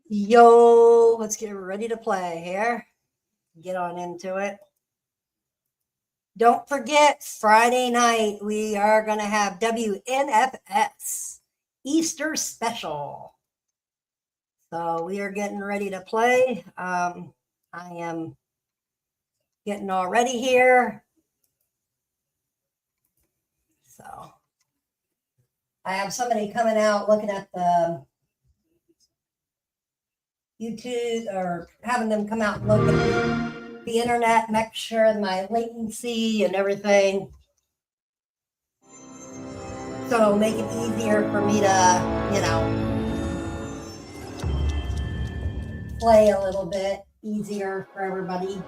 Yo, let's get ready to play here. Get on into it. Don't forget, Friday night, we are going to have WNFS Easter Special. So we are getting ready to play. I am getting all ready here. So I have somebody coming out looking at the YouTube, or having them come out and look at the internet, make sure my latency and everything. So make it easier for me to, play a little bit easier for everybody.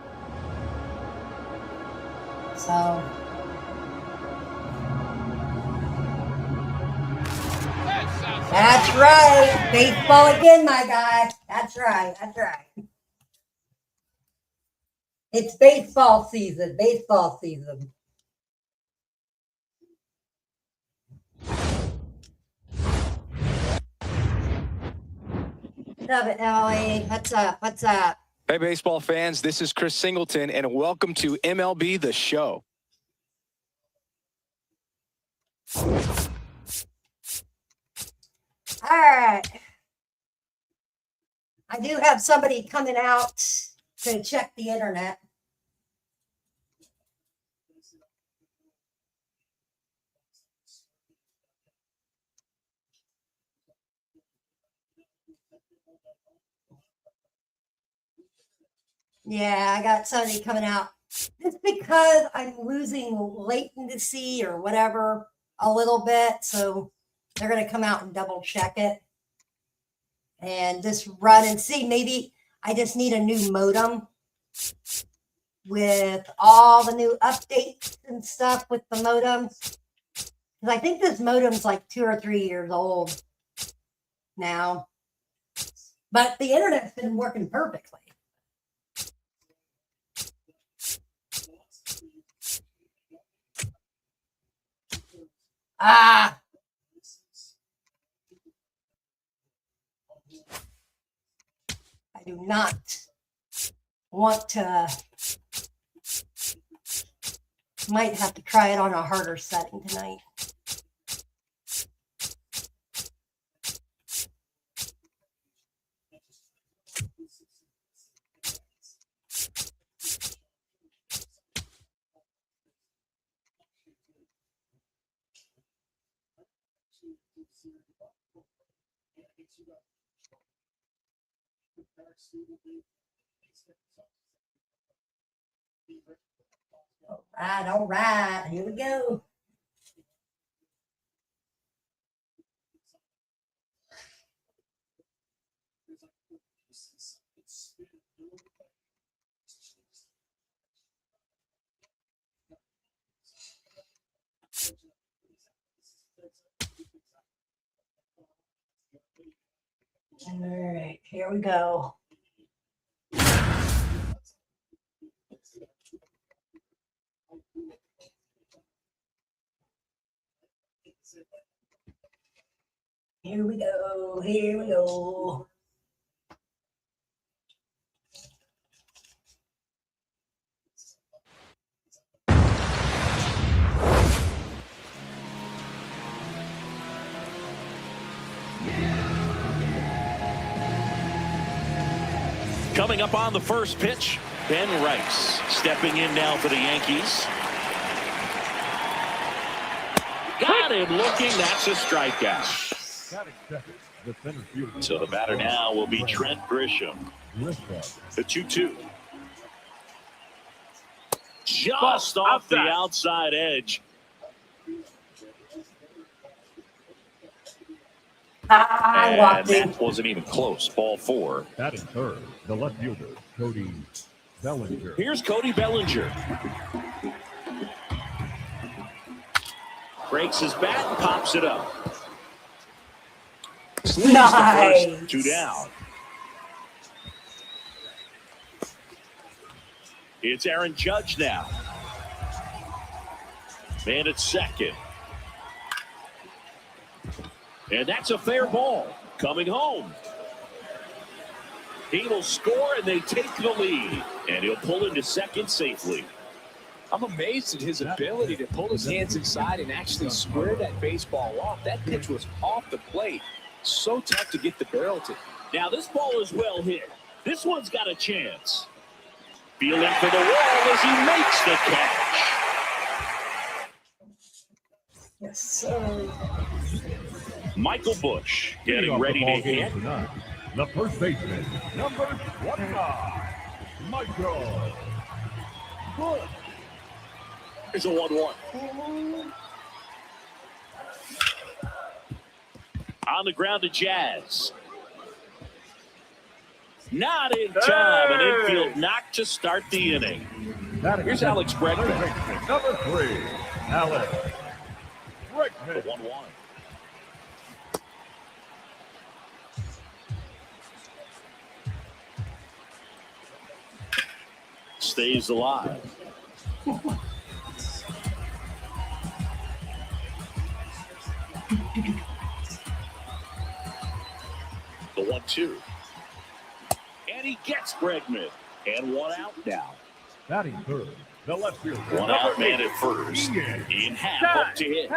So that's right. Baseball again, my guy. That's right. That's right. It's baseball season. Baseball season. What's up, Ellie? What's up? What's up? Hey, baseball fans. This is Chris Singleton, and welcome to MLB The Show. All right. I do have somebody coming out to check the internet. Yeah, I got somebody coming out. It's because I'm losing latency or whatever a little bit. So they're going to come out and double check it and just run and see. Maybe I just need a new modem with all the new updates and stuff with the modem. Because I think this modem's like 2 or 3 years old now. But the internet's been working perfectly. I do not want to. Might have to try it on a harder setting tonight. All right, here we go. All right, here we go. Here we go. Here we go. Coming up on the first pitch, Ben Rice stepping in now for the Yankees. Got him looking. That's a strikeout. So the batter now will be Trent Grisham. The 2-2. Just off the outside edge. And that wasn't even close. Ball 4. Batting third, the left fielder, Cody Bellinger. Here's Cody Bellinger. Breaks his bat and pops it up. Nice. 2 down. It's Aaron Judge now. Man at second. And that's a fair ball. Coming home. He will score, and they take the lead. And he'll pull into second safely. I'm amazed at his ability to pull his hands inside and actually square that baseball off. That pitch was off the plate. So tough to get the barrel to. Now this ball is well hit. This one's got a chance. Feeling for the wall as he makes the catch. Yes, sir. Michael Bush getting ready to hit. Tonight, the first baseman, number 29, Michael Bush. Here's a 1-1. On the ground to Jazz. Not in time. An infield knock to start the inning. Here's Alex Bregman. Number 3, Alex Bregman. 1-1. Stays alive. The 1-2. And he gets Bregman. And one out now. Batting third, the left fielder. One out man at first. Ian Happ up to hit.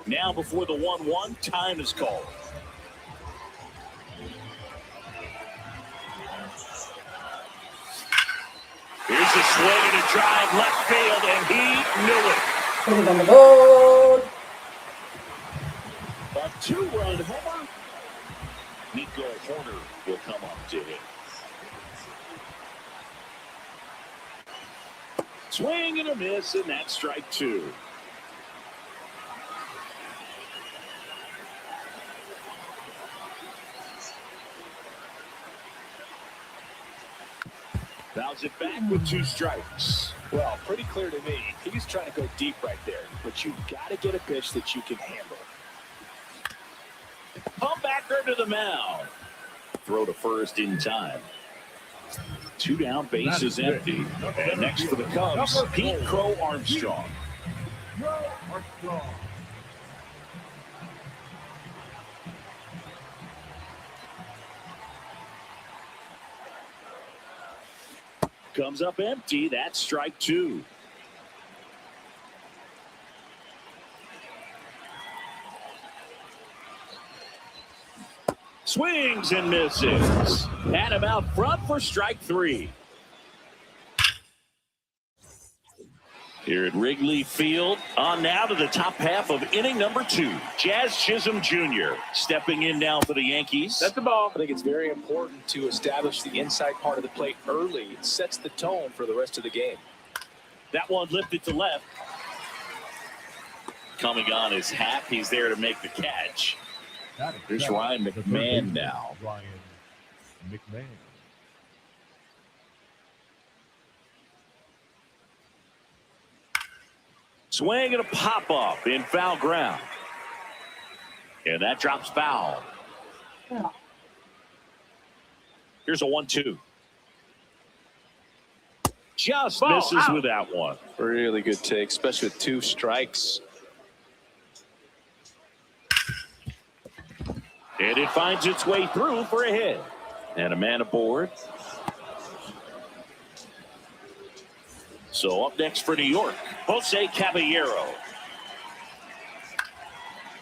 Now before the 1-1, time is called. Here's a swing and a drive left field, and he knew it. Put it on the board. A 2-run homer. Nico Horner will come up to hit. Swing and a miss, and that's strike 2. Fouls it back with 2 strikes. Well, pretty clear to me. He's trying to go deep right there, but you've got to get a pitch that you can handle. Pump back to the mound. Throw to first in time. 2 down, base is empty. And next for the Cubs, Pete Crow Armstrong. Comes up empty. That's strike 2. Swings and misses. Had him out front for strike 3. Here at Wrigley Field, on now to the top half of inning number 2. Jazz Chisholm Jr. stepping in now for the Yankees. That's the ball. I think it's very important to establish the inside part of the plate early. It sets the tone for the rest of the game. That one lifted to left. Coming on is Happ. He's there to make the catch. Here's Ryan McMahon now. Ryan McMahon. Swing and a pop-up in foul ground. And that drops foul. Yeah. Here's a 1-2. Just Ball misses out. with that one. Really good take, especially with 2 strikes. And it finds its way through for a hit. And a man aboard. So up next for New York, Jose Caballero.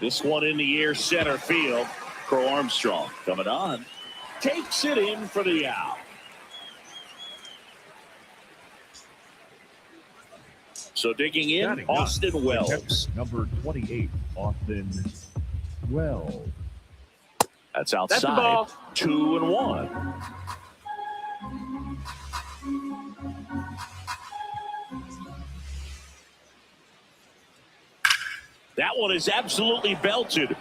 This one in the air center field. Crow Armstrong coming on. Takes it in for the out. So digging in, Batting Austin Wells. Number 28, Austin Wells. That's outside. That's the ball. 2-1. That one is absolutely belted.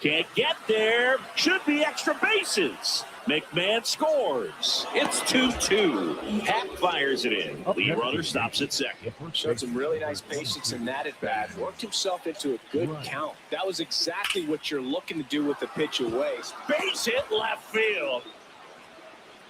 Can't get there. Should be extra bases. McMahon scores. It's 2-2. Happ fires it in. Lead runner stops at second. Showed some really nice patience in that at bat. Worked himself into a good count. That was exactly what you're looking to do with the pitch away. Base hit left field.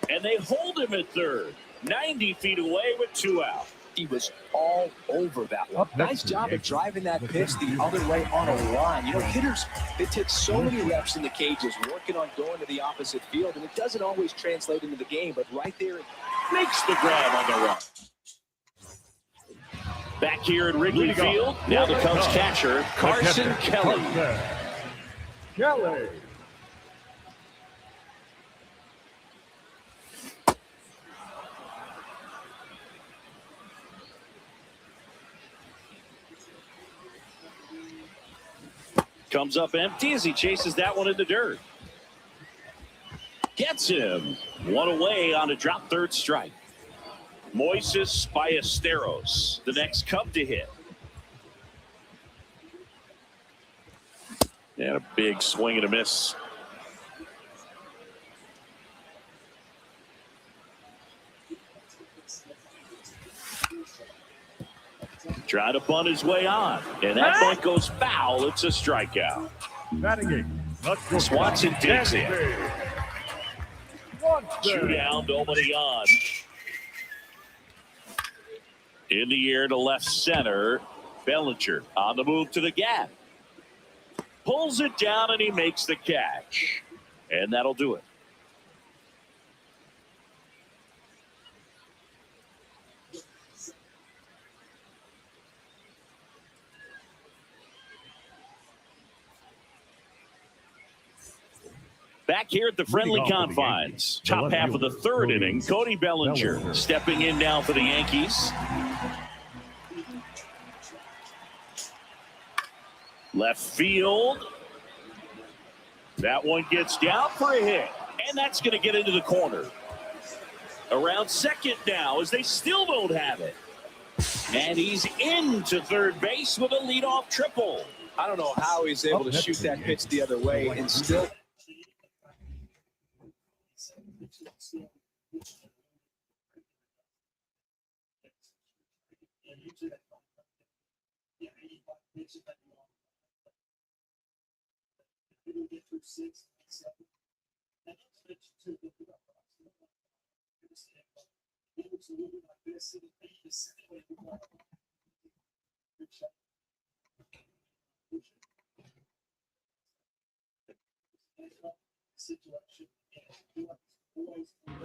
And they hold him at third. 90 feet away with 2 out. He was all over that one. Nice job of driving that pitch the other way on a line. You know, hitters, they take so many reps in the cages working on going to the opposite field, and it doesn't always translate into the game, but right there it Makes the grab on the run. Back here at Wrigley Field, now the Cubs catcher, Carson Kelly. Kelly. Comes up empty as he chases that one in the dirt. Gets him. One away on a drop third strike. Moises Ballesteros, the next Cub to hit. And a big swing and a miss. Trying to bunt his way on. And that bunt goes foul. It's a strikeout. Swanson digs in. 2 down, nobody on. In the air to left center. Bellinger on the move to the gap. Pulls it down and he makes the catch. And that'll do it. Back here at the friendly confines, top half of the third inning, Cody Bellinger stepping in now for the Yankees. Left field. That one gets down for a hit, and that's going to get into the corner. Around second now as they still don't have it. And he's into third base with a leadoff triple. I don't know how he's able to shoot that pitch the other way and still.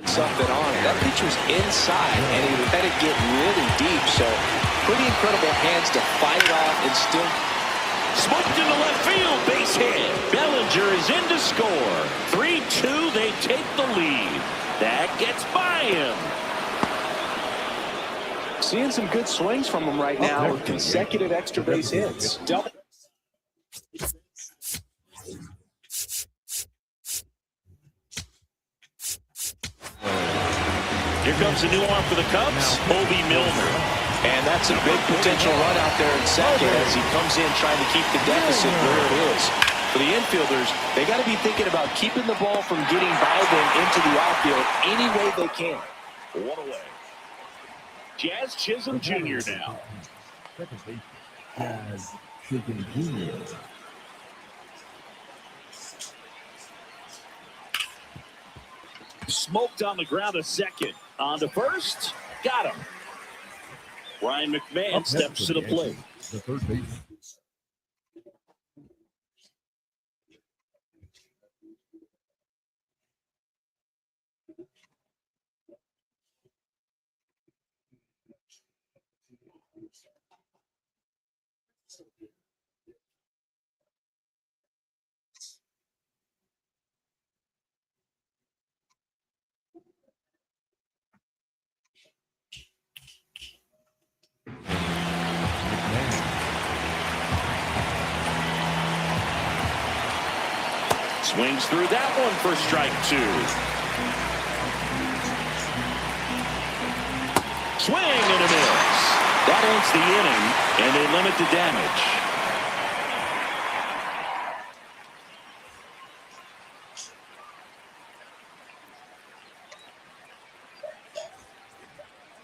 Something on it. That pitch was inside, and he let it get really deep. So, pretty incredible hands to fight it off and still. Smoked into left field, base hit. Bellinger is in to score. 3-2, they take the lead. That gets by him. Seeing some good swings from him right now with consecutive extra base hits. Double. Here comes a new arm for the Cubs, Bobby Milner. And that's a big potential run out there in second as he comes in trying to keep the deficit where it is. For the infielders, they got to be thinking about keeping the ball from getting by them into the outfield any way they can. One away. Jazz Chisholm Jr. now. Second base, Jazz Chisholm Jr. Smoked on the ground a second. On to first. Got him. Ryan McMahon steps to the plate. The third base. Swings through that one for strike two. Swing and a miss. That ends the inning, and they limit the damage.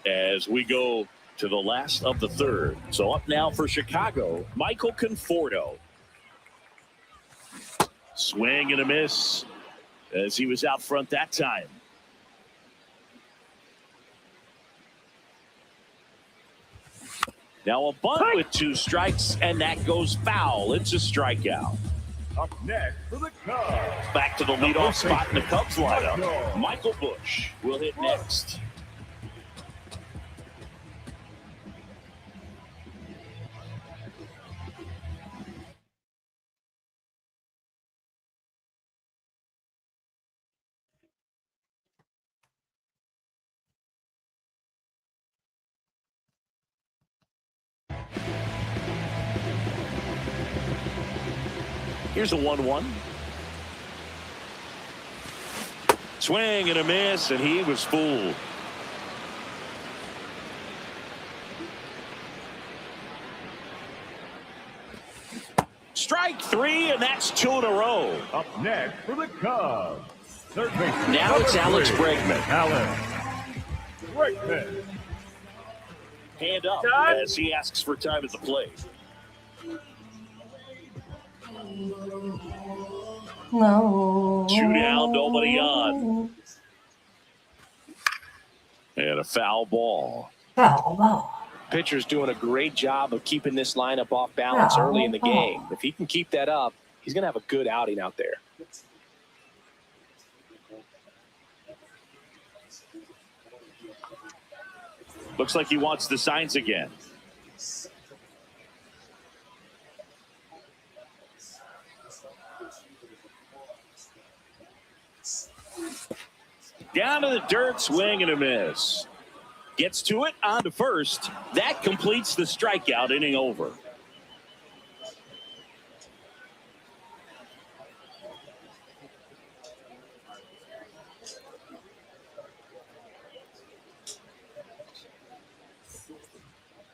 As we go to the last of the third. So up now for Chicago, Michael Conforto. Swing and a miss as he was out front that time. Now a bunt with 2 strikes, and that goes foul. It's a strikeout. Up next for the Cubs. Back to the leadoff spot in the Cubs lineup. Michael Busch will hit next. Here's a 1-1. Swing and a miss, and he was fooled. Strike 3, and that's 2 in a row. Up next for the Cubs. Third baseman. Now it's Alex Bregman. Alex Bregman. Hand up as he asks for time at the plate. No. 2 down, nobody on. And a foul ball. Foul ball. Pitcher's doing a great job of keeping this lineup off balance early in the game. If he can keep that up, he's going to have a good outing out there. Looks like he wants the signs again. Down to the dirt, swing and a miss. Gets to it, on to first. That completes the strikeout, inning over.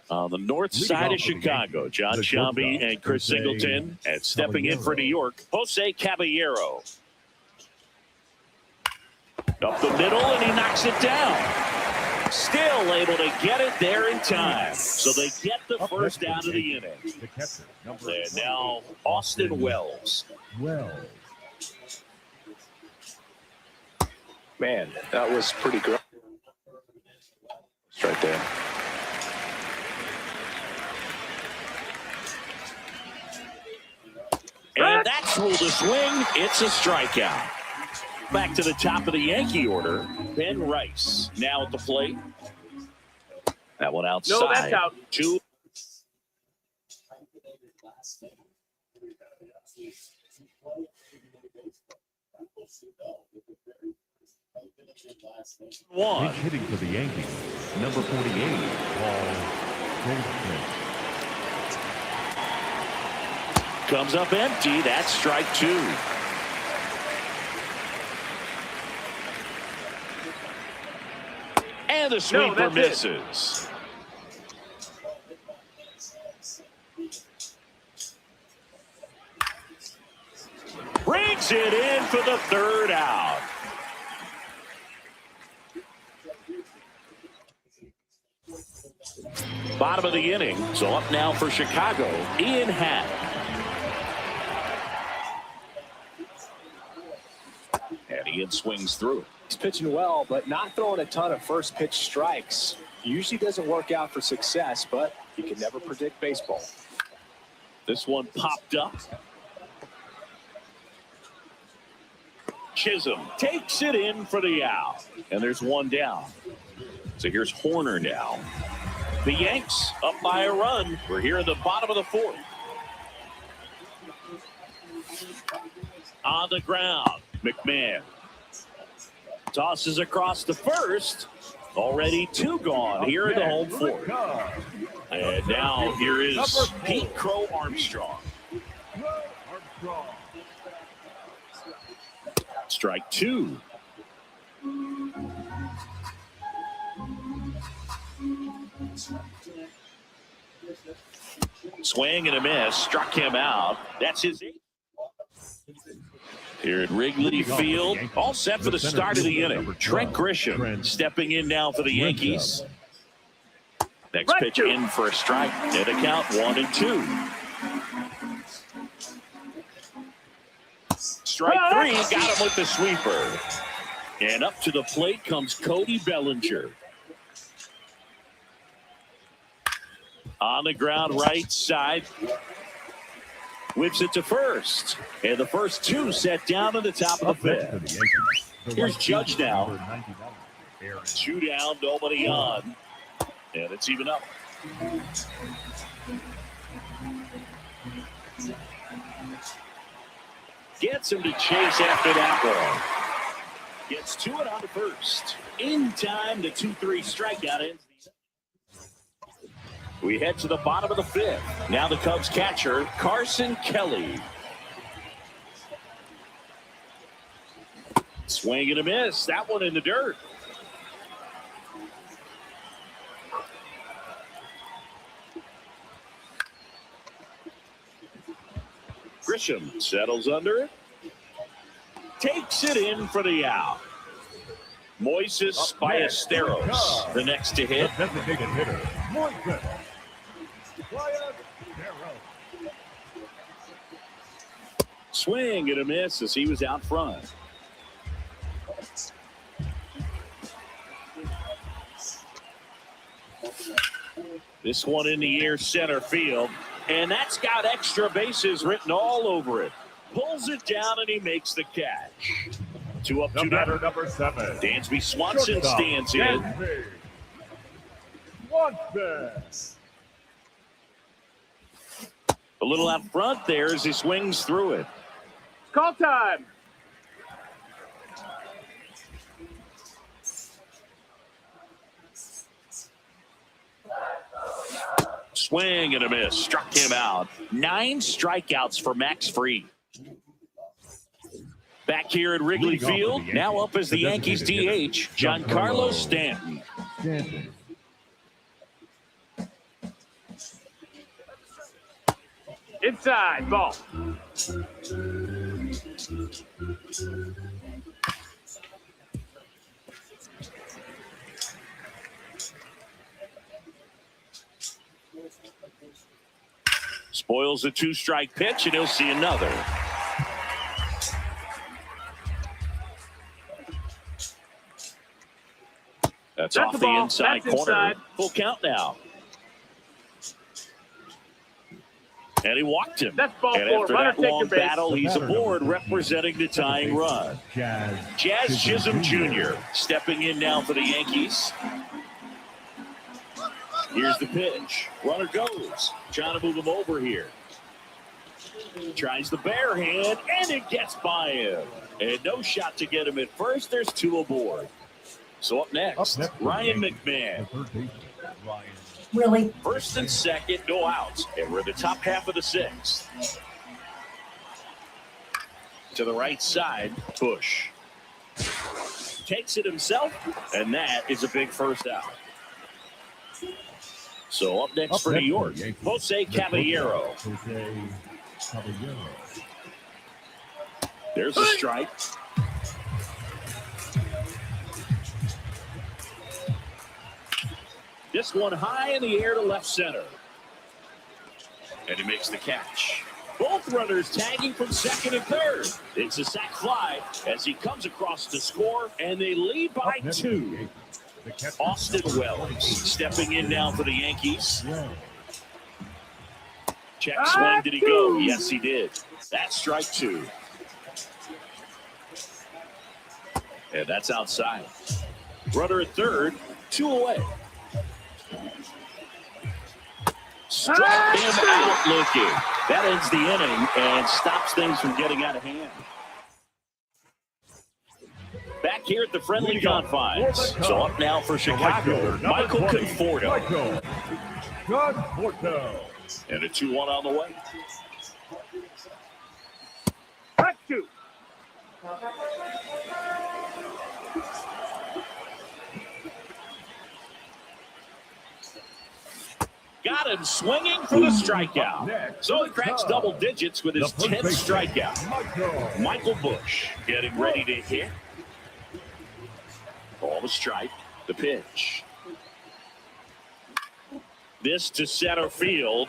On the north side of Chicago, John Shelby and Chris Singleton, and stepping in for New York, Jose Caballero. Up the middle, and he knocks it down. Still able to get it there in time. So they get the first out of the inning. And now Austin Wells. Man, that was pretty great. It's right there. And that's ruled a swing. It's a strikeout. Back to the top of the Yankee order, Ben Rice now at the plate. That one outside. No, that's out. 2. One. Pitch hitting for the Yankees, number 48, Paul Goldschmidt. Comes up empty. That's strike 2. And the sweeper misses. Brings it in for the third out. Bottom of the inning. So up now for Chicago, Ian Happ. And Ian swings through. He's pitching well, but not throwing a ton of first pitch strikes. Usually doesn't work out for success, but you can never predict baseball. This one popped up. Chisholm takes it in for the out. And there's one down. So here's Horner now. The Yanks up by a run. We're here at the bottom of the 4th. On the ground, McMahon tosses across the first. Already 2 gone here in the home 4th. And now here is Pete Crow Armstrong. Strike 2. Swing and a miss. Struck him out. That's his 8th. Here at Wrigley Field, all set for the start of the inning. Trent Grisham stepping in now for the Yankees. Next pitch in for a strike. And a count 1-2. Strike 3, got him with the sweeper. And up to the plate comes Cody Bellinger. On the ground right side. Whips it to first. And the first two set down to the top of the fifth. Here's Judge now. 2 down, nobody on. And it's even up. Gets him to chase after that ball. Gets to it on the first. In time, the 2-3 strikeout ends. We head to the bottom of the fifth. Now the Cubs catcher, Carson Kelly. Swing and a miss. That one in the dirt. Grisham settles under it. Takes it in for the out. Moises Ballesteros, the next to hit. Designated hitter, Moises. Swing and a miss as he was out front. This one in the air center field, and that's got extra bases written all over it. Pulls it down and he makes the catch. 2 up, 2 down. Number 7. Dansby Swanson stands in. Swanson. A little out front there as he swings through it. Call time. Swing and a miss. Struck him out. 9 strikeouts for Max Fried. Back here at Wrigley Field, now up as the Yankees DH, Giancarlo Stanton. Inside, ball. Spoils a 2-strike pitch, and he'll see another. That's off the inside corner. Inside. Full count now. And he walked him. That's ball and four. after Runner that long battle, he's aboard representing the tying run. Jazz Chisholm Jr. stepping in now for the Yankees. Here's the pitch. Runner goes. Trying to move him over here. Tries the bare hand, and it gets by him. And no shot to get him at first. There's 2 aboard. So up next, Ryan McMahon. Really? First and second, no outs. And we're in the top half of the 6th. To the right side, Bush. Takes it himself, and that is a big first out. So up next for New York, Jose Caballero. There's a strike. This one high in the air to left center. And he makes the catch. Both runners tagging from second and third. It's a sac fly as he comes across to score, and they lead by 2. Austin Wells stepping in now for the Yankees. Check swing, did he go? Yes, he did. That's strike 2. And that's outside. Runner at third, 2 away. Struck him out looking. That ends the inning and stops things from getting out of hand. Back here at the friendly confines. So up now for Chicago, Michael Conforto. And a 2-1 on the way. Back 2. Got him swinging for the strikeout. So he cracks double digits with his 10th strikeout. Michael Bush getting ready to hit. Ball to strike. The pitch. This to center field.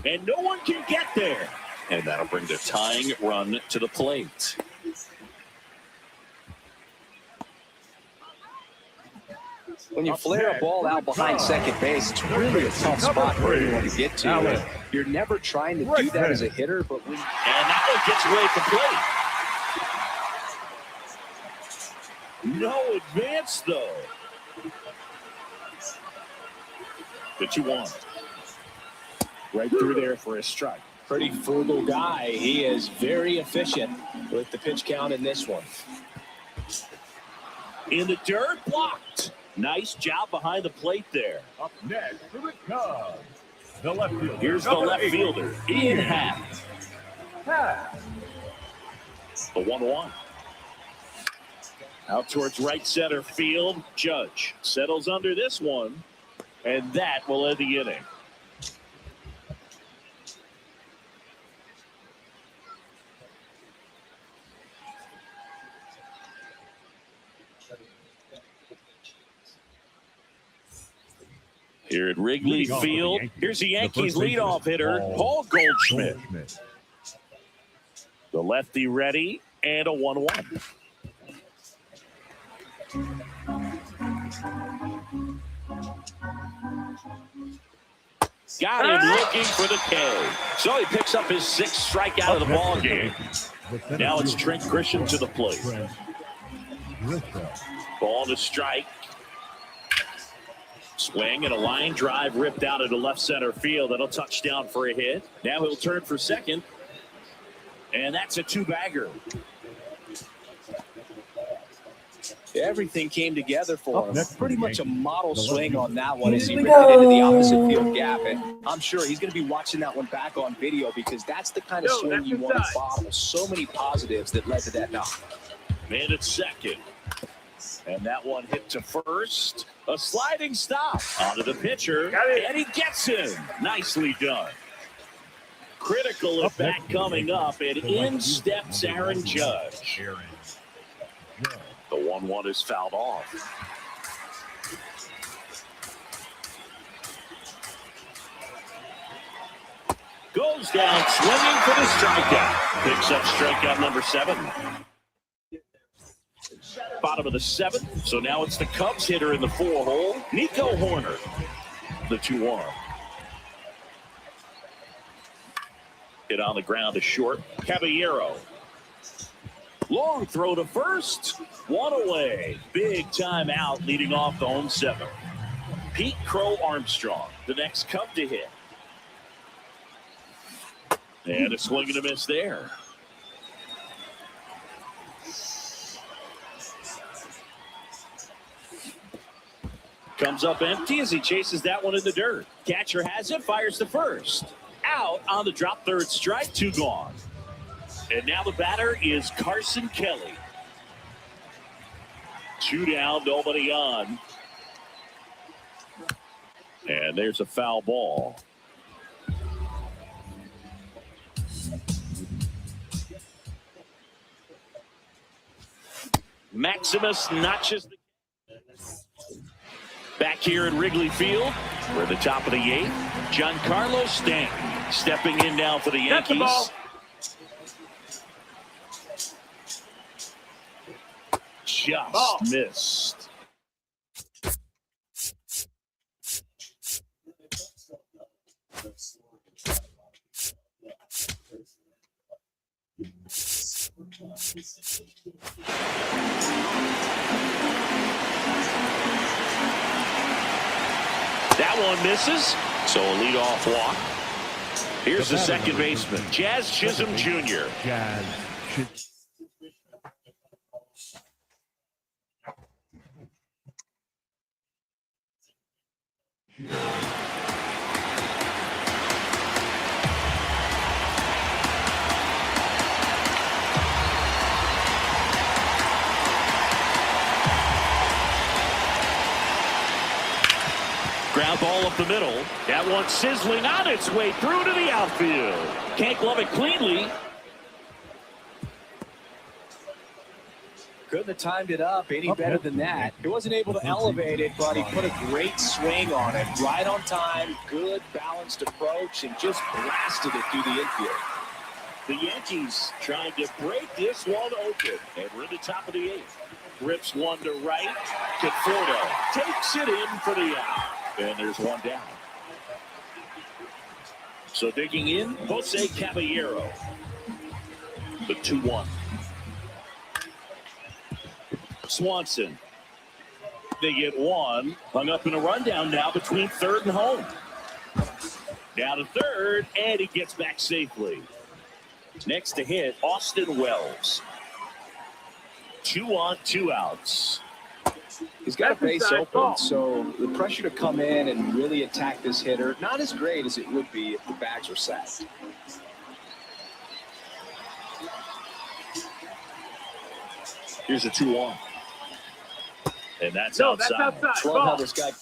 And no one can get there. And that'll bring the tying run to the plate. When you flare a ball out behind second base, it's really a tough spot for anyone to get to. You're never trying to do that as a hitter, but when... And that one gets away from plate. No advance, though. The 2-1. Right through there for a strike. Pretty frugal guy. He is very efficient with the pitch count in this one. In the dirt, blocked. Nice job behind the plate there. Up next for the Cubs, the left fielder. Here's the left fielder, Ian Happ. The 1-1. Out towards right center field. Judge settles under this one, and that will end the inning. Here at Wrigley Field, here's the Yankees leadoff hitter, Paul Goldschmidt. The lefty ready, and a 1-1. Got him looking for the K. So he picks up his 6th strikeout of the ball game. Now it's Trent Grisham to the plate. Ball to strike. Swing and a line drive ripped out into left center field. That'll touch down for a hit. Now he'll turn for second. And that's a 2-bagger. Everything came together for him. Pretty much a model swing on that one as he ripped it into the opposite field gap. And I'm sure he's going to be watching that one back on video because that's the kind of swing you want to bottle. So many positives that led to that knock. Man at second. And that one hit to first. A sliding stop onto the pitcher. And he gets him. Nicely done. Critical at bat coming up. And in steps Aaron Judge. The 1-1 is fouled off. Goes down swinging for the strikeout. Picks up strikeout number 7. Bottom of the 7th. So now it's the Cubs hitter in the 4-hole, Nico Horner. The 2-1. Hit on the ground to short. Caballero. Long throw to first. 1 away. Big time out leading off the home 7th. Pete Crow Armstrong, the next Cub to hit. And a swing and a miss there. Comes up empty as he chases that one in the dirt. Catcher has it, fires to first. Out on the drop, 3rd strike, 2 gone. And now the batter is Carson Kelly. 2 down, nobody on. And there's a foul ball. Maximus notches the... Back here at Wrigley Field, we're at the top of the 8th. Giancarlo Stanton stepping in now for the Yankees. Just missed. That one misses, so a leadoff walk. Here's the second baseman, Jazz Chisholm Jr. Ground ball up the middle. That one sizzling on its way through to the outfield. Can't glove it cleanly. Couldn't have timed it up any better than that. He wasn't able to elevate it, but he put a great swing on it. Right on time, good balanced approach, and just blasted it through the infield. The Yankees trying to break this one open. And we're at the top of the 8th. Rips one to right. Conforto takes it in for the out. And there's one down. So digging in, Jose Caballero. The 2-1. Swanson. They get one. Hung up in a rundown now between third and home. Down to third, and he gets back safely. Next to hit, Austin Wells. 2 on, 2 outs. He's got a base open, so the pressure to come in and really attack this hitter, not as great as it would be if the bags were set. Here's a 2-1. And that's outside. That's outside. Love how this guy...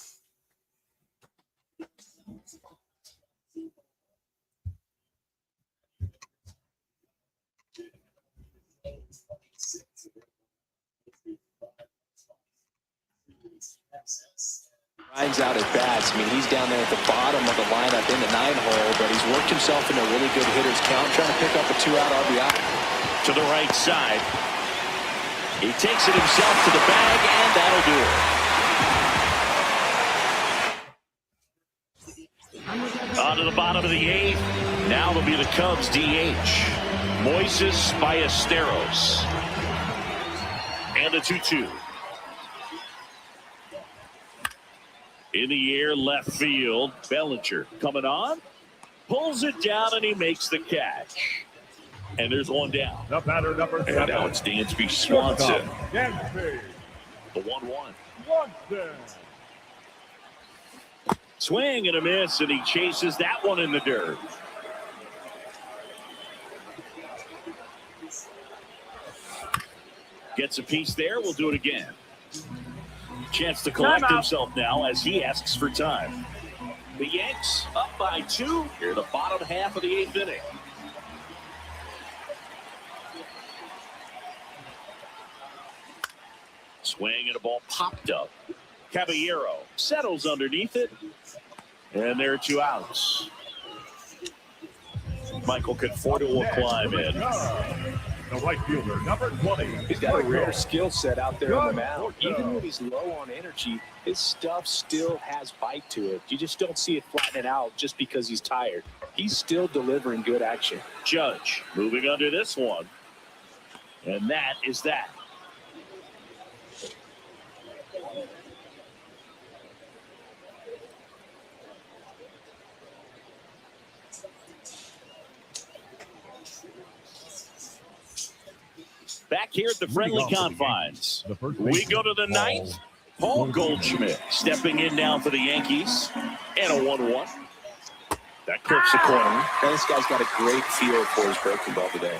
Ryan's out at bats. I mean, he's down there at the bottom of the lineup in the 9-hole, but he's worked himself into a really good hitter's count, trying to pick up a 2-out RBI. To the right side. He takes it himself to the bag, and that'll do it. On to the bottom of the 8th. Now it'll be the Cubs DH. Moises Ballesteros. And a 2-2. In the air, left field. Bellinger coming on. Pulls it down, and he makes the catch. And there's one down. The batter, number 7. And now it's Dansby Swanson. Dansby. The 1-1. Swanson. Swing and a miss, and he chases that one in the dirt. Gets a piece there. We'll do it again. Chance to collect himself now as he asks for time. The Yanks up by 2 here in the bottom half of the 8th inning. Swing and a ball popped up. Caballero settles underneath it. And there are 2 outs. Michael Conforto will climb in. The right fielder, number 20. He's got a rare skill set out there on the mound. Even when he's low on energy, his stuff still has bite to it. You just don't see it flattening out just because he's tired. He's still delivering good action. Judge moving under this one. And that is that. Back here at the friendly confines, we go to the 9th. Paul Goldschmidt stepping in now for the Yankees. And a 1-1. That clips the corner. And this guy's got a great feel for his breaking ball today.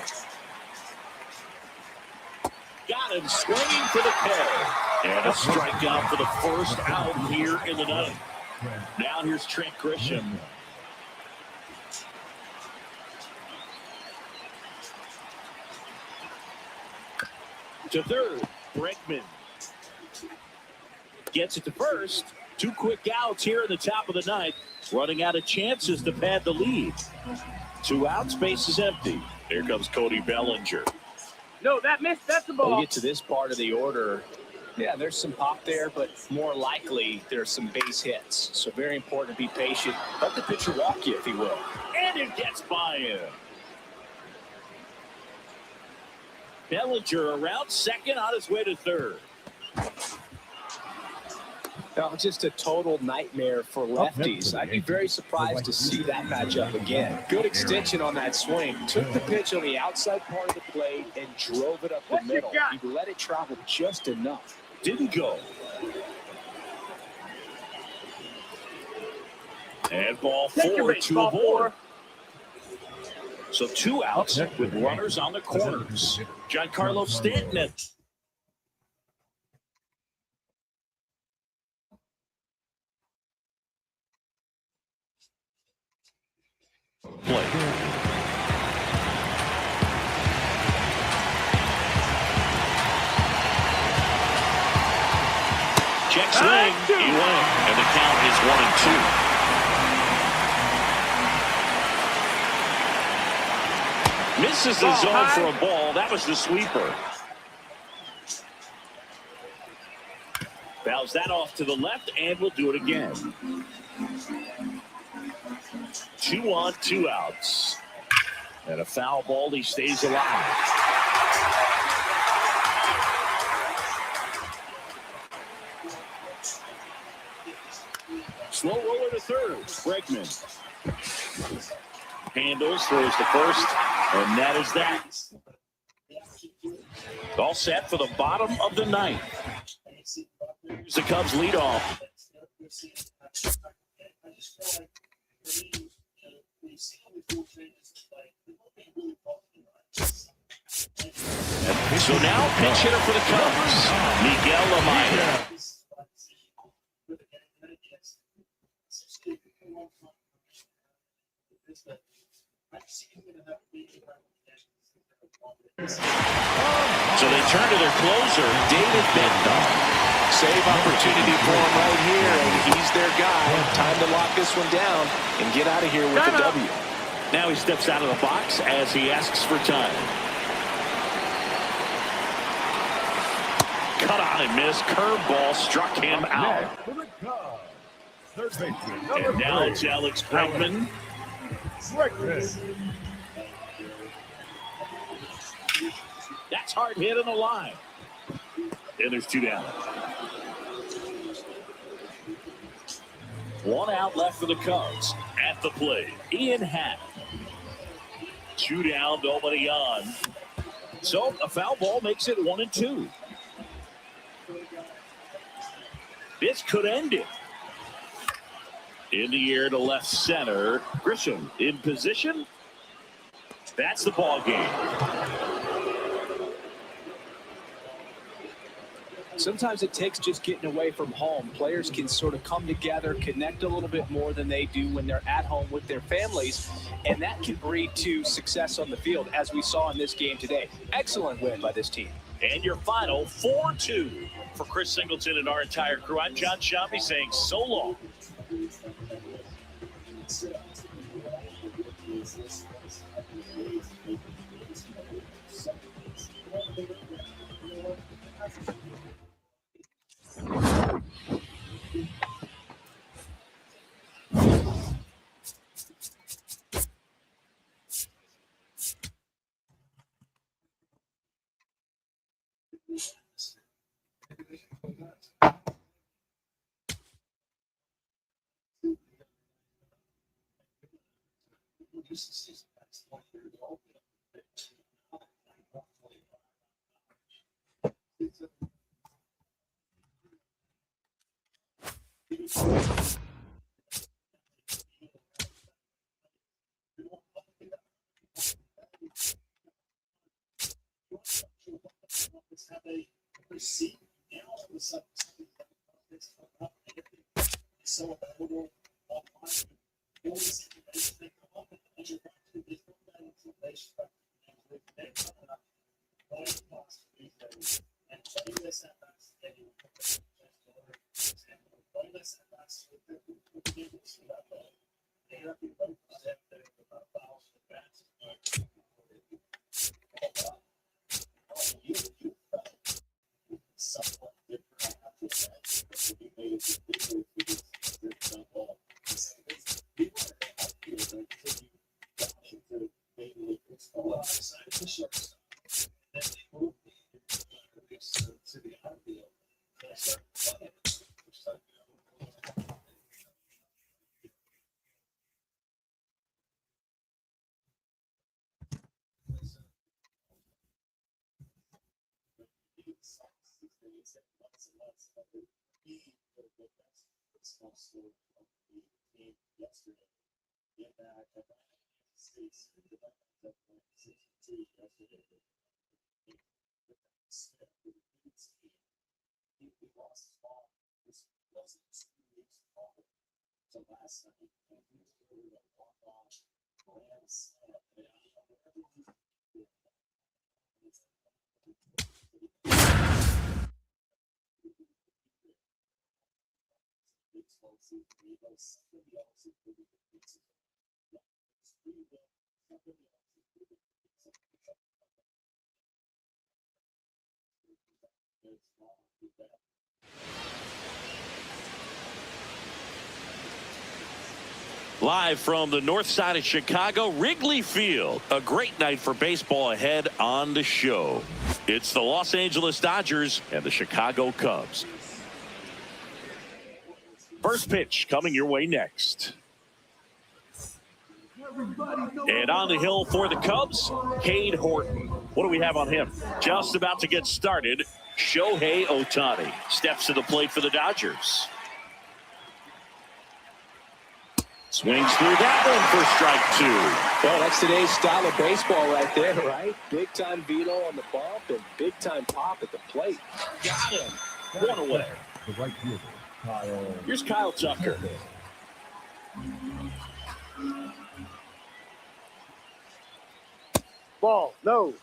Got him swinging for the peg. And a strikeout for the first out here in the 9th. Now here's Trent Grisham. To third, Bregman gets it to first. 2 quick outs here in the top of the 9th. Running out of chances to pad the lead. 2 outs, base is empty. Here comes Cody Bellinger. No, that missed. That's the When ball. we get to this part of the order, yeah, there's some pop there, but more likely there's some base hits. So very important to be patient. Let the pitcher walk you if he will. And it gets by him. Bellinger around second on his way to third. Now, just a total nightmare for lefties. I'd be very surprised to see that matchup again. Good extension on that swing. Took the pitch on the outside part of the plate and drove it up the middle. He let it travel just enough. Didn't go. And ball 4, 2 aboard. So 2 outs with runners on the corners. Giancarlo Stanton. Play. Check swing. He went. And the count is 1-2. Misses the zone for a ball. That was the sweeper. Fouls that off to the left, and we'll do it again. 2 on, 2 outs. And a foul ball, he stays alive. Slow roller to third. Bregman handles, throws to first, and that is that. All set for the bottom of the ninth. Here's the Cubs lead off. So now pinch hitter for the Cubs, Miguel Amaya. So they turn to their closer, David Bednar. Save opportunity for him right here, and he's their guy. Time to lock this one down and get out of here with the W. Now he steps out of the box as he asks for time. Cut on and miss. Curveball struck him out. And now it's Alex Bregman. That's hard hit on the line. And there's 2 down. 1 out left for the Cubs. At the plate, Ian Happ. 2 down, nobody on. So a foul ball makes it 1 and 2. This could end it. In the air to left center. Grisham in position. That's the ball game. Sometimes it takes just getting away from home. Players can sort of come together, connect a little bit more than they do when they're at home with their families, and that can breed to success on the field, as we saw in this game today. Excellent win by this team. And your final 4-2 for Chris Singleton and our entire crew. I'm John Shambi saying so long. Live from the north side of Chicago, Wrigley Field. A great night for baseball ahead on the show. It's the Los Angeles Dodgers and the Chicago Cubs. First pitch coming your way next. And on the hill for the Cubs, Cade Horton. What do we have on him? Just about to get started, Shohei Ohtani steps to the plate for the Dodgers. Swings through that one for strike two. Well, that's today's style of baseball right there, right? Big-time veto on the bump and big-time pop at the plate. Got him. One away. The right fielder, Kyle. Here's Kyle Tucker. Ball. No.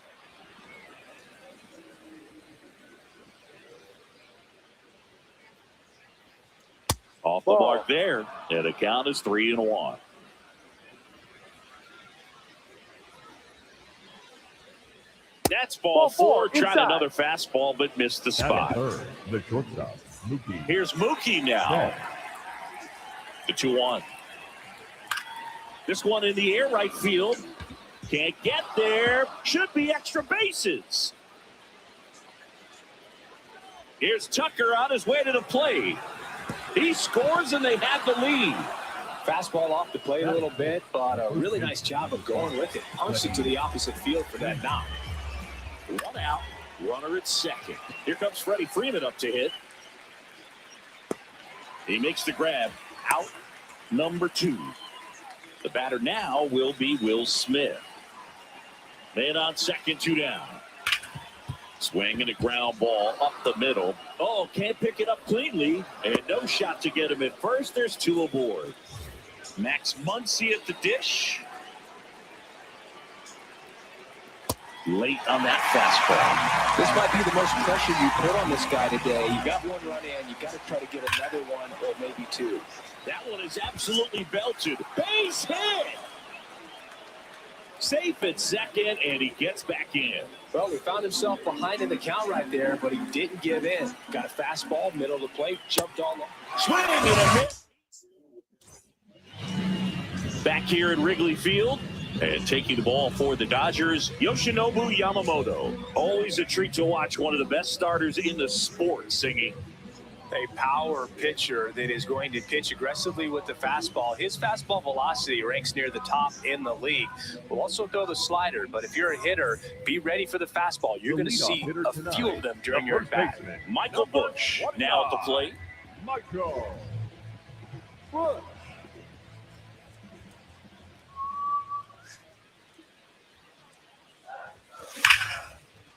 Off the mark there. And the count is 3-1. That's ball four. Tried another fastball, but missed the spot. Third, the shortstop, Mookie. Here's Mookie now. Yeah. The 2-1. This one in the air, right field. Can't get there. Should be extra bases. Here's Tucker on his way to the plate. He scores and they have the lead. Fastball off the plate a little bit, but a really nice job of going with it. Punched it to the opposite field for that knock. One out, runner at second. Here comes Freddie Freeman up to hit. He makes the grab. Out number 2. The batter now will be Will Smith. Man on second, 2 down. Swing and a ground ball up the middle. Oh, can't pick it up cleanly. And no shot to get him at first. There's 2 aboard. Max Muncy at the dish. Late on that fastball. This might be the most pressure you put on this guy today. You got one run in, you got to try to get another one or maybe 2. That one is absolutely belted. Base hit! Safe at second, and he gets back in. Well, he found himself behind in the count right there, but he didn't give in. Got a fastball, middle of the plate, jumped on the Swing and a miss. Back here at Wrigley Field, and taking the ball for the Dodgers, Yoshinobu Yamamoto. Always a treat to watch one of the best starters in the sport, Singy. A power pitcher that is going to pitch aggressively with the fastball. His fastball velocity ranks near the top in the league. We'll also throw the slider, but if you're a hitter, be ready for the fastball. You're going to see a few of them during your bat. Michael Busch now at the plate. Michael Busch.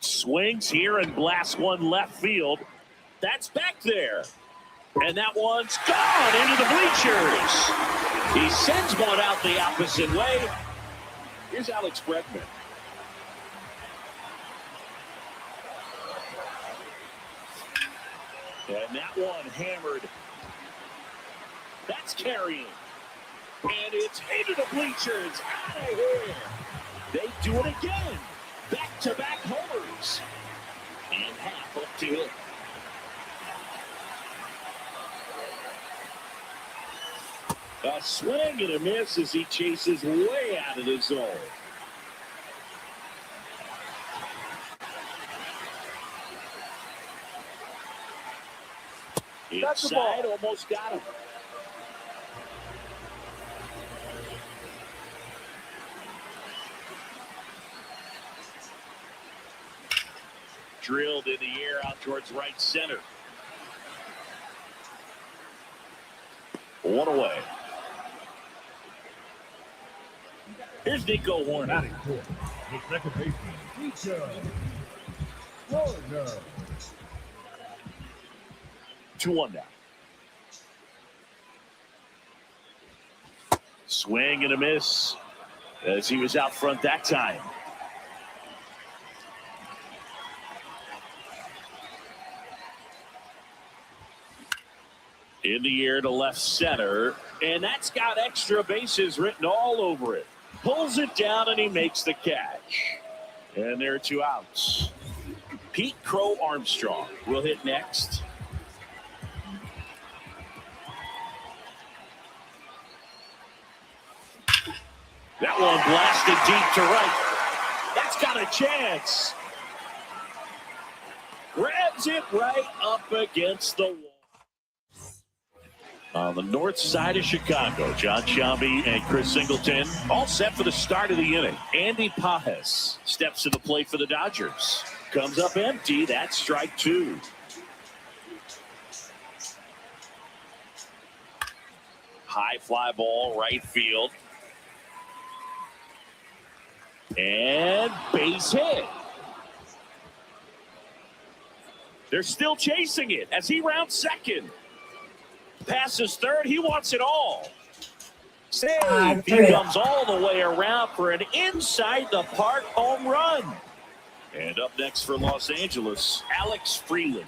Swings here and blasts one left field. That's back there. And that one's gone into the bleachers. He sends one out the opposite way. Here's Alex Bregman. And that one hammered. That's carrying. And it's into the bleachers. Out of here. They do it again. Back-to-back homers. And half up to hit. A swing and a miss as he chases way out of the zone. Inside, almost got him. Drilled in the air out towards right center. One away. Here's Nico Horner. Batting fourth, the second baseman, Nico Horner. 2-1 now. Swing and a miss as he was out front that time. In the air to left center, and that's got extra bases written all over it. Pulls it down and he makes the catch. And there are 2 outs. Pete Crow Armstrong will hit next. That one blasted deep to right. That's got a chance. Grabs it right up against the wall. On the north side of Chicago, John Shelby and Chris Singleton all set for the start of the inning. Andy Pajes steps to the plate for the Dodgers. Comes up empty. That's strike two. High fly ball, right field. And base hit. They're still chasing it as he rounds second. Passes third. He wants it all. Save. He comes all the way around for an inside the park home run. And up next for Los Angeles, Alex Freeland.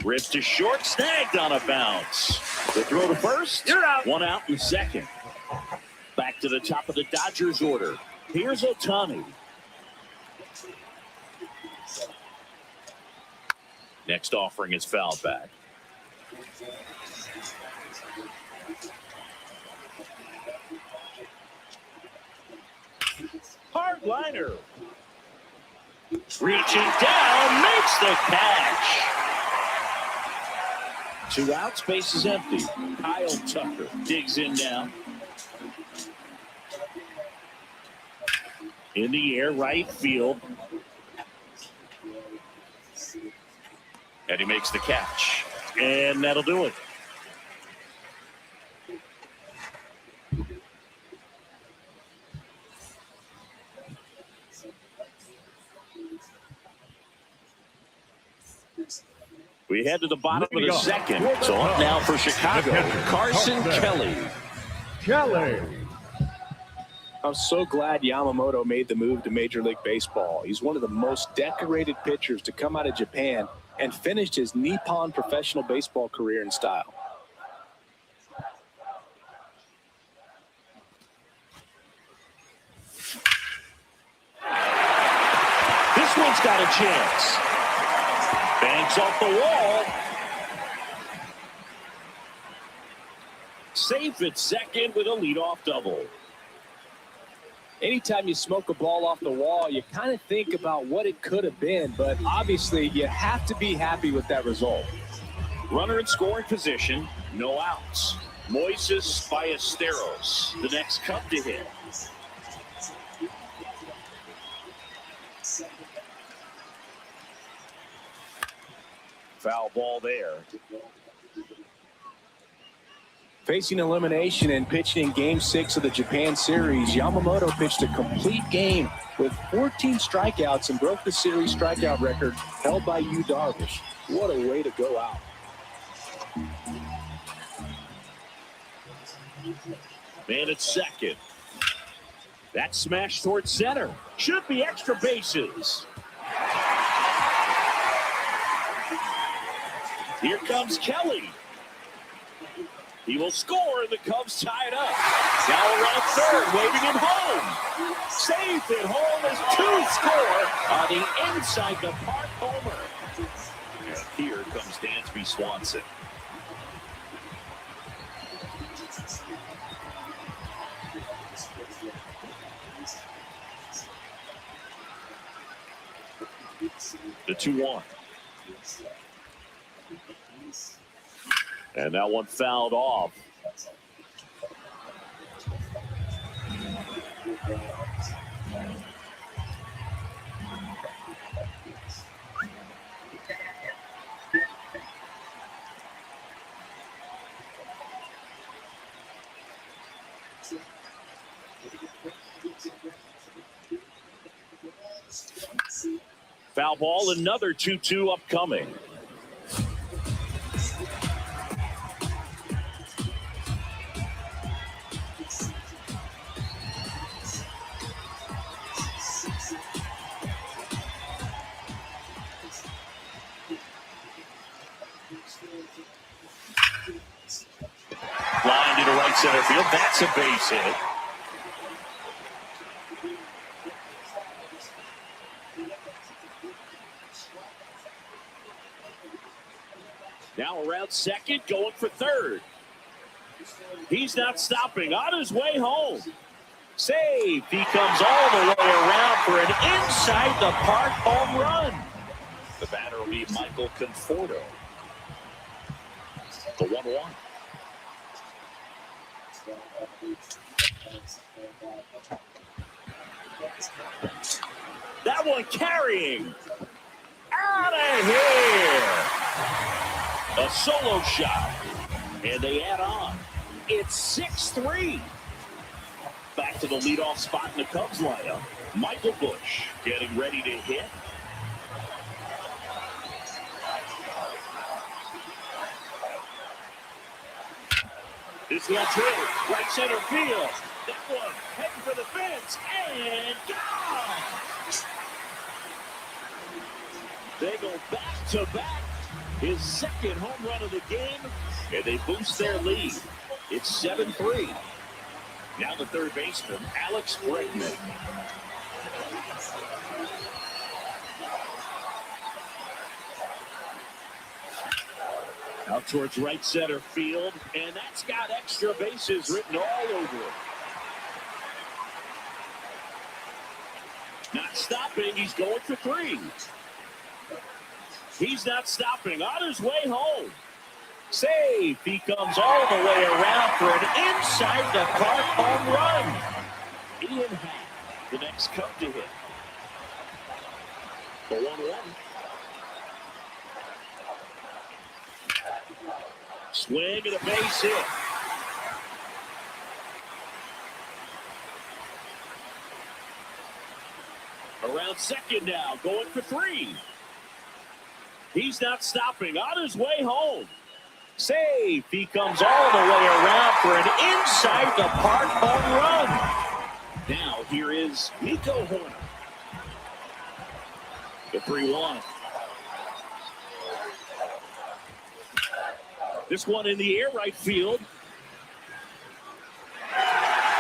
Ripped to short, snagged on a bounce. The throw to first. You're out. One out in second. Back to the top of the Dodgers order. Here's Ohtani. Next offering is fouled back. Hard liner. Reaching down, makes the catch. 2 outs, base is empty. Kyle Tucker digs in down. In the air, right field. And he makes the catch. And that'll do it. We head to the bottom of the second. So up now for Chicago, Carson Kelly. I'm so glad Yamamoto made the move to Major League Baseball. He's one of the most decorated pitchers to come out of Japan and finished his Nippon professional baseball career in style. This one's got a chance. Banks off the wall. Safe at second with a leadoff double. Anytime you smoke a ball off the wall, you kind of think about what it could have been, but obviously you have to be happy with that result. Runner in scoring position, no outs. Moises Ballesteros, the next cup to hit. Foul ball there. Facing elimination and pitching in Game 6 of the Japan Series, Yamamoto pitched a complete game with 14 strikeouts and broke the series strikeout record held by Yu Darvish. What a way to go out. Man at second. That smash towards center. Should be extra bases. Here comes Kelly. He will score, and the Cubs tie it up. Now around third, waving him home. Safe at home as 2 score on the inside the park homer. And here comes Dansby Swanson. The 2-1. And that one fouled off. Foul ball, another 2-2 upcoming. Line into right center field. That's a base hit. Now around second, going for third. He's not stopping. On his way home. Save. He comes all the way around for an inside the park home run. The batter will be Michael Conforto. The 1-1. That one carrying. Out of here. A solo shot. And they add on. It's 6-3. Back to the leadoff spot in the Cubs lineup. Michael Busch getting ready to hit. This one's hit. Right center field. That one heading for the fence. And gone. They go back to back. His second home run of the game. And they boost their lead. It's 7-3. Now the third baseman, Alex Bregman. Out towards right center field, and that's got extra bases written all over it. Not stopping, he's going for 3. He's not stopping, on his way home. Save. He comes all the way around for an inside the park home run. Ian Happ, the next Cub to hit. The 1-1. Swing and a base hit. Around second now, going for 3. He's not stopping, on his way home. Save. He comes all the way around for an inside the park home run. Now here is Nico Horner. The 3-1. This one in the air right field.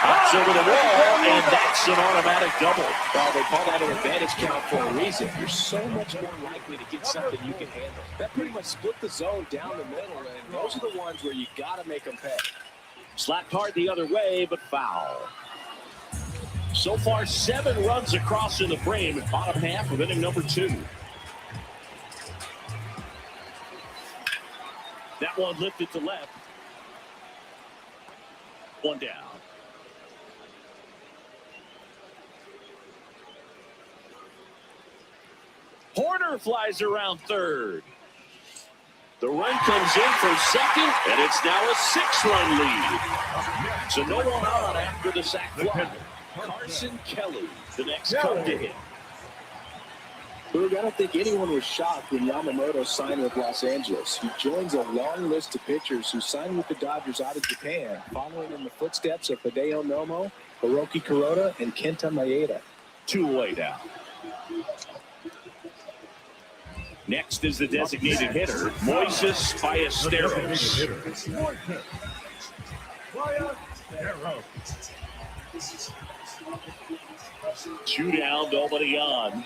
Hops over the wall, and that's an automatic double. Well, they call that an advantage count for a reason. You're so much more likely to get something you can handle. That pretty much split the zone down the middle, and those are the ones where you got to make them pay. Slapped hard the other way, but foul. So far, 7 runs across in the frame, bottom half of inning number 2. That one lifted to left. One down. Horner flies around third. The run comes in for second, and it's now a 6-run lead. So no one on after the sac fly. Carson Kelly, the next Cub to hit. Boog, I don't think anyone was shocked when Yamamoto signed with Los Angeles. He joins a long list of pitchers who signed with the Dodgers out of Japan, following in the footsteps of Hideo Nomo, Hiroki Kuroda, and Kenta Maeda. 2 away now. Next is the designated hitter, Moises Ballesteros. 2 down, nobody on.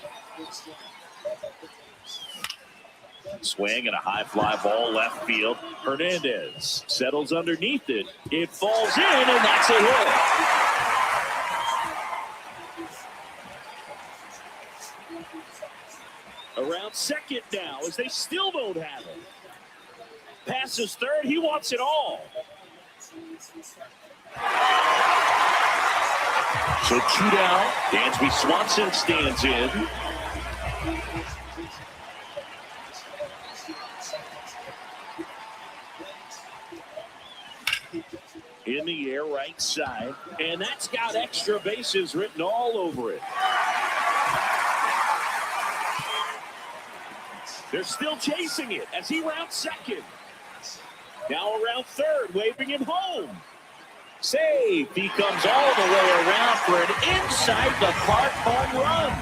Swing and a high fly ball left field. Hernandez settles underneath it. It falls in, and that's a hit. Around second now, as they still don't have it. Passes third, he wants it all. So 2 down. Dansby Swanson stands in. In the air, right side. And that's got extra bases written all over it. They're still chasing it as he rounds second. Now around third, waving him home. Save. He comes all the way around for an inside the park home run.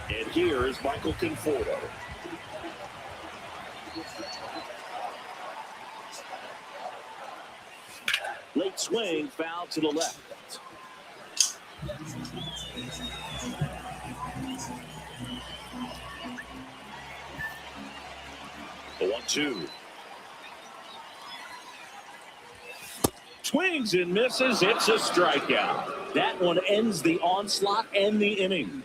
And here is Michael Conforto. Late swing, foul to the left. The 1-2. swings and misses. It's a strikeout. That one ends the onslaught and the inning.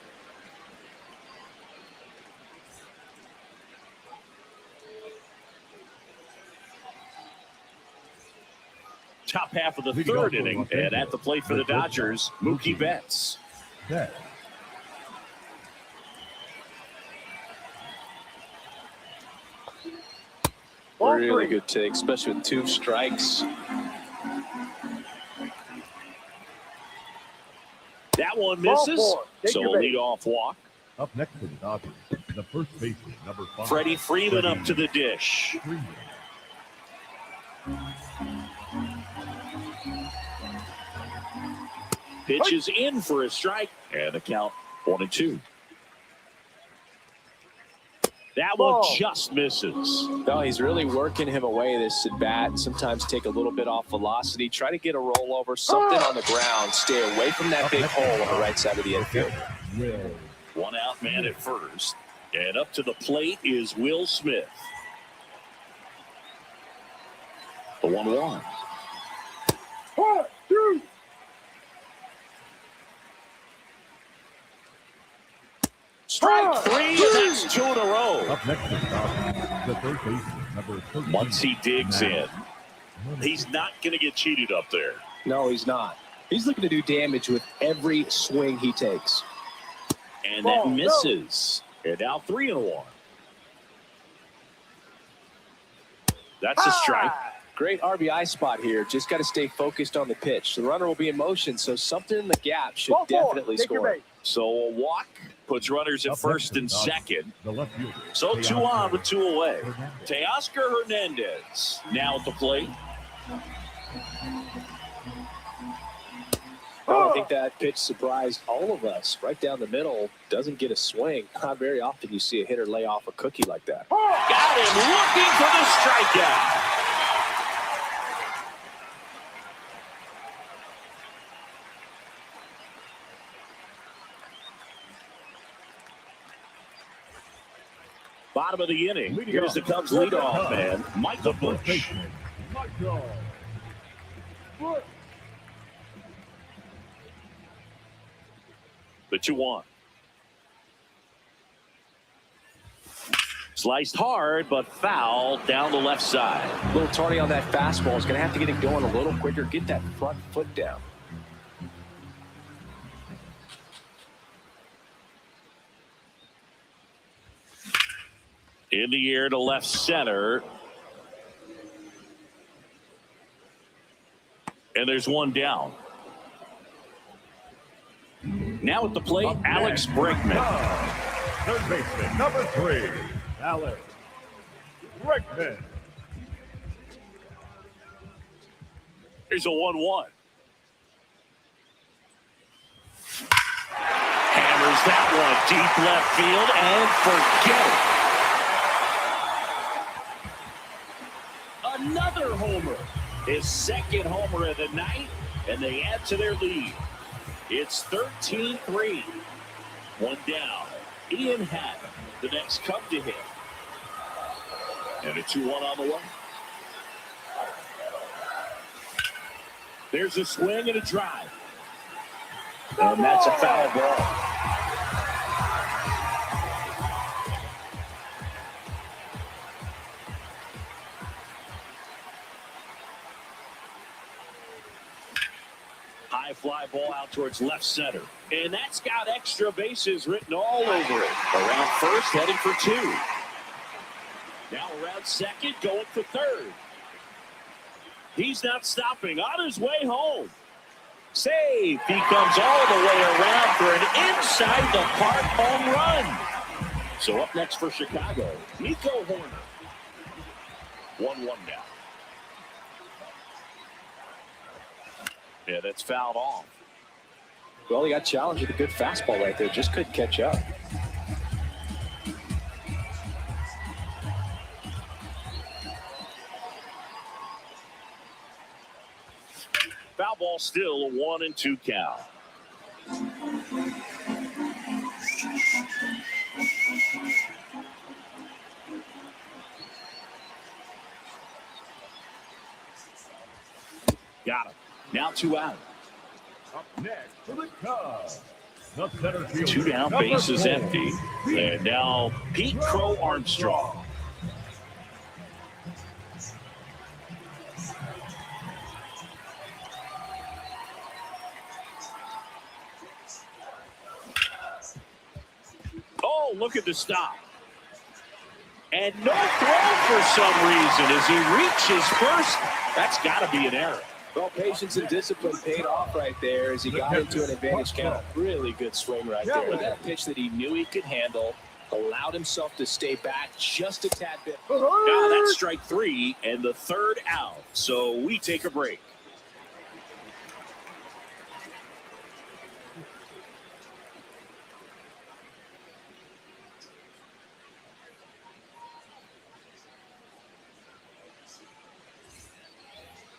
Top half of the third inning, and at the plate for the Dodgers, Mookie Betts. Really good take, especially with 2 strikes. That one misses, so a leadoff walk. Up next for the Dodgers, the first baseman, number 5. Freddie Freeman up to the dish. Pitches in for a strike, and a count 1-2. That one just misses. No, he's really working him away this at bat. Sometimes take a little bit off velocity. Try to get a rollover, something on the ground. Stay away from that big hole on the right side of the infield. One out man at first. And up to the plate is Will Smith. The 1-1. 1, 2. Strike 3, and that's 2 in a row. Up next for the Dodgers, the third baseman, number 13. Once he digs in, he's not going to get cheated up there. No, he's not. He's looking to do damage with every swing he takes. And that misses. And now 3-1. That's a strike. Great RBI spot here. Just got to stay focused on the pitch. The runner will be in motion, so something in the gap should definitely score. So a walk puts runners at first and second. The left fielder. So 2 on with 2 away. Teoscar Hernandez now at the plate. I think that pitch surprised all of us. Right down the middle, doesn't get a swing. Not very often you see a hitter lay off a cookie like that. Got him looking for the strikeout. Bottom of the inning. Here's the Cubs leadoff man, Michael Busch. The 2-1. Sliced hard, but foul down the left side. A little tardy on that fastball. Is going to have to get it going a little quicker. Get that front foot down. In the air to left center. And there's one down. Now at the plate, Alex Bregman. Third baseman, number 3, Alex Bregman. Here's a 1-1. Hammers that one deep left field and forget it. Another homer. His second homer of the night, and they add to their lead. It's 13-3. One down. Ian Happ, the next Cub to hit. And a 2-1 on the way. There's a swing and a drive. And that's a foul ball. High fly ball out towards left center. And that's got extra bases written all over it. Around first, heading for 2. Now around second, going for third. He's not stopping. On his way home. Save. He comes all the way around for an inside the park home run. So up next for Chicago, Nico Horner. 1-1 now. Yeah, that's fouled off. Well, he got challenged with a good fastball right there. Just couldn't catch up. Foul ball still, a 1-2 count. Got him. Now 2 out. Up next for the Cubs, the center fielder, 2 down, number base is 4, empty. And now Pete Crow Armstrong. Oh, look at the stop. And no throw for some reason as he reaches first. That's got to be an error. Well, patience and discipline paid off right there as he got into an advantage count. Really good swing right there. That pitch that he knew he could handle, allowed himself to stay back just a tad bit. Now that's strike 3 and the 3rd out. So we take a break.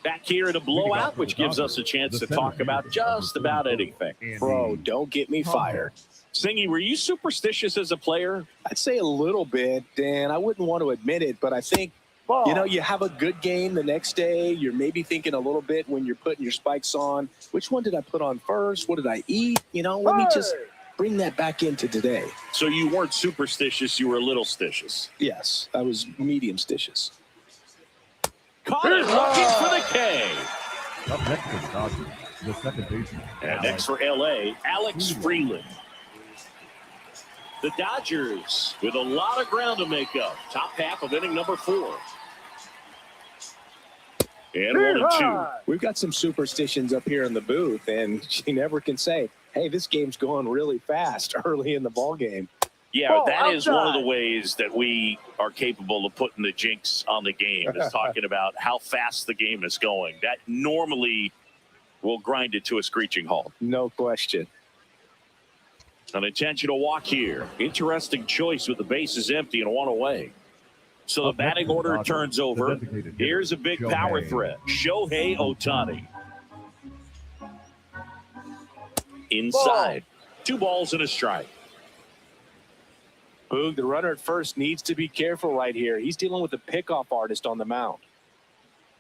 Back here in a blowout, which gives us a chance to talk about just about anything. Bro, don't get me fired. Singy, were you superstitious as a player? I'd say a little bit, Dan. I wouldn't want to admit it, but I think, you know, you have a good game the next day. You're maybe thinking a little bit when you're putting your spikes on. Which one did I put on first? What did I eat? You know, let me just bring that back into today. So you weren't superstitious, you were a little stitious. Yes, I was medium stitious. Caught it, looking for the K. Up next for the Dodgers, the second baseman. And next for L.A., Alex Freeland. The Dodgers with a lot of ground to make up. Top half of inning number 4. And 1-2. We've got some superstitions up here in the booth, and you never can say, hey, this game's going really fast early in the ball game. Yeah, that is one of the ways that we are capable of putting the jinx on the game, is talking about how fast the game is going. That normally will grind it to a screeching halt. No question. An intentional walk here. Interesting choice with the bases empty and 1 away. So the batting order turns over. Here's a big power threat. Shohei Ohtani. Inside. 2 balls and a strike. Boog, the runner at first needs to be careful right here. He's dealing with a pickoff artist on the mound.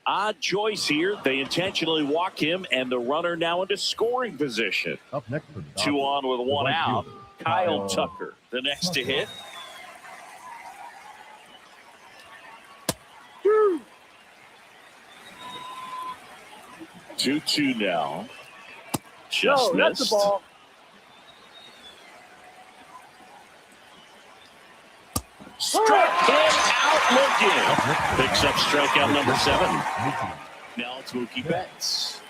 Odd choice here. They intentionally walk him, and the runner now into scoring position. Up next for the Dodgers, 2 on with 1 right out. fielder, Kyle Tucker, the next to hit. Woo. 2-2 now. Just missed. That's the ball. Struck him out looking. Picks up strikeout number 7. Now it's Mookie Betts.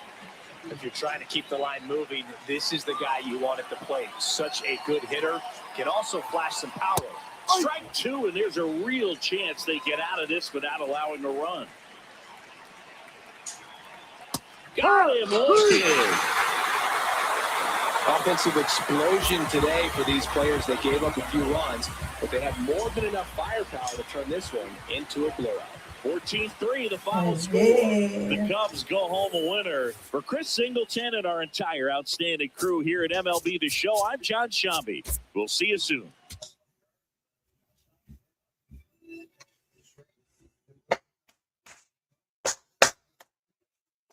If you're trying to keep the line moving, this is the guy you want at the plate. Such a good hitter. Can also flash some power. Strike 2, and there's a real chance they get out of this without allowing a run. Got him looking. Offensive explosion today for these players that gave up a few runs, but they have more than enough firepower to turn this one into a blowout. 14-3, the final score. The Cubs go home a winner. For Chris Singleton and our entire outstanding crew here at MLB The Show, I'm John Shambi. We'll see you soon.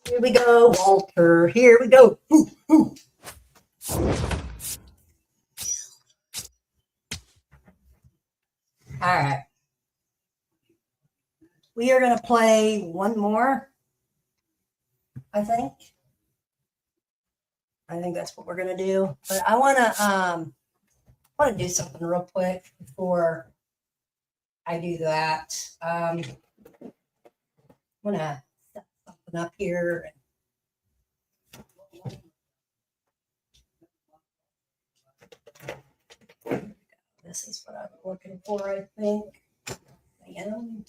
Here we go, Walter. Here we go. Ooh, ooh. All right. We are going to play one more, I think. I think that's what we're going to do. But I want to do something real quick before I do that. I'm going to set something up here. This is what I'm looking for, I think. And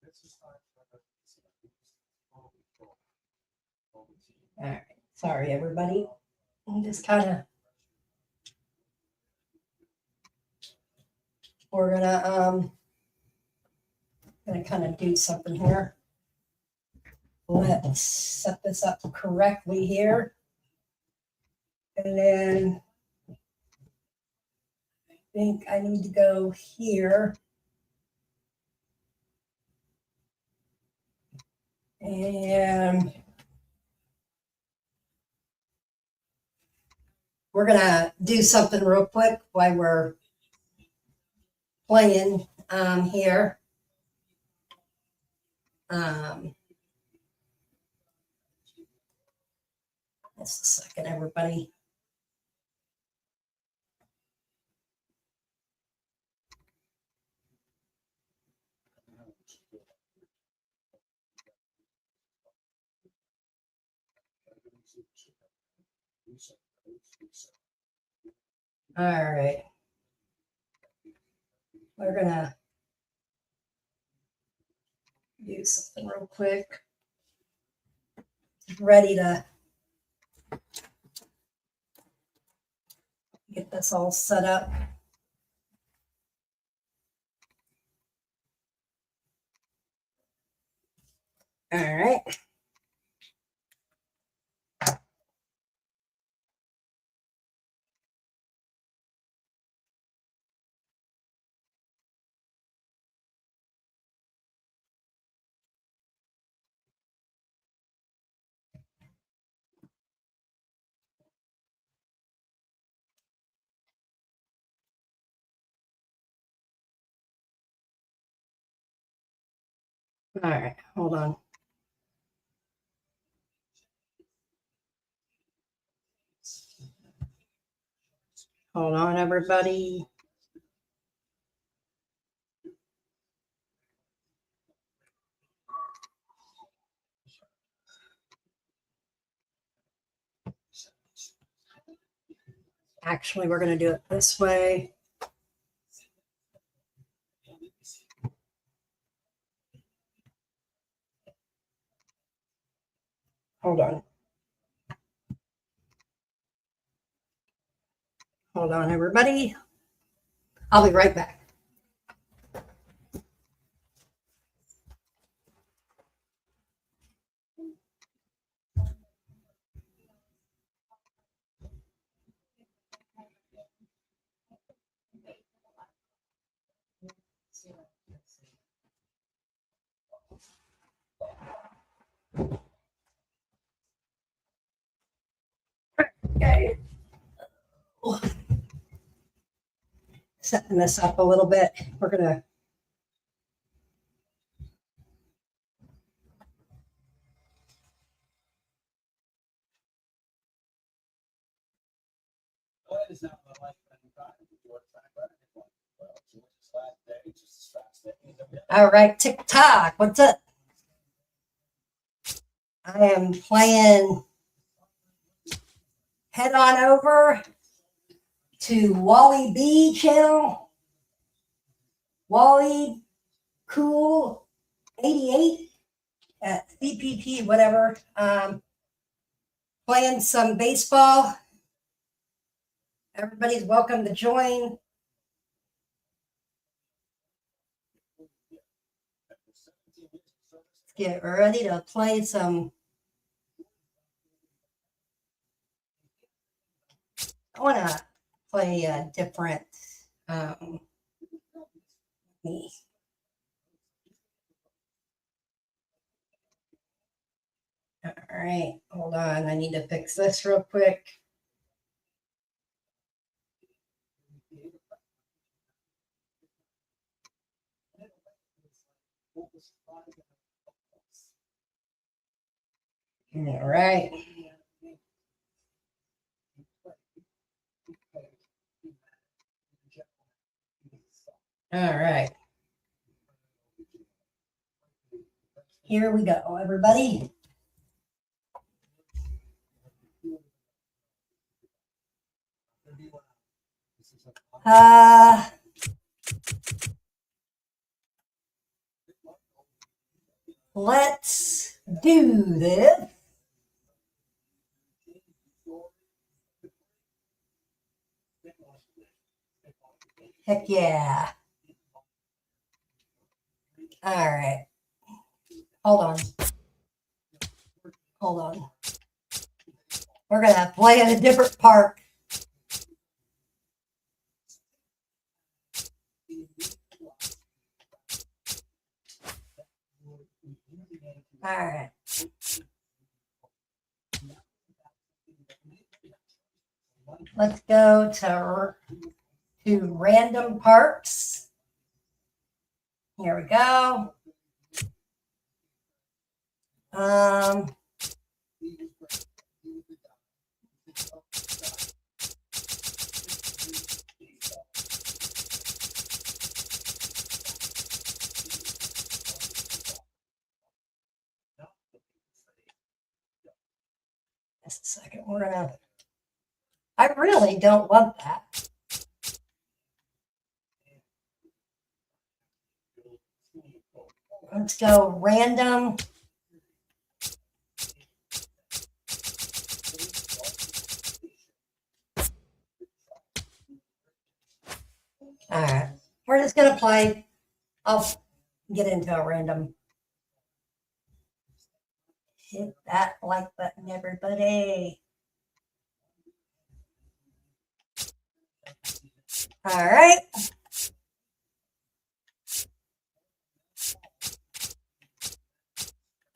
All right. Sorry, everybody. I'm just we're gonna kind of do something here. Let's set this up correctly here. And then I think I need to go here. And we're going to do something real quick while we're playing here. Just a second, everybody. All right. We're going to do something real quick. Ready to get this all set up. All right. All right, hold on. Hold on, everybody. Actually, we're going to do it this way. Hold on. Hold on, everybody. I'll be right back. Okay. Setting this up a little bit. We're going to all right, TikTok, what's up? I am playing. Head on over to Wally B channel. Wally Cool 88 at CPT, whatever. Playing some baseball. Everybody's welcome to join. Let's get ready to play some. I want to play a different. Me. All right, hold on. I need to fix this real quick. All right. All right. Here we go, everybody. Let's do this. Heck yeah. All right. Hold on. We're going to play at a different park. All right. Let's go to random parks. Here we go. Just a second. I really don't want that. Let's go random. All right. We're just going to play. I'll get into a random. Hit that like button, everybody. All right.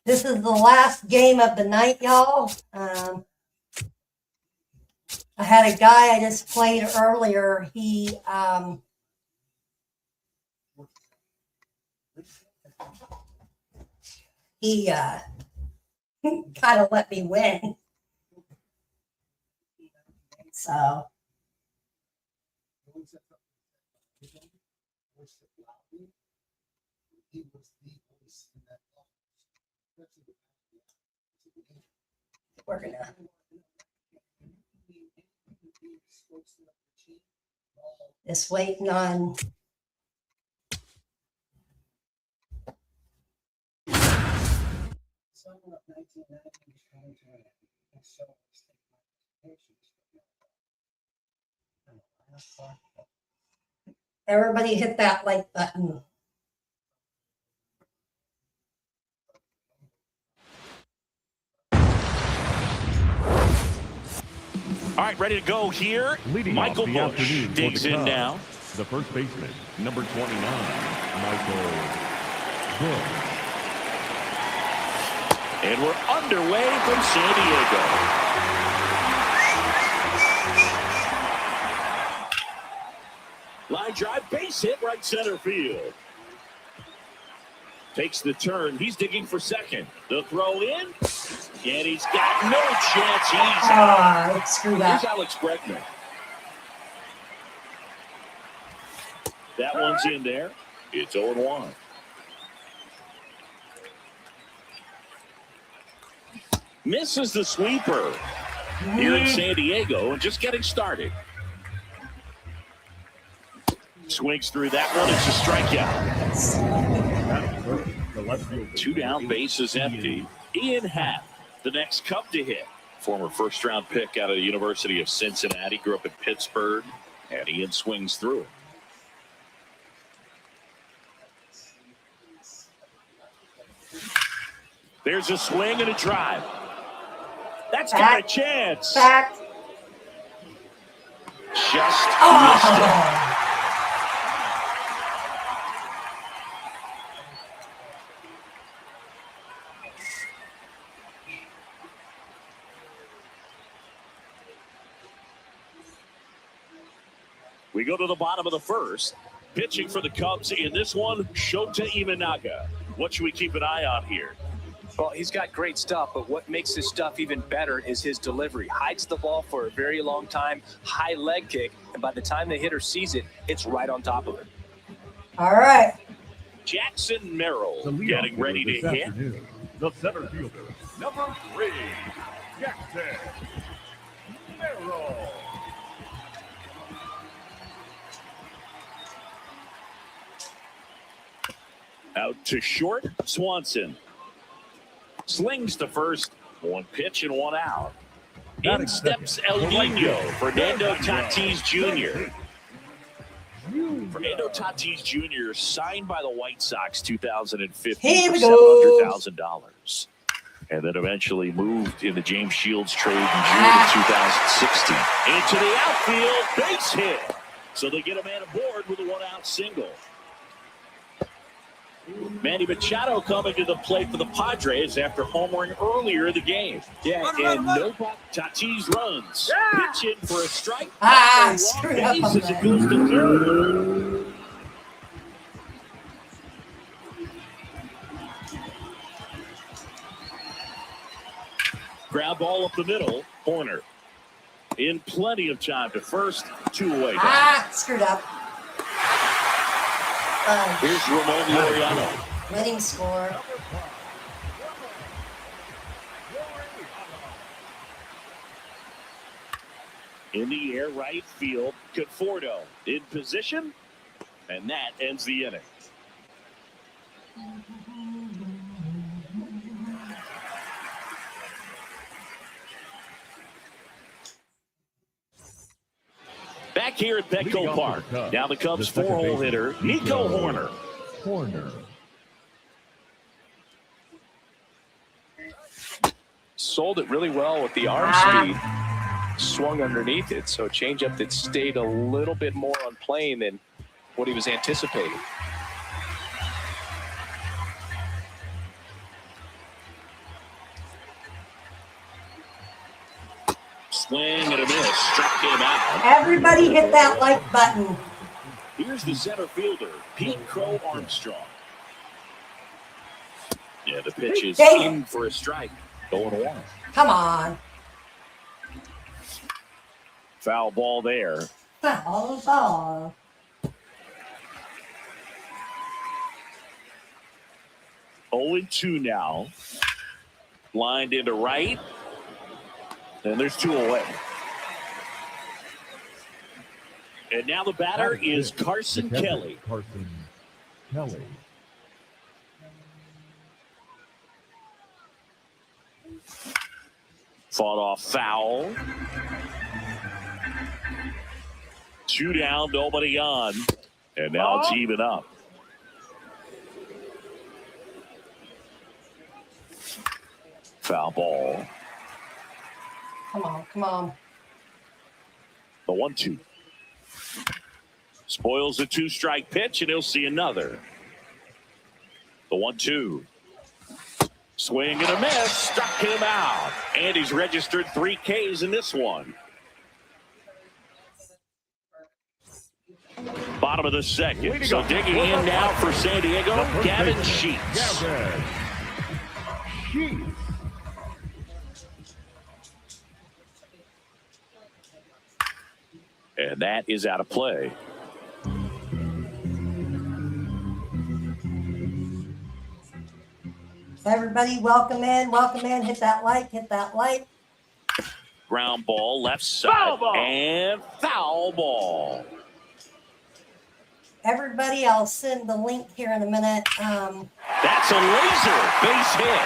This is the last game of the night, y'all. I had a guy I just played earlier. He kind of let me win. So we're gonna just waiting on everybody hit that like button. All right, ready to go here. Leading Michael off the Busch afternoon for digs the in Cubs, now. The first baseman, number 29, Michael Busch. And we're underway from San Diego. Line drive, base hit, right center field. Takes the turn. He's digging for second. The throw in, and he's got no chance. He's out. Screw Here's that. Alex Bregman. That one's in there. It's 0-1. Misses the sweeper here in San Diego and just getting started. Swings through that one. It's a strikeout. 2 down, bases empty. Ian Happ, the next Cub to hit. Former first-round pick out of the University of Cincinnati. Grew up in Pittsburgh. And Ian swings through. There's a swing and a drive. That's got a chance. Back. Just missed it. We go to the bottom of the first. Pitching for the Cubs in this one, Shota Imanaga. What should we keep an eye on here? Well, he's got great stuff, but what makes his stuff even better is his delivery. Hides the ball for a very long time, high leg kick, and by the time the hitter sees it, it's right on top of it. All right. Jackson Merrill getting ready to hit. The center fielder, number 3, Jackson Merrill. Out to short, Swanson. Slings to first. One pitch and one out. Batting In steps second. El Nino, Fernando Tatis Jr. Fernando Tatis Jr. signed by the White Sox 2015 Here for we go. $700,000. And then eventually moved in the James Shields trade in June of 2016. Into the outfield, base hit. So they get a man aboard with a one-out single. Manny Machado coming to the plate for the Padres after homering earlier in the game. Yeah, and no Tatis runs. Pitch in for a strike. Screwed up on As it that. goes to third. Ground ball up the middle. Corner. In plenty of time to first. 2 away. Screwed up. Here's Ramon Laureano. Winning score. In the air, right field. Conforto in position. And that ends the inning. Back here at Petco Park. Now the Cubs' four-hole hitter, Nico Horner. sold it really well with the arm speed. Swung underneath it, so changeup that stayed a little bit more on plane than what he was anticipating. Swing and a miss, struck him out. Everybody hit that like button. Here's the center fielder, Pete Crow Armstrong. Yeah, the pitch is in for a strike. Going one. Come on. Foul ball there. Foul. 0-2 now. Lined into right. And there's two away. And now the batter is Carson Kelly. Fought off foul. 2 down, nobody on. And now it's even up. Foul ball. Come on. The 1-2. Spoils the 2-strike pitch, and he'll see another. The 1-2. Swing and a miss. Struck him out. And he's registered 3 Ks in this one. Bottom of the second. So digging in now for San Diego, Gavin Sheets. And that is out of play. Everybody, welcome in. Hit that like. Ground ball, left side, and foul ball. Everybody, I'll send the link here in a minute. That's a laser base hit.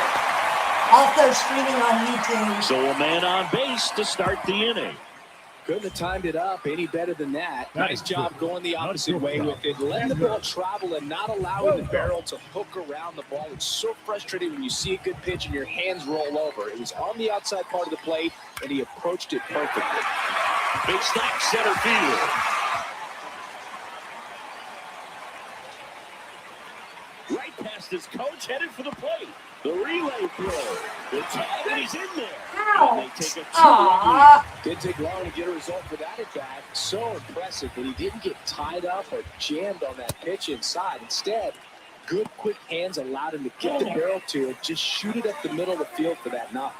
Also streaming on YouTube. So a man on base to start the inning. Couldn't have timed it up any better than that. Nice job going the opposite way with it. Letting the ball travel and not allowing the barrel to hook around the ball. It's so frustrating when you see a good pitch and your hands roll over. It was on the outside part of the plate, and he approached it perfectly. Big snap, center field. Right past his coach, headed for the plate. The relay throw. The tag, and he's in there. And they take a 2-1 lead. Didn't take long to get a result for that at bat. So impressive that he didn't get tied up or jammed on that pitch inside. Instead, good quick hands allowed him to get the barrel to it, just shoot it up the middle of the field for that knock.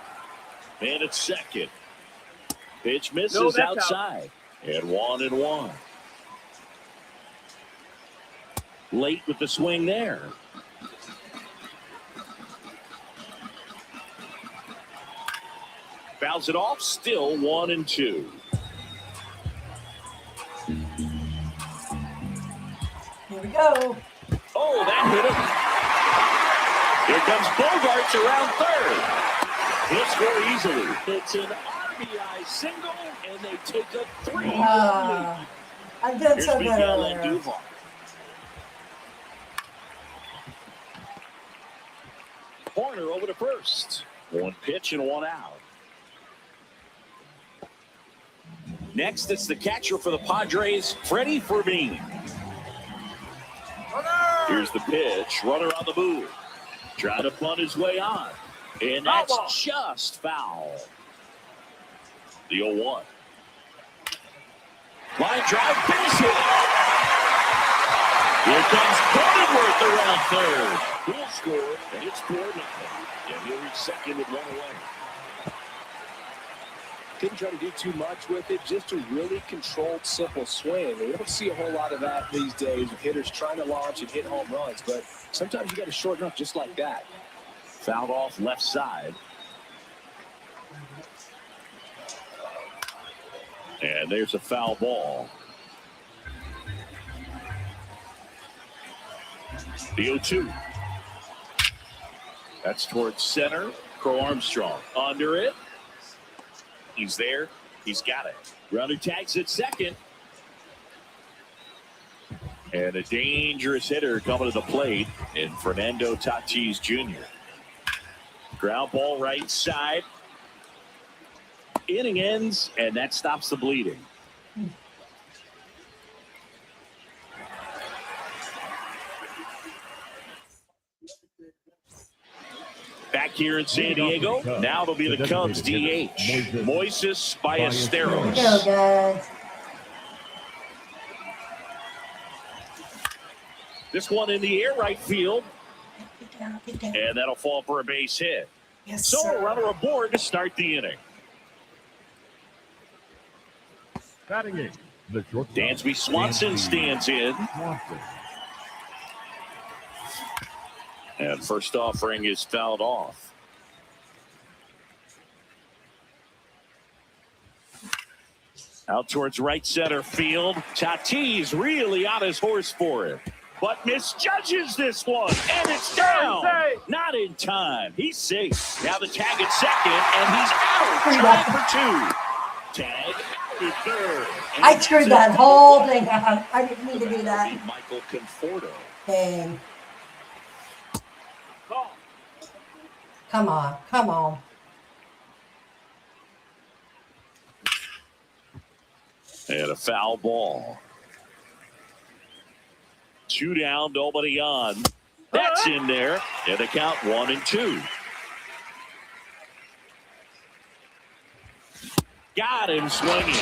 Man at second. Pitch misses outside. And 1-1. Late with the swing there. Fouls it off, still 1-2. Here we go. Oh, that hit him. Here comes Bogarts around third. He'll score easily. It's an RBI single, and they take a 3-1 lead. I'm doing Here's so good Miguel earlier. Andujar. Corner over to first. One pitch and one out. Next, it's the catcher for the Padres, Freddie Fermin. Here's the pitch. Runner on the move. Trying to bunt his way on. And that's just foul. The 0-1. Line drive, base hit. Here comes Cronenworth around third. He'll score, and it's 4-0. And he'll reach second with one away. Didn't try to do too much with it, just a really controlled, simple swing. We don't see a whole lot of that these days with hitters trying to launch and hit home runs, but sometimes you got to shorten up just like that. Fouled off left side. And there's a foul ball. The 0-2. That's towards center. Crow Armstrong under it. He's there. He's got it. Runner tags at second. And a dangerous hitter coming to the plate in Fernando Tatis Jr. Ground ball right side. Inning ends, and that stops the bleeding. Back here in San Diego, now it'll be the Cubs DH, Moises Ballesteros. Go, guys. This one in the air right field, Get down, get down. and that'll fall for a base hit. Yes, So sir. a runner aboard to start the inning. Batting eighth, the shortstop. Dansby Swanson stands in. Swanson. And first offering is fouled off. Out towards right center field. Tatis really on his horse for it. But misjudges this one. And it's down. Not in time. He's safe. Now the tag at second. And he's out. Trying for two. Tag to third. And I screwed that whole thing up. I didn't mean to do that. Michael Conforto. Dang. Come on. Come on. And a foul ball. 2 down, nobody on. That's in there. And the count 1-2. Got him swinging.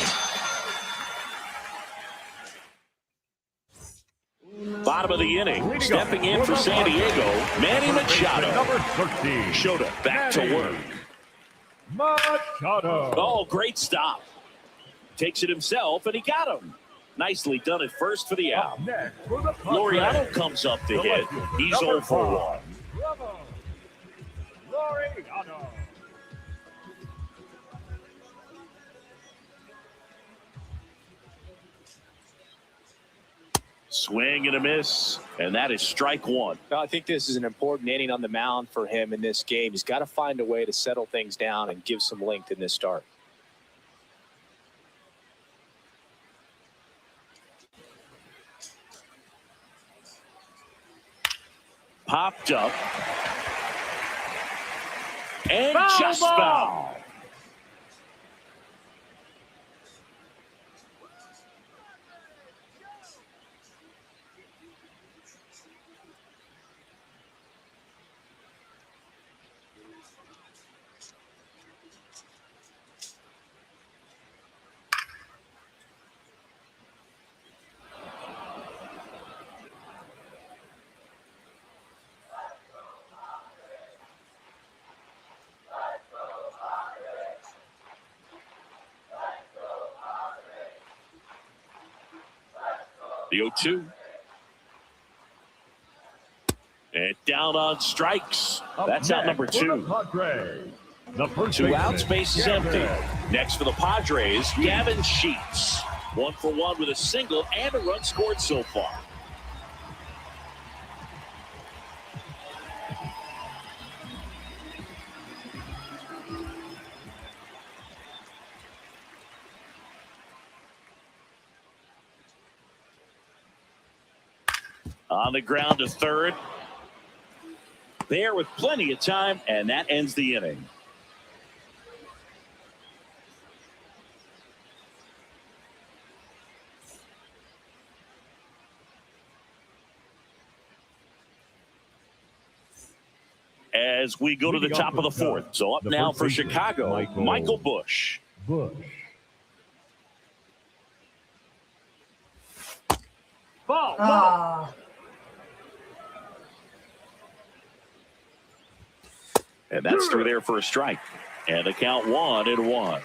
Bottom of the inning. Stepping in for San Diego, Manny Machado. Number 13. Showed up back to work. Machado. Oh, great stop. Takes it himself, and he got him. Nicely done at first for the out. Next for the Laureano comes up to hit. He's 0 for 1. Bravo. Laureano. Swing and a miss, and that is strike one. Well, I think this is an important inning on the mound for him in this game. He's got to find a way to settle things down and give some length in this start. Popped up. And just foul. The 0-2. And down on strikes. That's out number 2. 2 outs, base is empty. Next for the Padres, Gavin Sheets. 1 for 1 with a single and a run scored so far. On the ground to third. There with plenty of time, and that ends the inning. As we go to the top of the fourth. So up now for Chicago, Michael Busch. Bush. Ball. Ah, And that's through there for a strike. And the count 1-1.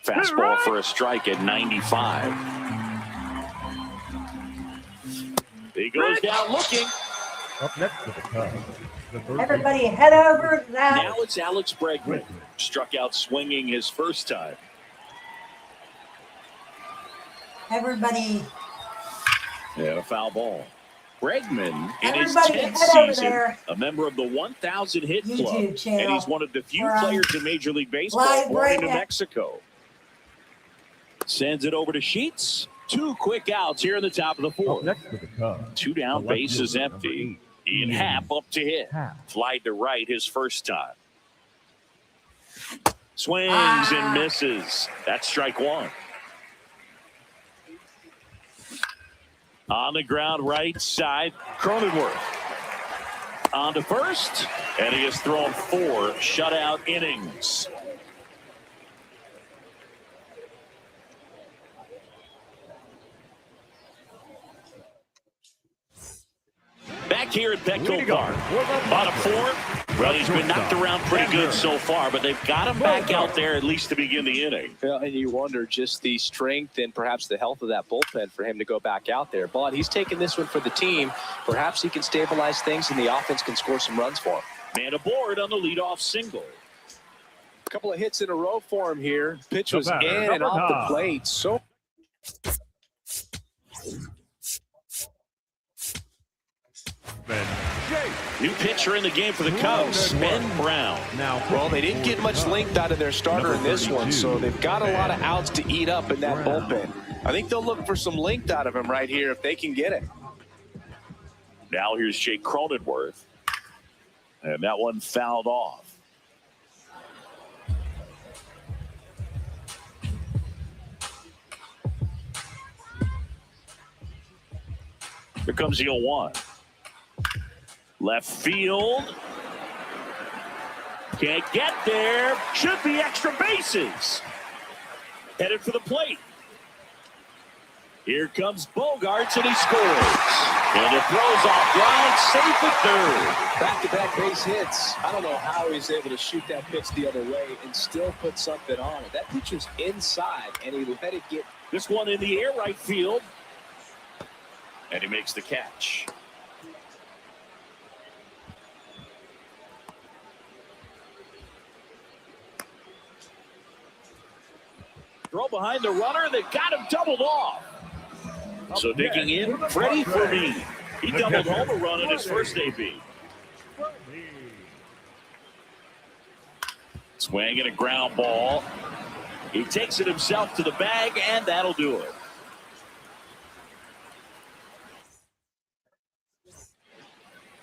Fastball for a strike at 95. He goes down looking. Up next to the Cubs. The third everybody head over to that. Now it's Alex Bregman. Struck out swinging his first time. Everybody, And a foul ball. Bregman, in his everybody 10th head over season, there. a member of the 1,000 hit club. YouTube channel. And he's one of the few for, players in Major League Baseball live born in New break- Mexico. Sends it over to Sheets. 2 quick outs here in the top of the Up fourth. next to the Cubs. 2 down, the left bases fielder, number empty. 8, Ian Happ up to hit. Happ. Fly to right his first time. Swings and misses. That's strike 1. On the ground right side, Cronenworth. On to first, and he has thrown 4 shutout innings. Back here at Petco Park. Bottom 4. Well, he's been knocked around pretty good so far, but they've got him back out there at least to begin the inning. Well, and you wonder just the strength and perhaps the health of that bullpen for him to go back out there. But he's taking this one for the team. Perhaps he can stabilize things and the offense can score some runs for him. Man aboard on the leadoff single. A couple of hits in a row for him here. Pitch was batter, in and number off the 9. plate. So New pitcher in the game for the Cubs, Ben Brown. Now, well, they didn't get much length out of their starter in this one, so they've got a lot of outs to eat up in that bullpen. I think they'll look for some length out of him right here if they can get it. Now here's Jake Cronenworth. And that one fouled off. Here comes the 0-1. Left field. Can't get there. Should be extra bases. Headed for the plate. Here comes Bogarts, and he scores. And it throws off ground, safe at third. Back-to-back base hits. I don't know how he's able to shoot that pitch the other way and still put something on it. That pitch was inside, and he let it get. This one in the air right field. And he makes the catch. Throw behind the runner. They got him doubled off. So digging in, Freddie Fermin. He doubled home a run in his first AB. Swing and a ground ball. He takes it himself to the bag, and that'll do it.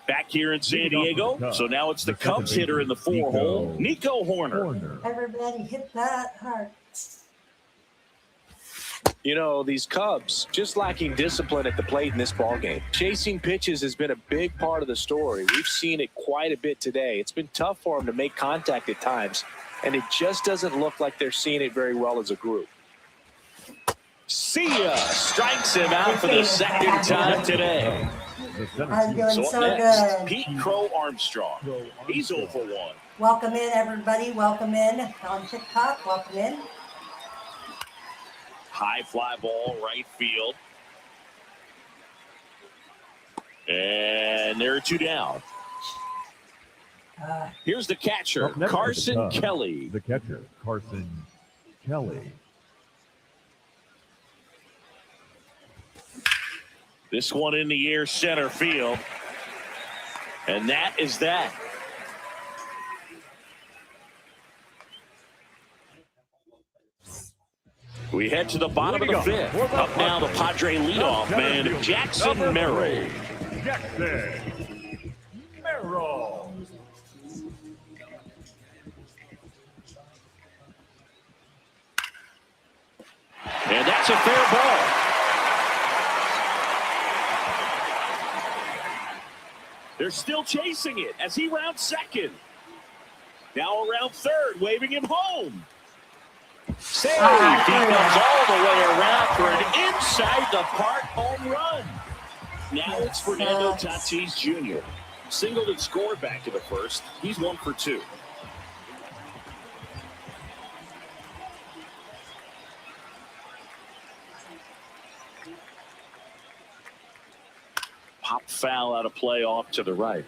Back here in San Diego, so now it's the Cubs hitter in the 4-hole, Nico Horner. everybody hit that hard. You know, these Cubs just lacking discipline at the plate in this ballgame. Chasing pitches has been a big part of the story. We've seen it quite a bit today. It's been tough for them to make contact at times, and it just doesn't look like they're seeing it very well as a group. See ya! Strikes him out for the second time today. I'm doing So so up next, good. Pete Crow Armstrong. He's 0 for 1. Welcome in, everybody. Welcome in on TikTok. Welcome in. High fly ball, right field. And there are 2 down. Here's the catcher, Up next to the Carson Cubs, Kelly. The catcher, Carson Kelly. This one in the air, center field. And that is that. We head to the bottom of the fifth. Up now, the Padre leadoff man, Jackson Merrill. Jackson Merrill. And that's a fair ball. They're still chasing it as he rounds second. Now around third, waving him home. Save. He comes all the way around for an inside the park home run. Now it's Fernando Tatis Jr. Singled and scored back to the first. He's 1 for 2. Pop foul out of play off to the right.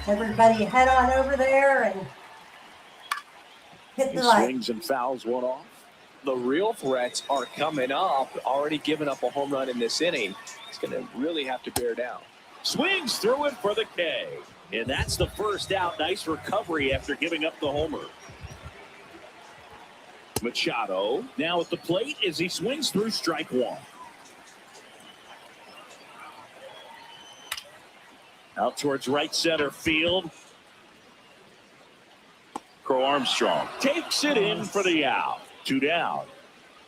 Everybody head on over there and hit He the light. swings and fouls one off. The real threats are coming up. Already given up a home run in this inning. He's going to really have to bear down. Swings through it for the K. And that's the first out. Nice recovery after giving up the homer. Machado now at the plate as he swings through strike one. Out towards right center field. Crow Armstrong takes it in for the out. 2 down.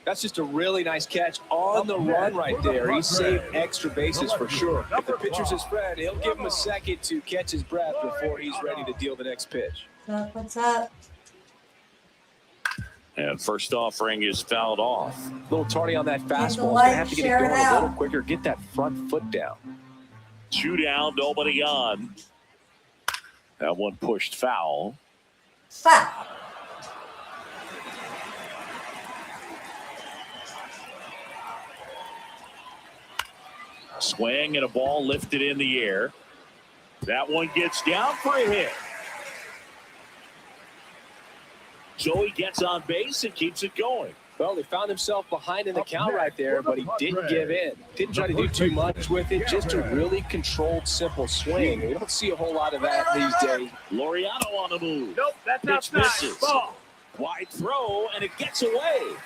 That's just a really nice catch on the run right there. He saved extra bases for sure. If the pitcher's his friend, he'll give him a second to catch his breath before he's ready to deal the next pitch. What's up? And first offering is fouled off. A little tardy on that fastball. He's going light, to have to get it share it going a out. little quicker. Get that front foot down. 2 down, nobody on. That one pushed foul. Foul. Swing and a ball lifted in the air. That one gets down for a hit. So he gets on base and keeps it going. Well, he found himself behind in the count right there, but he didn't give in. Didn't try to do too much with it. Just a really controlled, simple swing. We don't see a whole lot of that these days. Laureano on the move. Nope, that's Pitch outside. misses. Ball. Wide throw, and it gets away.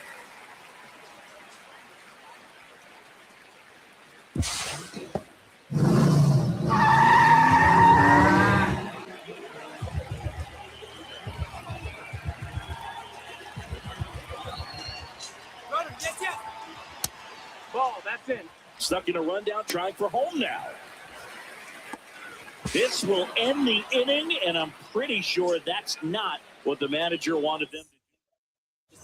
Ball, that's in. Stuck in a rundown, trying for home now. This will end the inning, and I'm pretty sure that's not what the manager wanted them to do.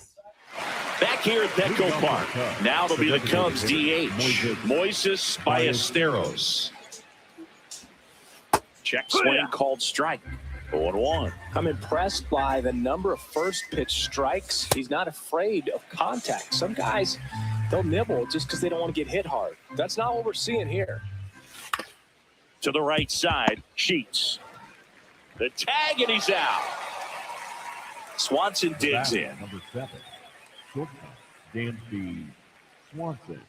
Back here at Petco Park. Now it'll be the Cubs DH, Moises Ballesteros. Check swing called strike. 0-1. I'm impressed by the number of first pitch strikes. He's not afraid of contact. Some guys, they'll nibble just because they don't want to get hit hard. That's not what we're seeing here. To the right side, Sheets. The tag, and he's out. Swanson digs in. Number 7, shortstop, Dansby Swanson.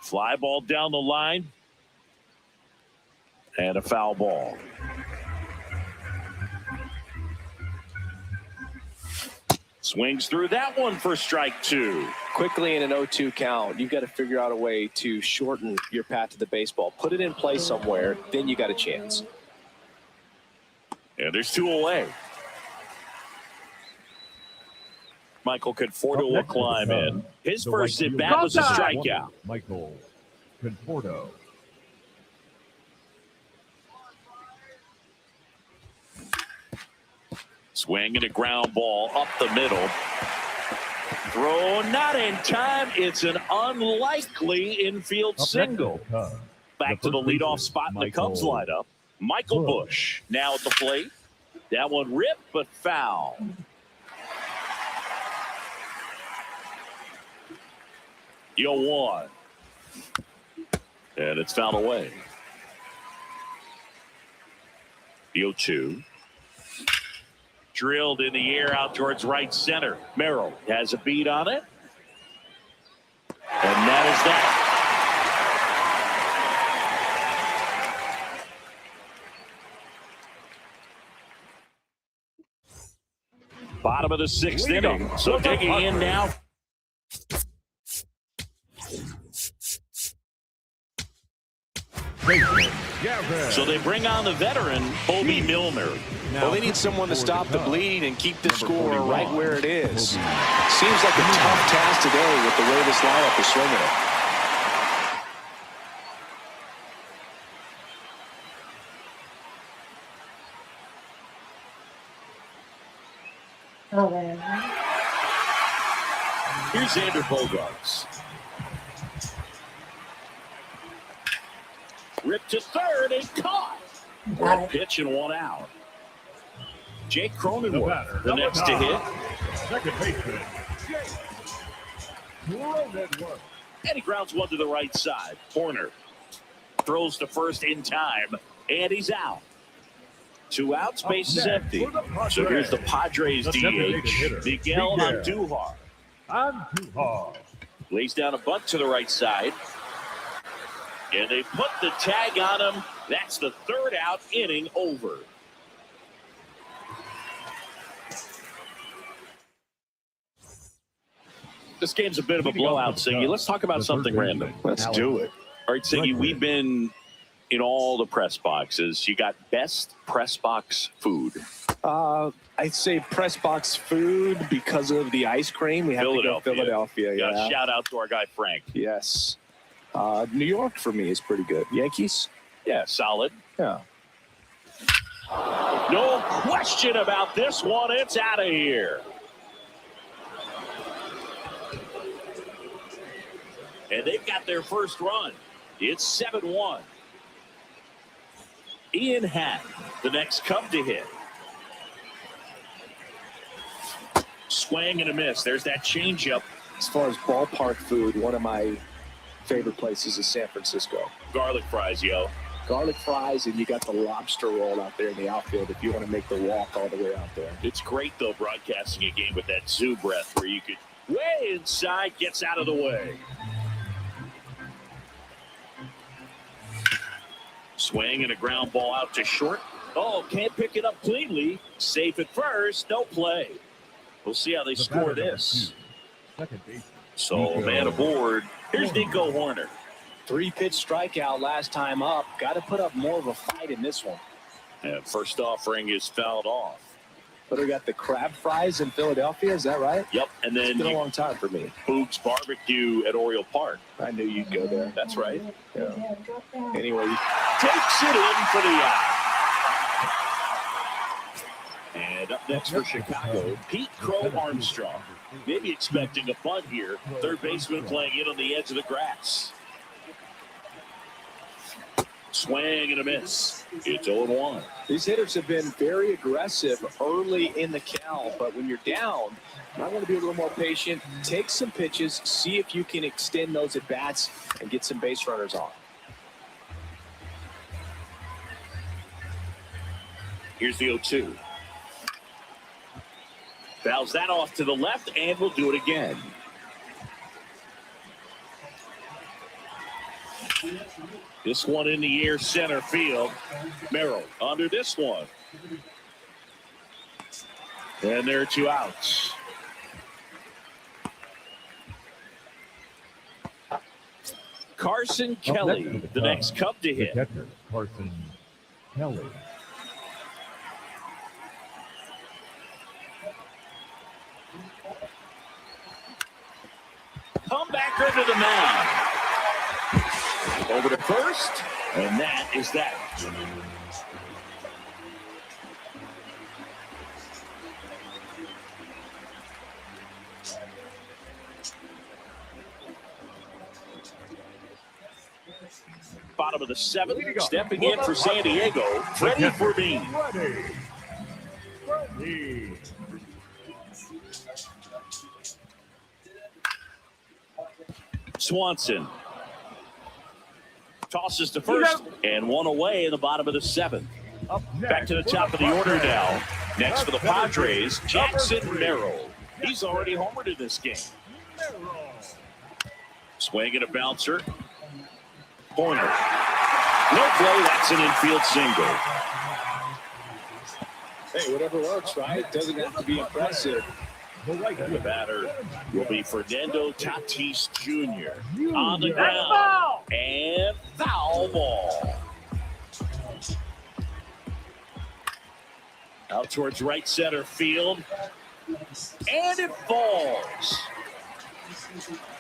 Fly ball down the line. And a foul ball. Swings through that one for strike 2. Quickly in an 0-2 count, you've got to figure out a way to shorten your path to the baseball. Put it in play somewhere, then you got a chance. And there's 2 away. Michael Conforto will climb in. His first at bat was a strikeout. Michael Conforto. Swing and a ground ball up the middle. Throw not in time. It's an unlikely infield single. Back to the leadoff spot in the Cubs lineup. Michael Busch now at the plate. That one ripped but foul. Yo 1. And it's fouled away. Yo 2. Drilled in the air out towards right center. Merrill has a beat on it. And that is that. Bottom of the 6th inning. So digging in now. So they bring on the veteran, Bobby Milner. Well, they need someone to stop the bleed and keep the score right where it is. Seems like a tough task today with the way this lineup is swinging it. Oh, man. Here's Xander Bogaerts. Ripped to third and caught. One pitch and one out. Jake Cronenworth, the next to hit. Second baseman, Jake Cronenworth. And he grounds one to the right side. Horner throws to first in time, and he's out. 2 outs, base is empty. So here's the Padres DH, Miguel Andujar. Lays down a bunt to the right side. And they put the tag on him. That's the 3rd out, inning over. This game's a bit of a blowout, Siggy. Let's talk about something random. Let's do it. All right, Siggy, we've been in all the press boxes. You got best press box food. I'd say press box food because of the ice cream. We have to go Philadelphia. Yeah. Shout out to our guy, Frank. Yes. New York for me is pretty good. Yankees? Yeah, solid. Yeah. No question about this one. It's out of here. And they've got their first run. It's 7-1. Ian Happ, the next Cub to hit. Swing and a miss. There's that changeup. As far as ballpark food, one of my favorite places is San Francisco. Garlic fries, yo. Garlic fries, and you got the lobster roll out there in the outfield if you want to make the walk all the way out there. It's great, though, broadcasting a game with that zoo breath where you could way inside, gets out of the way. Swing and a ground ball out to short. Oh, can't pick it up cleanly. Safe at first, no play. We'll see how they score this. So, man aboard. Here's Nico Horner. 3-pitch strikeout last time up. Got to put up more of a fight in this one. And first offering is fouled off. But we got the crab fries in Philadelphia, is that right? Yep, and then it's been a long time for me. Boog's Barbecue at Oriole Park. I knew you'd go there. That's right. Yeah. Anyway, takes it in for the out. And up next for Chicago, Pete Crow Armstrong. Maybe expecting a bunt here. Third baseman playing it on the edge of the grass. Swing and a miss. It's 0-1. These hitters have been very aggressive early in the count, but when you're down, you might want to be a little more patient. Take some pitches, see if you can extend those at-bats and get some base runners on. Here's the 0-2. Fouls that off to the left, and we'll do it again. This one in the air, center field. Merrill under this one. And there are 2 outs. Carson Kelly, the next Cub to hit. Carson Kelly. Comebacker to the mound. Over to first, and that is that. Bottom of the 7th, stepping in for San Diego, Freddie Fermin. Swanson tosses to first, and one away in the bottom of the 7th. Back to the top of the order now. Next for the Padres, Jackson Merrill. He's already homered in this game. Swing and a bouncer. Horner. No play, that's an infield single. Hey, whatever works, right? It doesn't have to be impressive. The batter will be Fernando Tatis Jr. on the ground. And foul ball. Out towards right center field. And it falls.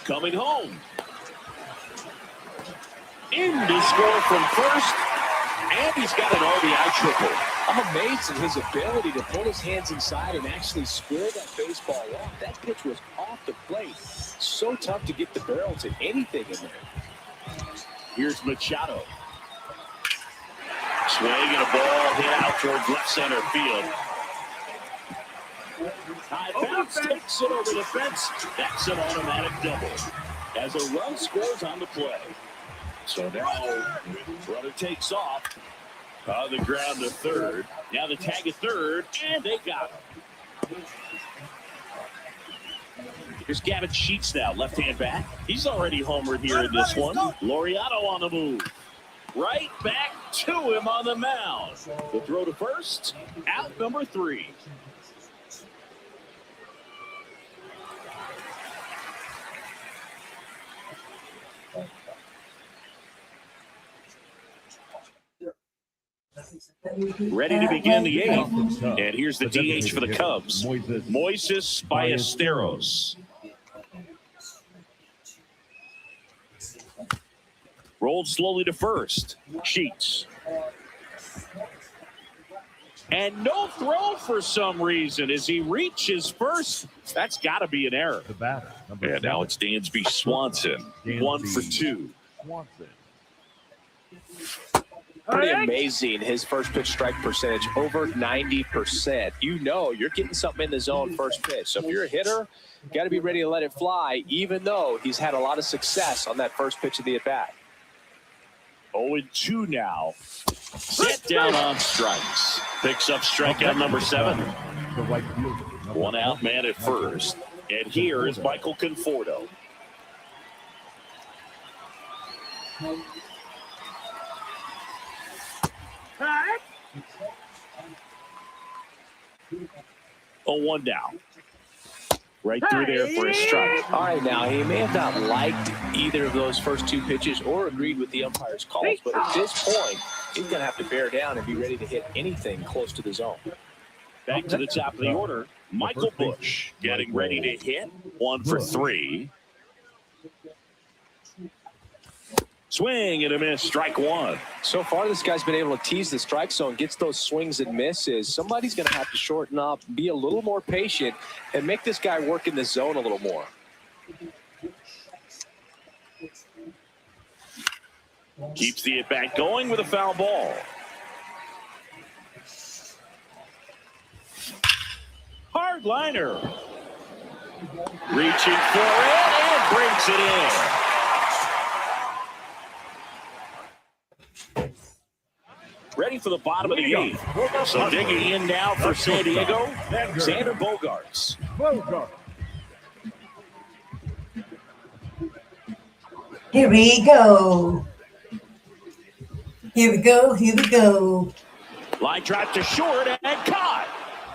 Coming home. In to score from first. And he's got an RBI triple. I'm amazed at his ability to pull his hands inside and actually square that baseball off. That pitch was off the plate. So tough to get the barrel to anything in there. Here's Machado. Swing and a ball hit out towards left center field. High bounce takes it over the fence. That's an automatic double. As a run scores on the play. So now, runner takes off. On the ground to third. Now the tag at third, and they got him. Here's Gavin Sheets now, left-hand bat. He's already homered here in this one. Laureano on the move. Right back to him on the mound. The throw to first, out number 3. Ready to begin the 8th. And here's the DH for the Cubs, Moises Ballesteros. Rolled slowly to first. Sheets. And no throw for some reason as he reaches first. That's got to be an error. The batter. And now it's Dansby Swanson. 1 for 2. Swanson. Pretty amazing, his first pitch strike percentage, over 90%. You know you're getting something in the zone first pitch. So if you're a hitter, you got to be ready to let it fly, even though he's had a lot of success on that first pitch of the at-bat. 0-2 now. Set down on strikes. Picks up strikeout number 7. The right fielder. One out man at first. And here is Michael Conforto. Oh, 1 down. Right through there for a strike. All right, now, he may have not liked either of those first 2 pitches or agreed with the umpire's calls, but at this point, he's going to have to bear down and be ready to hit anything close to the zone. Back to the top of the order, Michael Busch getting ready to hit. 1 for 3. Swing and a miss, strike 1. So far, this guy's been able to tease the strike zone, gets those swings and misses. Somebody's going to have to shorten up, be a little more patient, and make this guy work in the zone a little more. Keeps the at-bat going with a foul ball. Hard liner. Reaching for it and brings it in. Ready for the bottom of the 8th. So digging in now for San Diego, Xander Bogaerts. Here we go. Here we go. Here we go. Line drive to short and caught.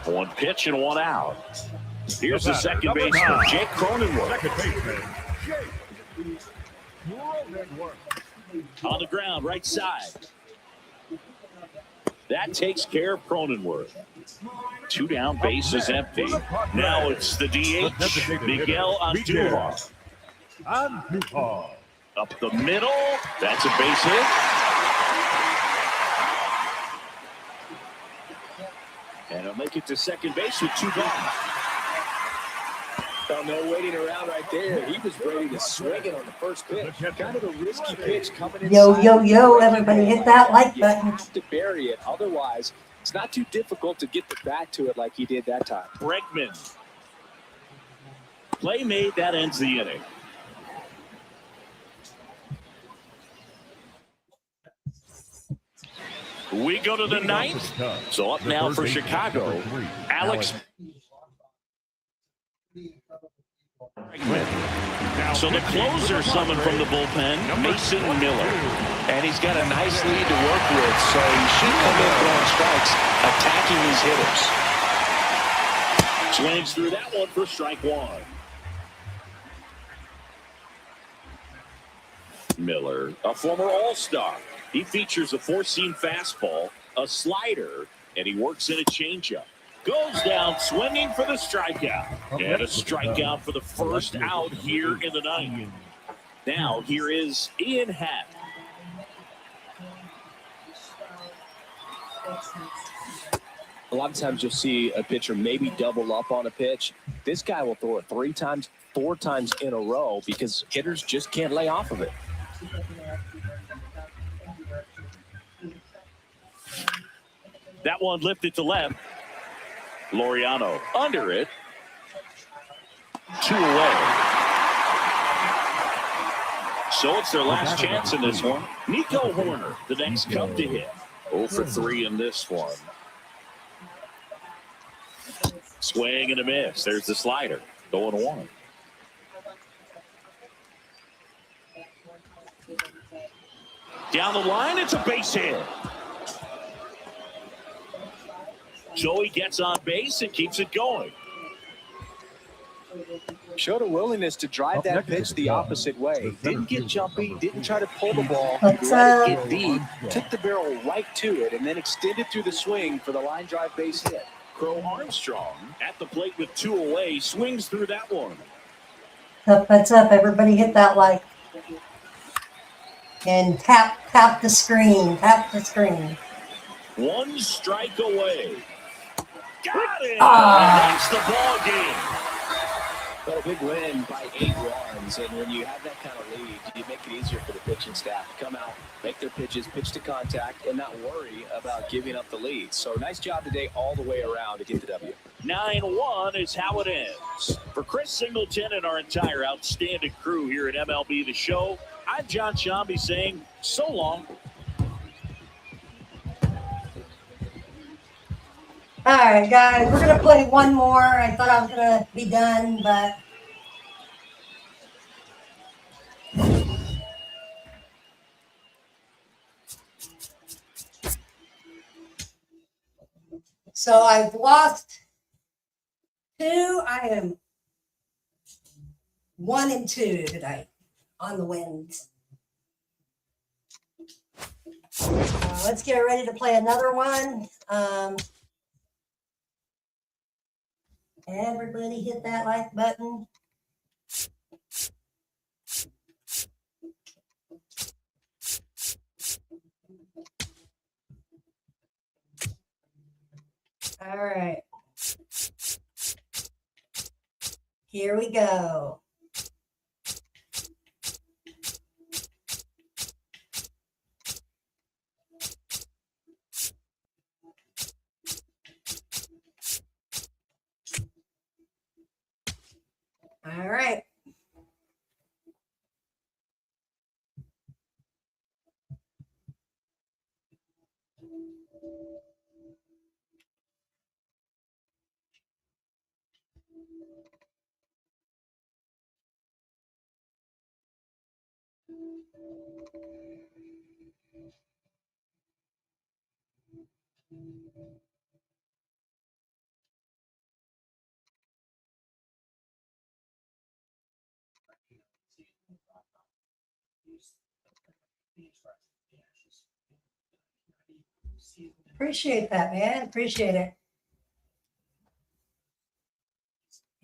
1 pitch and 1 out. Here's the second baseman, Jake Cronenworth. On the ground, right side. That takes care of Cronenworth. 2 down, base is empty. Now it's the DH, Miguel Andujar. Up the middle, that's a base hit. And he'll make it to second base with 2 gone. Oh, no waiting around right there. He was ready to swing it on the first pitch. Kind of a risky pitch coming inside. Yo, yo, yo, everybody hit that like You button. have to bury it. Otherwise, it's not too difficult to get the bat to it like he did that time. Bregman. Play made, that ends the inning. We go to the 9th. So up now for Chicago, Alex Bregman. So the closer summoned from the bullpen, Mason Miller. And he's got a nice lead to work with, so he should come in throwing strikes, attacking these hitters. Swings through that one for strike one. Miller, a former All-Star. He features a four-seam fastball, a slider, and he works in a changeup. Goes down swinging for the strikeout. And a strikeout for the first out here in the ninth. Now here is Ian Happ. A lot of times you'll see a pitcher maybe double up on a pitch. This guy will throw it 3 times, 4 times in a row because hitters just can't lay off of it. That one lifted to left. Laureano under it. 2 away. So it's their last chance in this one. Nico Horner, the next Cub to hit. 0 for 3 in this one. Swing and a miss. There's the slider. 0-1. Down the line, it's a base hit. Joey gets on base and keeps it going. Showed a willingness to drive that pitch the opposite way. Didn't get jumpy, didn't try to pull the ball. Let it get deep, took the barrel right to it, and then extended through the swing for the line drive base hit. Crow Armstrong at the plate with 2 away, swings through that one. That's up. Everybody hit that like. And tap the screen. Tap the screen. 1 strike away. Got it! That's the ball game. But a big win by 8 runs, and when you have that kind of lead, you make it easier for the pitching staff to come out, make their pitches, pitch to contact, and not worry about giving up the lead. So nice job today all the way around to get the W. 9-1 is how it ends. For Chris Singleton and our entire outstanding crew here at MLB The Show, I'm John Shambi saying so long. All right, guys, we're going to play one more. I thought I was going to be done, but so I've lost 2. I am 1 and 2 today on the wins. Let's get ready to play another one. Everybody hit that like button. All right. Here we go. All right. Appreciate that, man. Appreciate it.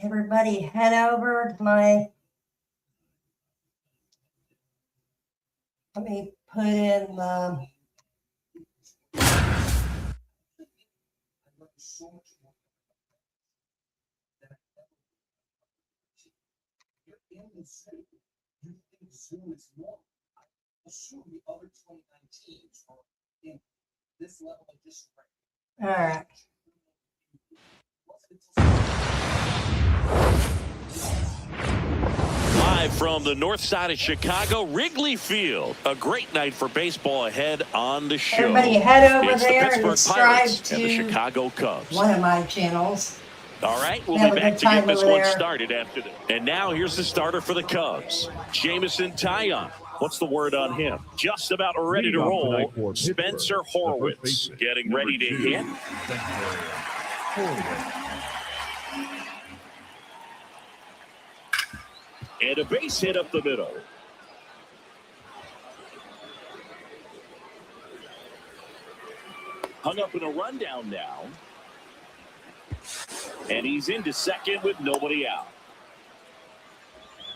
Everybody head over to my, let me put in the, all right. Live from the north side of Chicago, Wrigley Field. A great night for baseball ahead on the show. Everybody head over It's there the and Pittsburgh subscribe Pirates and the to Chicago Cubs. one of my channels. All right, we'll Have be a back good to get time this over one there. started after this. And now here's the starter for the Cubs, Jamison Taillon. What's the word on him? Just about ready to Leading off roll, tonight for Pittsburgh, Spencer the first Horwitz baseman, getting number ready to 2, hit. Spencer Horwitz. And a base hit up the middle. Hung up in a rundown now. And he's into second with nobody out.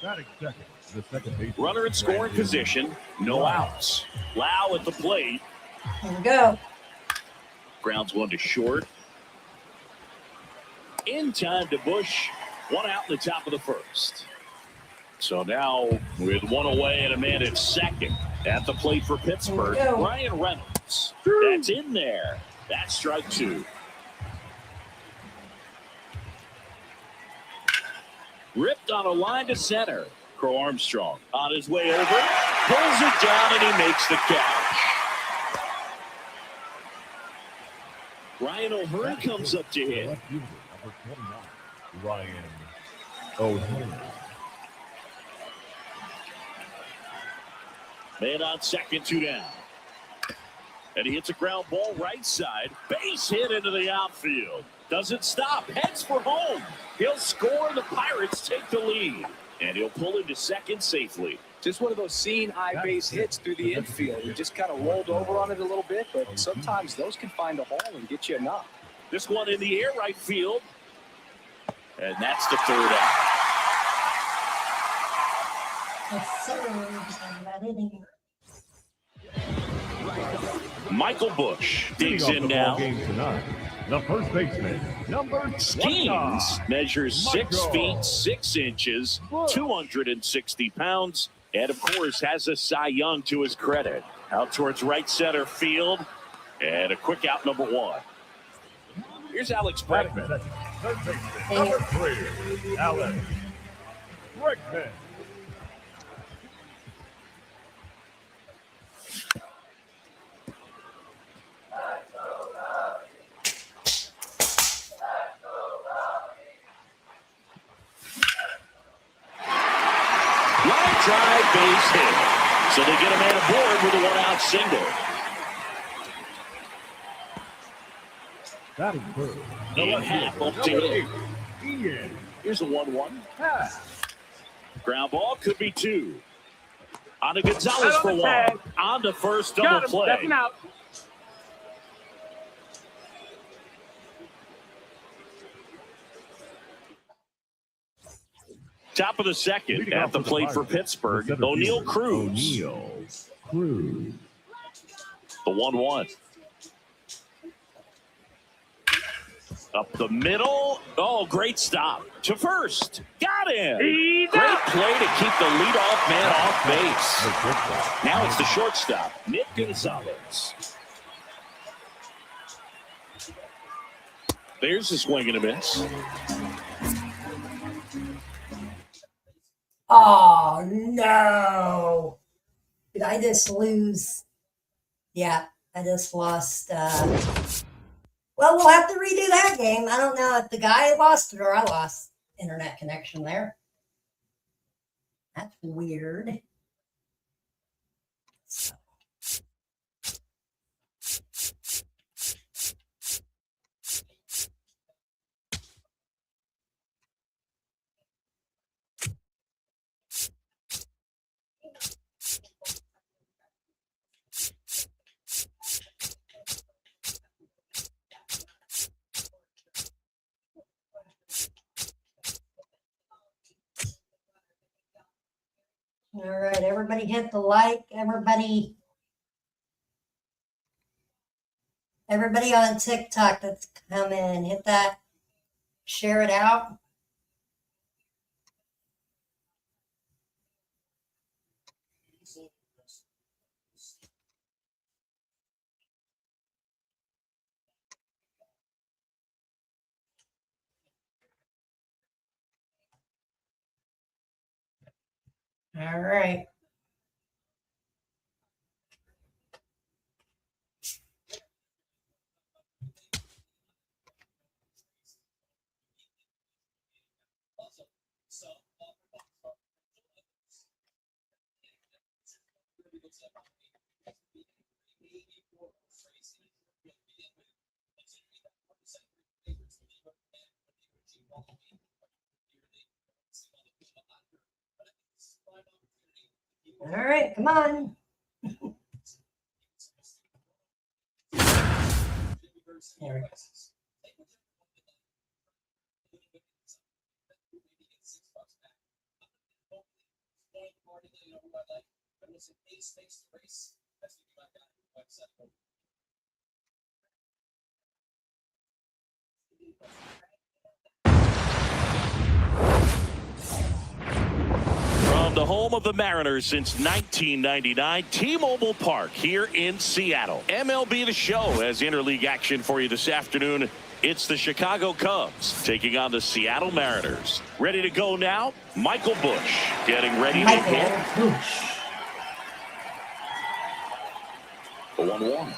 Batting second, the second baseman. Runner in scoring position, no outs. Lau at the plate. Here we go. Grounds one to short. In time to Bush. One out in the top of the first. So now with one away and a man at second at the plate for Pittsburgh, Here we go. Ryan Reynolds. That's in there. That's strike 2. Ripped on a line to center. Crow Armstrong on his way over. Pulls it down and he makes the catch. Ryan O'Hearn comes up to hit. Left fielder, number 29, Ryan O'Hearn. Man on second, 2 down. And he hits a ground ball right side. Base hit into the outfield. Doesn't stop. Heads for home. He'll score. The Pirates take the lead. And he'll pull into second safely. Just one of those seeing eye base hits through the infield. He just kind of rolled over on it a little bit, but sometimes those can find a hole and get you enough. This one in the air, right field. And that's the third out. Yes, sir. I'm not hitting. Michael Bush digs Leading in off the now. ball game tonight, the first baseman, number 29, Skeens measures 6 Michael. feet 6 inches, 260 pounds, and of course has a Cy Young to his credit. Out towards right center field, and a quick out, number 1. Here's Alex Batting Bregman. second, third baseman, number 3, Alex Bregman. Line drive, base hit. So they get a man aboard with a 1-out single. Batting third, the In left half, fielder, up to number hit. 8, Ian Here's a 1-1. Happ. Ground ball could be 2. On to Gonzalez for 1. On to first, double play. Top of the second Leading at off the with plate for Pirates, Pittsburgh, the center O'Neal fielder, Cruz. O'Neal Cruz. The 1-1. Up the middle. Oh, great stop. To first. Got him. Great play to keep the leadoff man off base. Now it's the shortstop, Nick Gonzalez. There's a swing and a miss. Oh, no. Did I just lose? Yeah, I just lost. Well, we'll have to redo that game. I don't know if the guy lost it or I lost internet connection there. That's weird. So. All right, everybody hit the like. Everybody on TikTok that's come in, hit that, share it out. All right. All right, come on. There we go. From the home of the Mariners since 1999, T-Mobile Park here in Seattle. MLB The Show has interleague action for you this afternoon. It's the Chicago Cubs taking on the Seattle Mariners. Ready to go now? Michael Busch getting ready to hit. Busch. 1-1.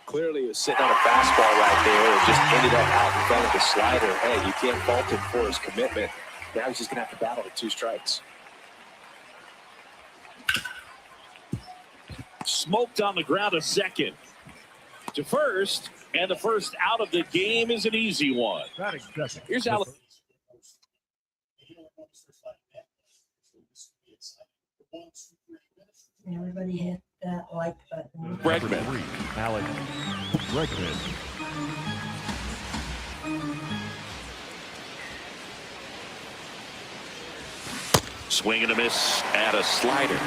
Clearly, he was sitting on a fastball right there and just ended up out in front of the slider. Hey, you can't fault him for his commitment. Now he's just going to have to battle with 2 strikes. Smoked on the ground a second. To first, and the first out of the game is an easy one. Here's Alex. Everybody hit that like button. Bregman. Alex Bregman. Swing and a miss at a slider.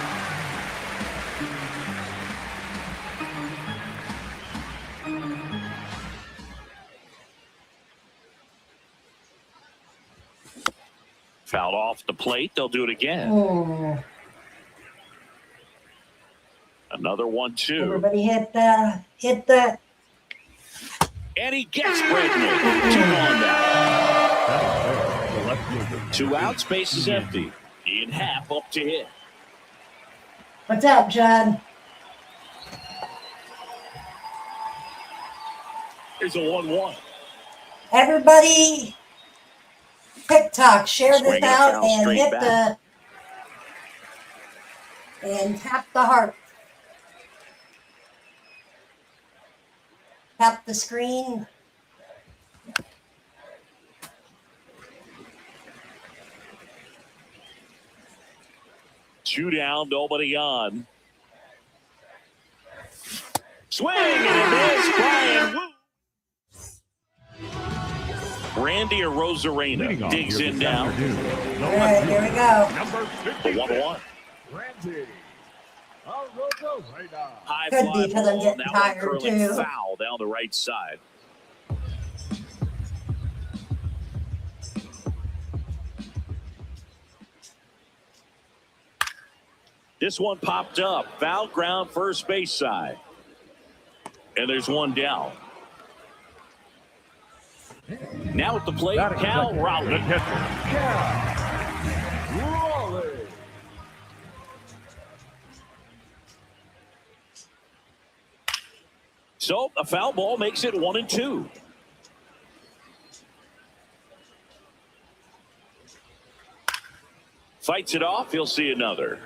Fouled off the plate. They'll do it again. Oh, Another 1-2. everybody hit that. Hit that. And he gets Bregman. 2-1 now. 2 outs. Base is empty. Ian Happ up to hit. What's up, John? Here's a 1-1. Everybody, TikTok, share Swing this and a out foul and straight hit back. and tap the heart. Tap the screen. Two down, nobody on. Swing and a miss. Brian Wu. Randy Arozarena digs in now. All right, here we go. Number A 1-1. Randy Arozarena. High Could fly be because I'm ball. getting That one tired, curling too. foul down the right side. This one popped up. Foul ground, first base side. And there's one down. Now at the plate, Cal Raleigh. Raleigh. So a foul ball makes it 1-2. Fights it off. He'll see another.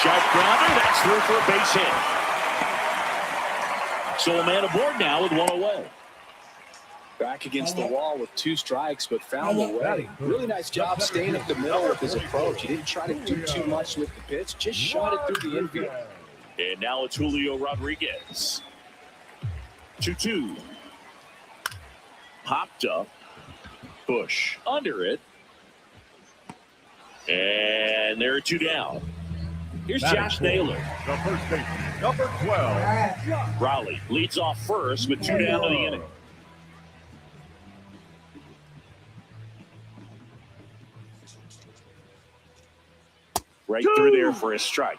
Sharp grounder. That's through for a base hit. So a man aboard now with one away. Back against the wall with 2 strikes, but found a way. Really nice job staying up the middle with his approach. He didn't try to do too much with the pitch, just shot it through the infield. And now it's Julio Rodriguez. 2-2. Hopped up. Busch under it. And there are 2 down. Here's Josh Naylor. The first baseman, number 12. All right. Raleigh leads off first with 2 down in the inning. Right through there for a strike.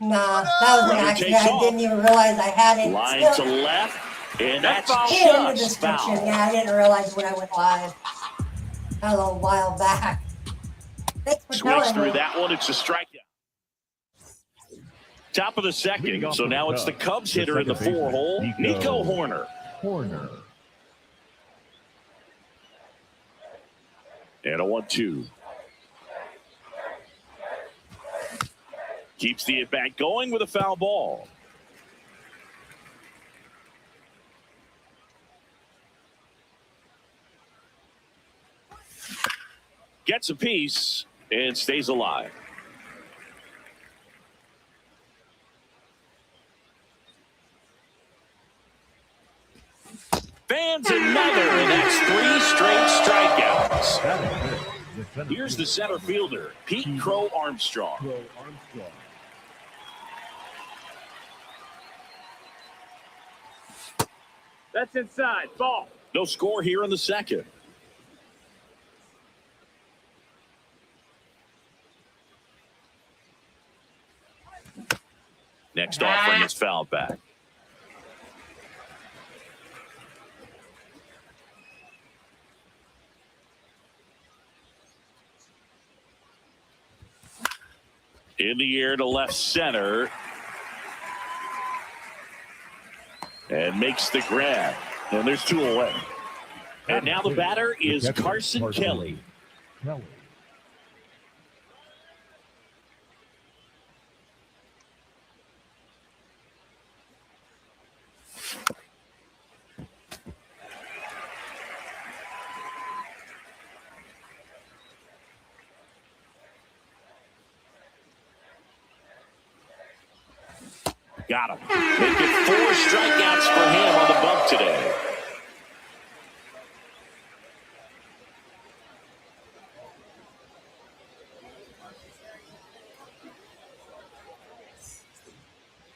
Nah, that was an Runner accident. takes I off. didn't even realize I had it. Line Still to left, and that's hit into the just description. foul. Yeah, I didn't realize when I went live. That was a while back. Thanks for Swings telling through me. that one. It's a strikeout. Top of the second, so now it's the Cubs hitter in the 4-hole, Nico Horner. And a 1-2. Keeps the at-bat going with a foul ball. Gets a piece and stays alive. Fans another, and that's 3 straight strikeouts. Here's the center fielder, Pete Crow Armstrong. That's inside. Ball. No score here in the second. Next offering is fouled back. In the air to left center. And makes the grab. And there's 2 away. And now the batter is Carson Kelly. Got him. Making 4 strikeouts for him on the bump today.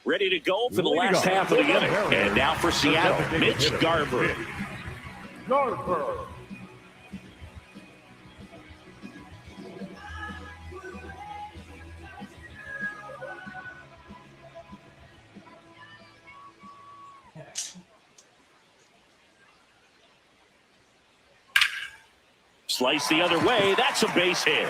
Ready to go for the last half of the inning. And now for Seattle, Mitch Garver. Slice the other way. That's a base hit.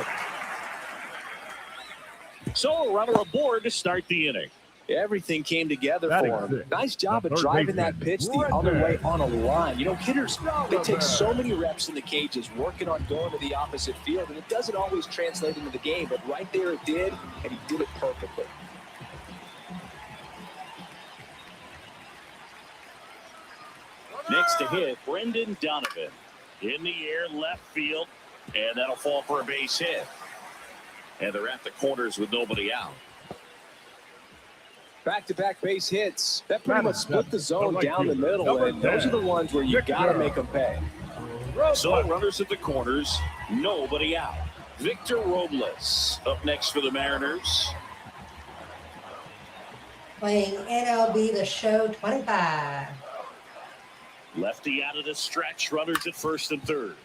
So a runner aboard to start the inning. Everything came together for him. Nice job of driving that pitch the other way on a line. You know, hitters, they take so many reps in the cages working on going to the opposite field, and it doesn't always translate into the game, but right there it did, and he did it perfectly. Next to hit, Brendan Donovan. In the air, left field, and that'll fall for a base hit. And they're at the corners with nobody out. Back-to-back base hits. That pretty much split the zone down the middle, and those are the ones where you got to make them pay. So runners at the corners, nobody out. Victor Robles up next for the Mariners. Playing MLB The Show 25. Lefty out of the stretch, runners at first and third.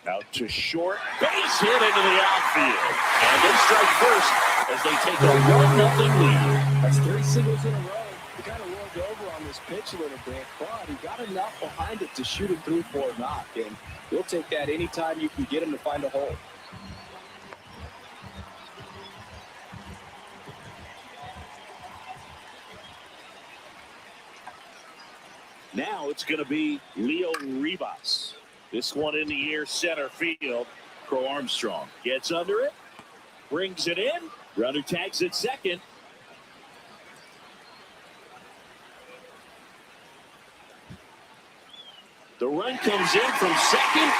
Out to short, base hit into the outfield. And they strike first as they take a 1-0 lead. That's 3 singles in a row. He kind of rolled over on this pitch a little bit, but he got enough behind it to shoot it through for a knock. And we'll take that anytime you can get him to find a hole. Now it's going to be Leo Rivas. This one in the air, center field. Crow Armstrong gets under it, brings it in. Runner tags at second. The run comes in from second.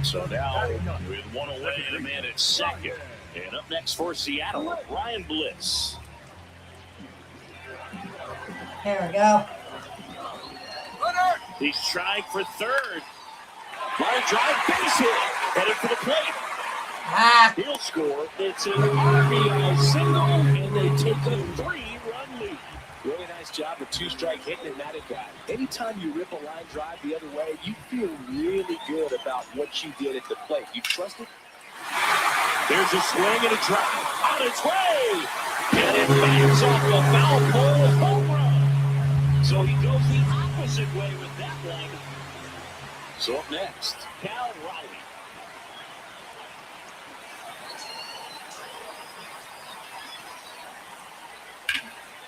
So now with 1 away and a man at second. And up next for Seattle, Ryan Bliss. There we go. He's trying for third. Line drive, base hit. Headed for the plate. He'll score. It's an RBI single, and they take a 3-run lead. Really nice job of 2-strike hitting in that at bat. Anytime you rip a line drive the other way, you feel really good about what you did at the plate. You trust it? There's a swing and a drive. On its way. And it fires off a foul pole home run. So he goes the opposite way with that one. So up next, Cal Raleigh.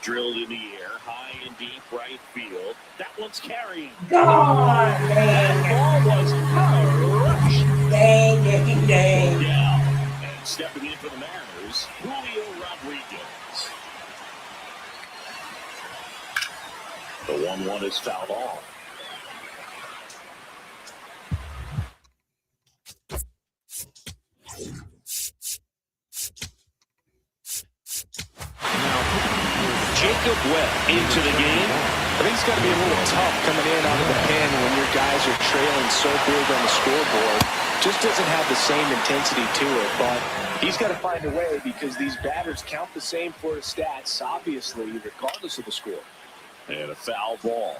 drilled in the air, high and deep right field. That one's carrying. God That dang. ball was crushed. Dang, dang, dang. Down. And stepping in for the Mariners, Julio Rodriguez. The 1-1 is fouled off. Jacob Webb into the game. I think it's got to be a little tough coming in out of the pen when your guys are trailing so big on the scoreboard. Just doesn't have the same intensity to it, but he's got to find a way because these batters count the same for his stats, obviously, regardless of the score. And a foul ball.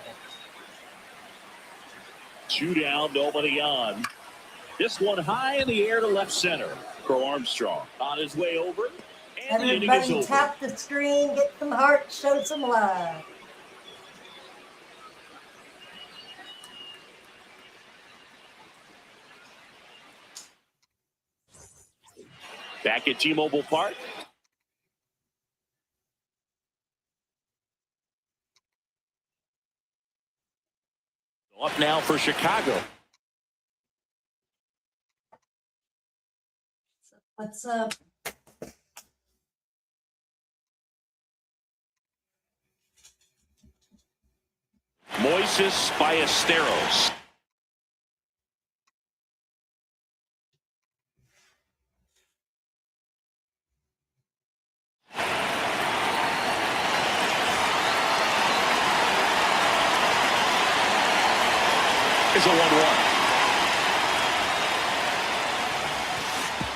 2 down, nobody on. This one high in the air to left center. Crow Armstrong on his way over. And the inning is Everybody over. tap the screen, get some hearts, show some love. Back at T-Mobile Park. Up now for Chicago. What's Moises Ballesteros. Here's a 1-1.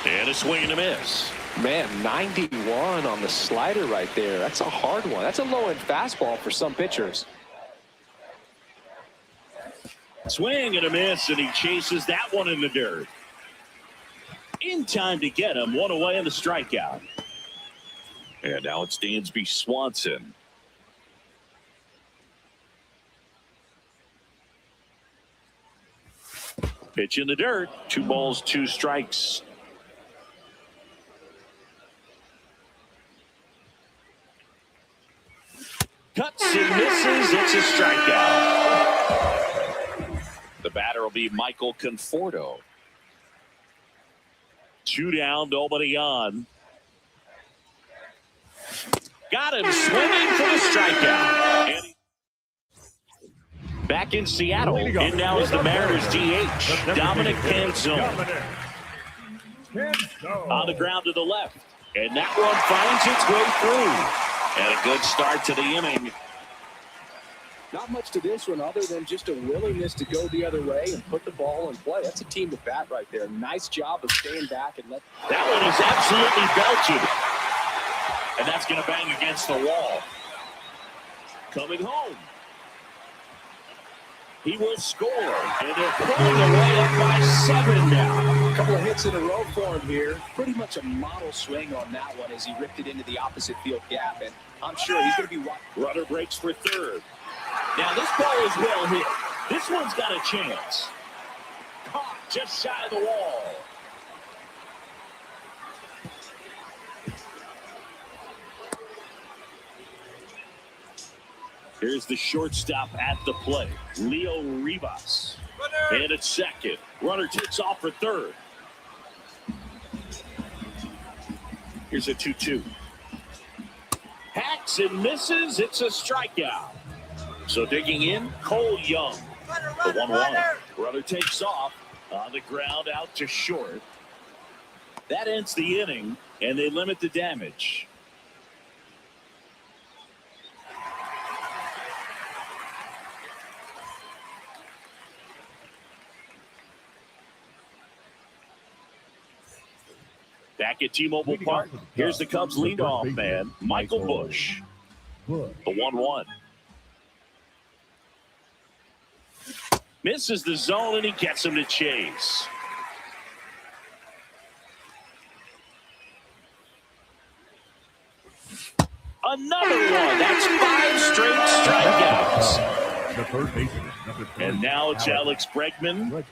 And a swing and a miss. Man, 91 on the slider right there. That's a hard one. That's a low-end fastball for some pitchers. Swing and a miss, and he chases that one in the dirt. In time to get him, one away in the strikeout. And now it's Dansby Swanson. Pitch in the dirt. 2 balls, 2 strikes. Cuts and misses. It's a strikeout. The batter will be Michael Conforto. 2 down, nobody on. Got him swinging for the strikeout. And back in Seattle. And now is the Mariners DH, Dominic Canzone. On the ground to the left. And that one finds its way through. And a good start to the inning. Not much to this one other than just a willingness to go the other way and put the ball in play. That's a team at bat right there. Nice job of staying back and let. That one is absolutely belted. And that's going to bang against the wall. Coming home. He will score. And they're pulling away up by 7 now. A couple of hits in a row for him here. Pretty much a model swing on that one as he ripped it into the opposite field gap. And I'm sure he's going to be. Runner breaks for third. Now this ball is well hit. This one's got a chance. Caught just shy of the wall. Here's the shortstop at the plate, Leo Rivas. And at second. Runner takes off for third. Here's a 2-2. Hacks and misses. It's a strikeout. So digging in, Cole Young. The 1-1. Runner takes off on the ground out to short. That ends the inning, and they limit the damage. Back at T-Mobile Park, here's the Cubs leadoff man, Michael Busch. The 1-1. Misses the zone, and he gets him to chase. Another one. That's 5 straight strikeouts. The third baseman, number 3. And now it's Alex Bregman.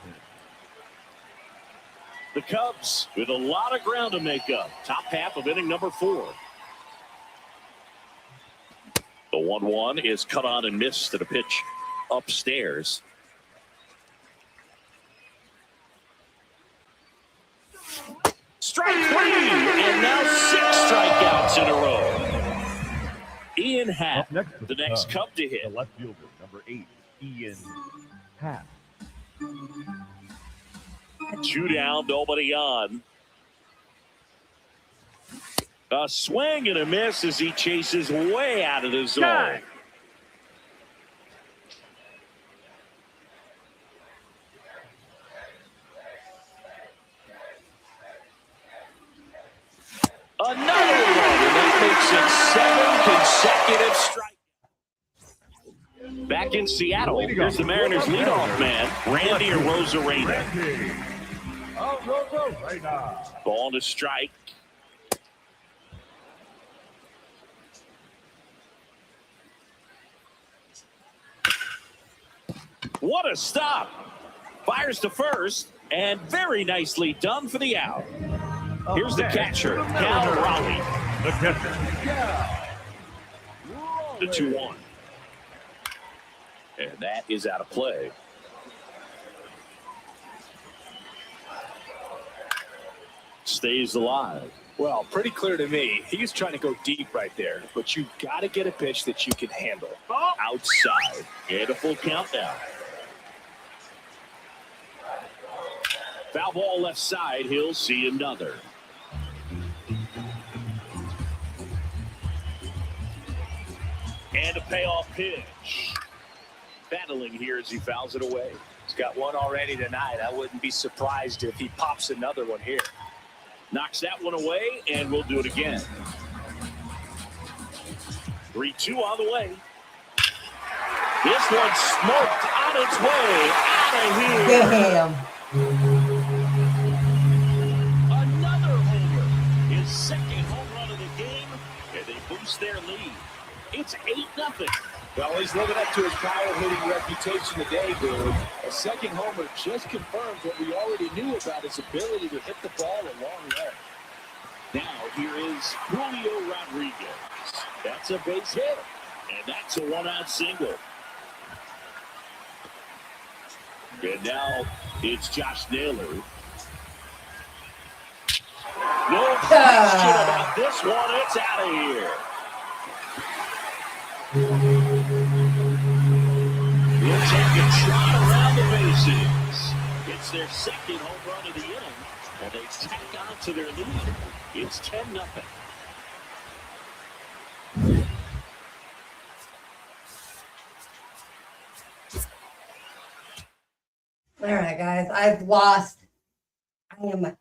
The Cubs with a lot of ground to make up. Top half of inning number 4. 1-1 is cut on and missed at a pitch upstairs. Strike 3, and now 6 strikeouts in a row. Ian Happ, Up next, the next Cub to the hit. left fielder, number 8, Ian Happ. 2 down, nobody on. A swing and a miss as he chases way out of the zone. Another one, and that makes it 7 consecutive strikes. Back in Seattle, here's the Mariners' leadoff man, Randy Arozarena. Ball to strike. What a stop. Fires to first, and very nicely done for the out. Here's the catcher, Cal Raleigh. The catcher, The 2-1. And that is out of play. Stays alive. Well, pretty clear to me. He's trying to go deep right there, but you've got to get a pitch that you can handle. Outside. And a full count now. Foul ball left side. He'll see another. And a payoff pitch. Battling here as he fouls it away. He's got one already tonight. I wouldn't be surprised if he pops another one here. Knocks that one away, and we'll do it again. 3-2 on the way. This one smoked on its way out of here. Damn. Another homer. His second home run of the game, and they boost their lead. It's 8-0. Well, he's living up to his power hitting reputation today, dude. A second homer just confirms what we already knew about his ability to hit the ball a long way. Now here is Julio Rodriguez. That's a base hit, and that's a one-out single. And now it's Josh Naylor. No question about this one. It's out of here. They'll take a trot around the bases. It's their second home run of the inning, and they tack on to their lead. It's 10-0. All right, guys. I've lost. I am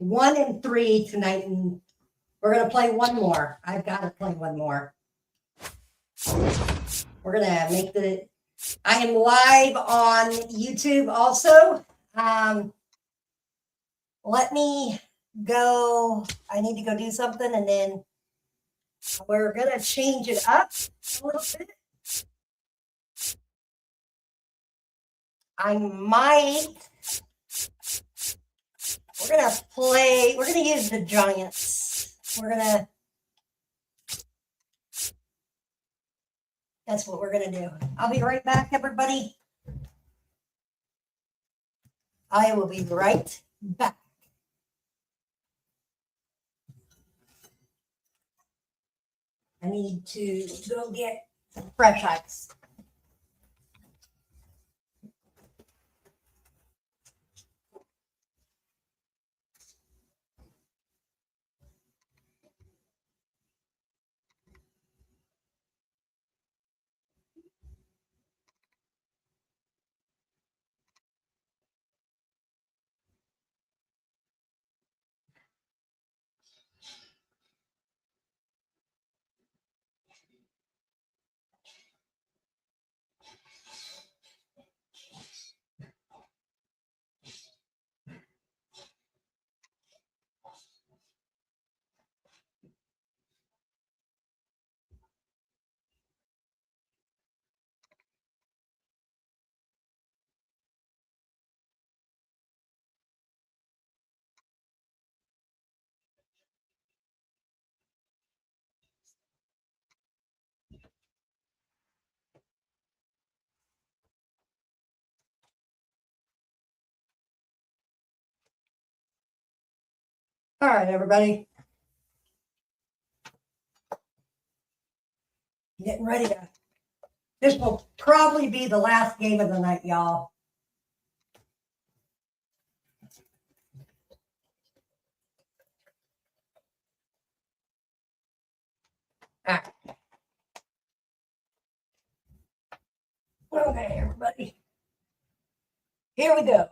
1-3 tonight, and we're gonna play one more. I've got to play one more. We're gonna make the. I am live on YouTube also. Let me go. I need to go do something, and then we're gonna change it up a little bit. I might. We're gonna play. We're gonna use the Giants. That's what we're gonna do. I'll be right back, everybody. I will be right back. I need to go get some fresh ice. All right, everybody. Getting ready to. This will probably be the last game of the night, y'all. All right. Okay, everybody. Here we go.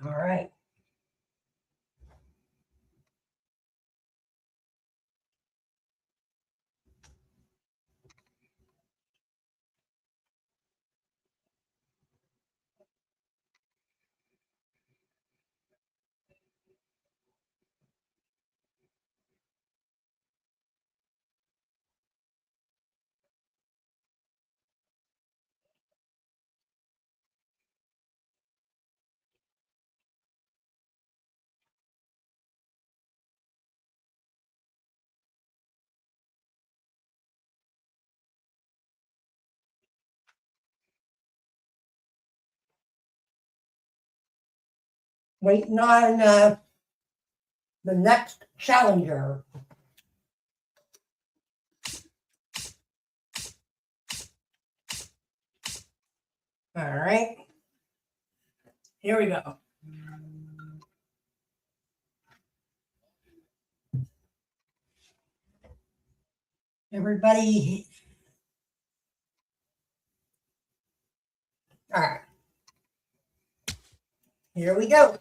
All right. Waiting on the next challenger. All right. Here we go. Everybody. All right. Here we go.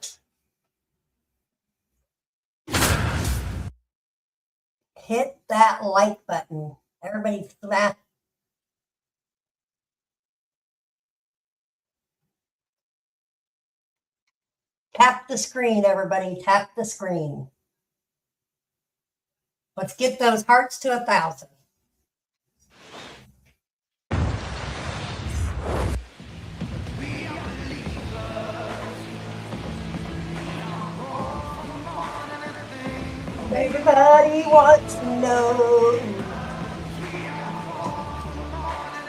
Hit that like button. Everybody smash. Tap the screen, everybody. Tap the screen. Let's get those hearts to 1,000. Everybody wants to know.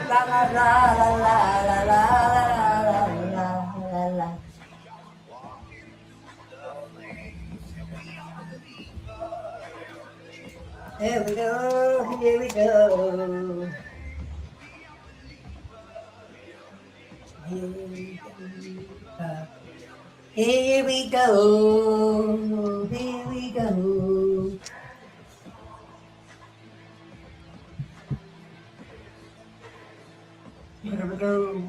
La la la la la la la la la la. Here we go. Here we go. Here we go. Here we go. Here we go.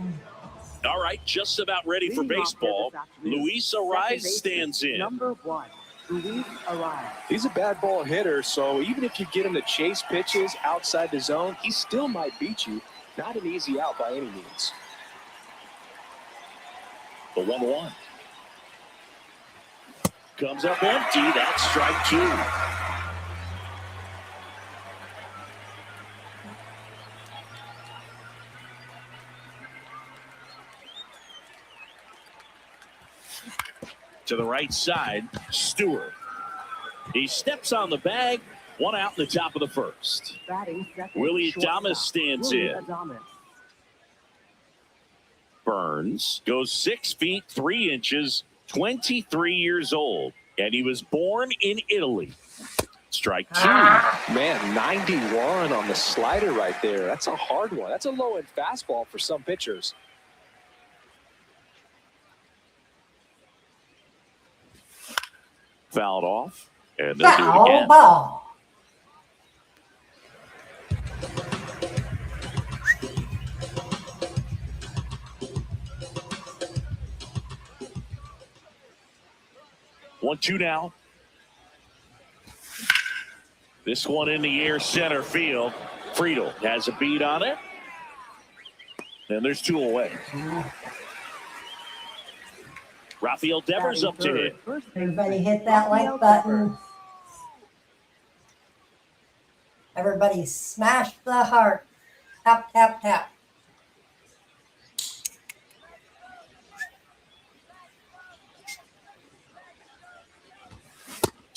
All right, just about ready for baseball. Luis Ariz stands in. Number 1, Luis Ariz. He's a bad ball hitter, so even if you get him to chase pitches outside the zone, he still might beat you. Not an easy out by any means. The 1-1. Comes up empty. That's strike 2. To the right side, Stewart. He steps on the bag. 1 out in the top of the first. Batting second, Willie shortstop. Adames stands Willie in. Adames. Burns goes 6 feet 3 inches, 23 years old, and he was born in Italy. Strike 2. Man, 91 on the slider right there. That's a hard one. That's a low-end fastball for some pitchers. Fouled off, and they'll do it Foul again. ball. One, 2 now. This one in the air, center field. Friedel has a beat on it. And there's 2 away. Rafael Devers up to hit. Everybody hit that like button. Everybody smash the heart. Tap, tap, tap.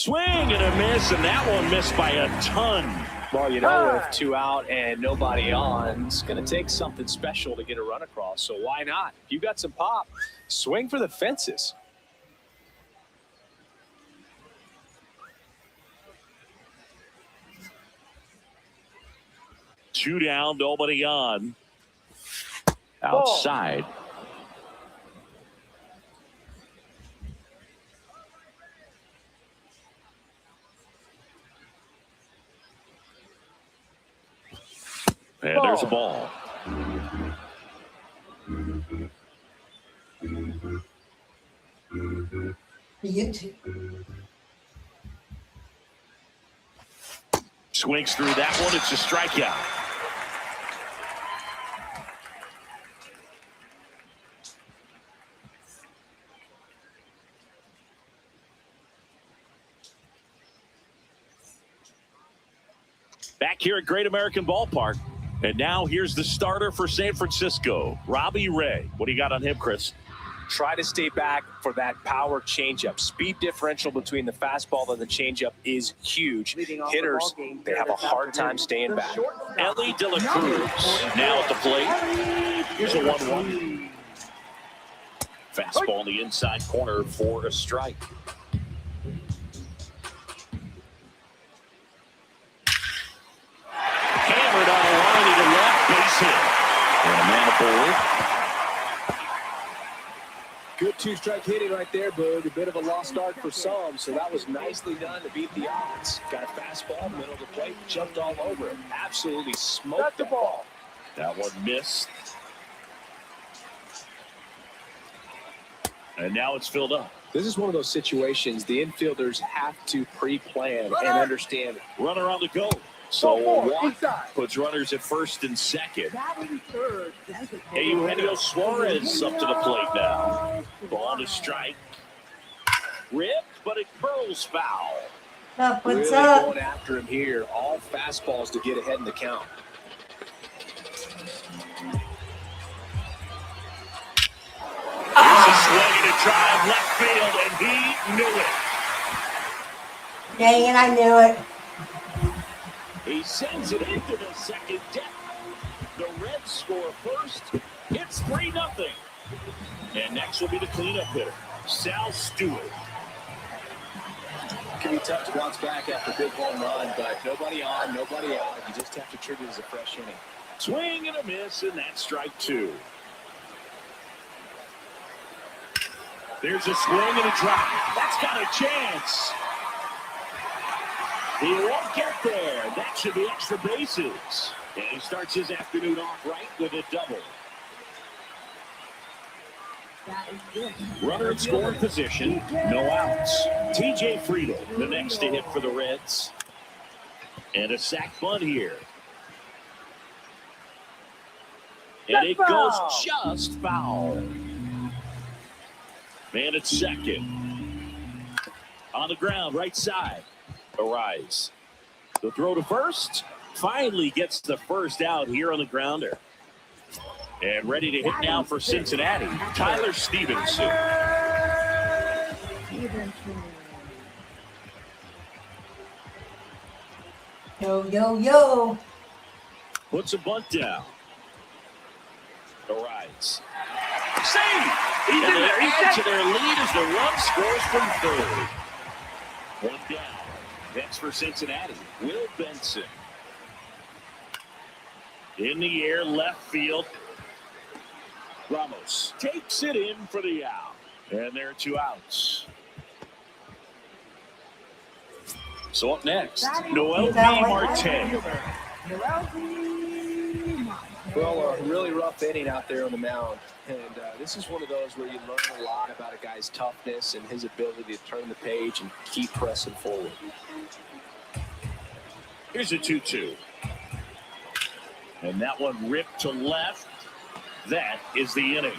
Swing and a miss, and that one missed by a ton. Well, you know, with 2 out and nobody on, it's going to take something special to get a run across. So why not? If you got some pop, swing for the fences. Two down, nobody on. Outside. And there's a ball. YouTube. Swings through that one. It's a strikeout. Back here at Great American Ballpark. And now here's the starter for San Francisco, Robbie Ray. What do you got on him, Chris? Try to stay back for that power changeup. Speed differential between the fastball and the changeup is huge. Hitters, they have a hard time staying back. Ellie De La Cruz now at the plate. Here's a 1-1. Fastball in the inside corner for a strike. Hammered on a line to left, base hit. And a man aboard. Good 2-strike hitting right there, Boog. A bit of a lost start for some, so that was nicely done to beat the odds. Got a fastball, middle of the plate, jumped all over it. Absolutely smoked the ball. That one missed. And now it's filled up. This is one of those situations the infielders have to pre-plan and understand. Runner on the go. So walk puts runners at first and second. Eugenio Suarez up to the plate now. Ball to strike. Ripped, but it curls foul. What's Really up? going after him here. All fastballs to get ahead in the count. Here's a swing and a drive left field, and he knew it. Dang it, I knew it. He sends it into the second deck. The Reds score first. It's 3-0. And next will be the cleanup hitter, Sal Stewart. Can be tough to bounce back after a big home run, but nobody on, nobody out. You just have to treat it as a fresh inning. Swing and a miss, and that's strike two. There's a swing and a drop. That's got a chance. He won't get there. That should be extra bases. And he starts his afternoon off right with a double. Runner in scoring position, no outs. TJ Friedel, the next to hit for the Reds. And a sac bunt here. And it goes just foul. Man at second. On the ground, right side. Arise. The throw to first. Finally gets the first out here on the grounder. And ready to hit now for Cincinnati, Tyler Stevenson. Yo, yo, yo. Puts a bunt down. Arise. Save! And they add to their lead as the run scores from third. One down. Next for Cincinnati, Will Benson. In the air, left field. Ramos takes it in for the out. And there are two outs. So up next, Noel B. Marte. Well, a really rough inning out there on the mound. And this is one of those where you learn a lot about a guy's toughness and his ability to turn the page and keep pressing forward. Here's a 2-2. And that one ripped to left. That is the inning.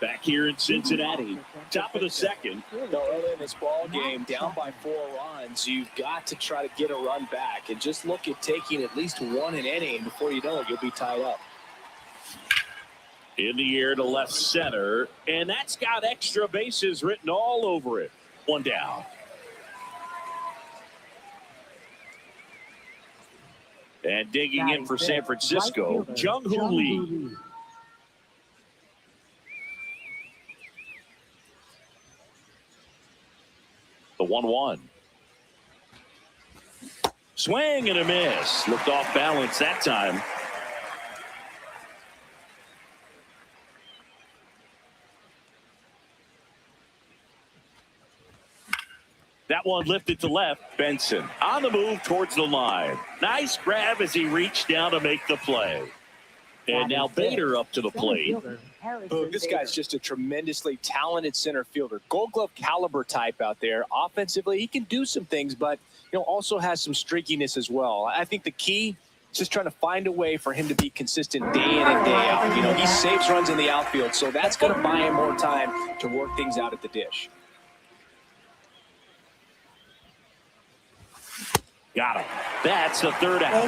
Back here in Cincinnati, top of the second. Early in this ball game, down by 4 runs, you've got to try to get a run back and just look at taking at least one an inning. Before you know it, you'll be tied up. In the air to left center, and that's got extra bases written all over it. One down. And digging in for San Francisco, Jung-Hoo Lee. The 1-1. Swing and a miss. Looked off balance that time. That one lifted to left. Benson on the move towards the line. Nice grab as he reached down to make the play. And now Bader up to the plate. This guy's just a tremendously talented center fielder. Gold Glove caliber type out there. Offensively, he can do some things, but also has some streakiness as well. I think the key is just trying to find a way for him to be consistent day in and day out. He saves runs in the outfield, so that's going to buy him more time to work things out at the dish. Got him. That's the third out.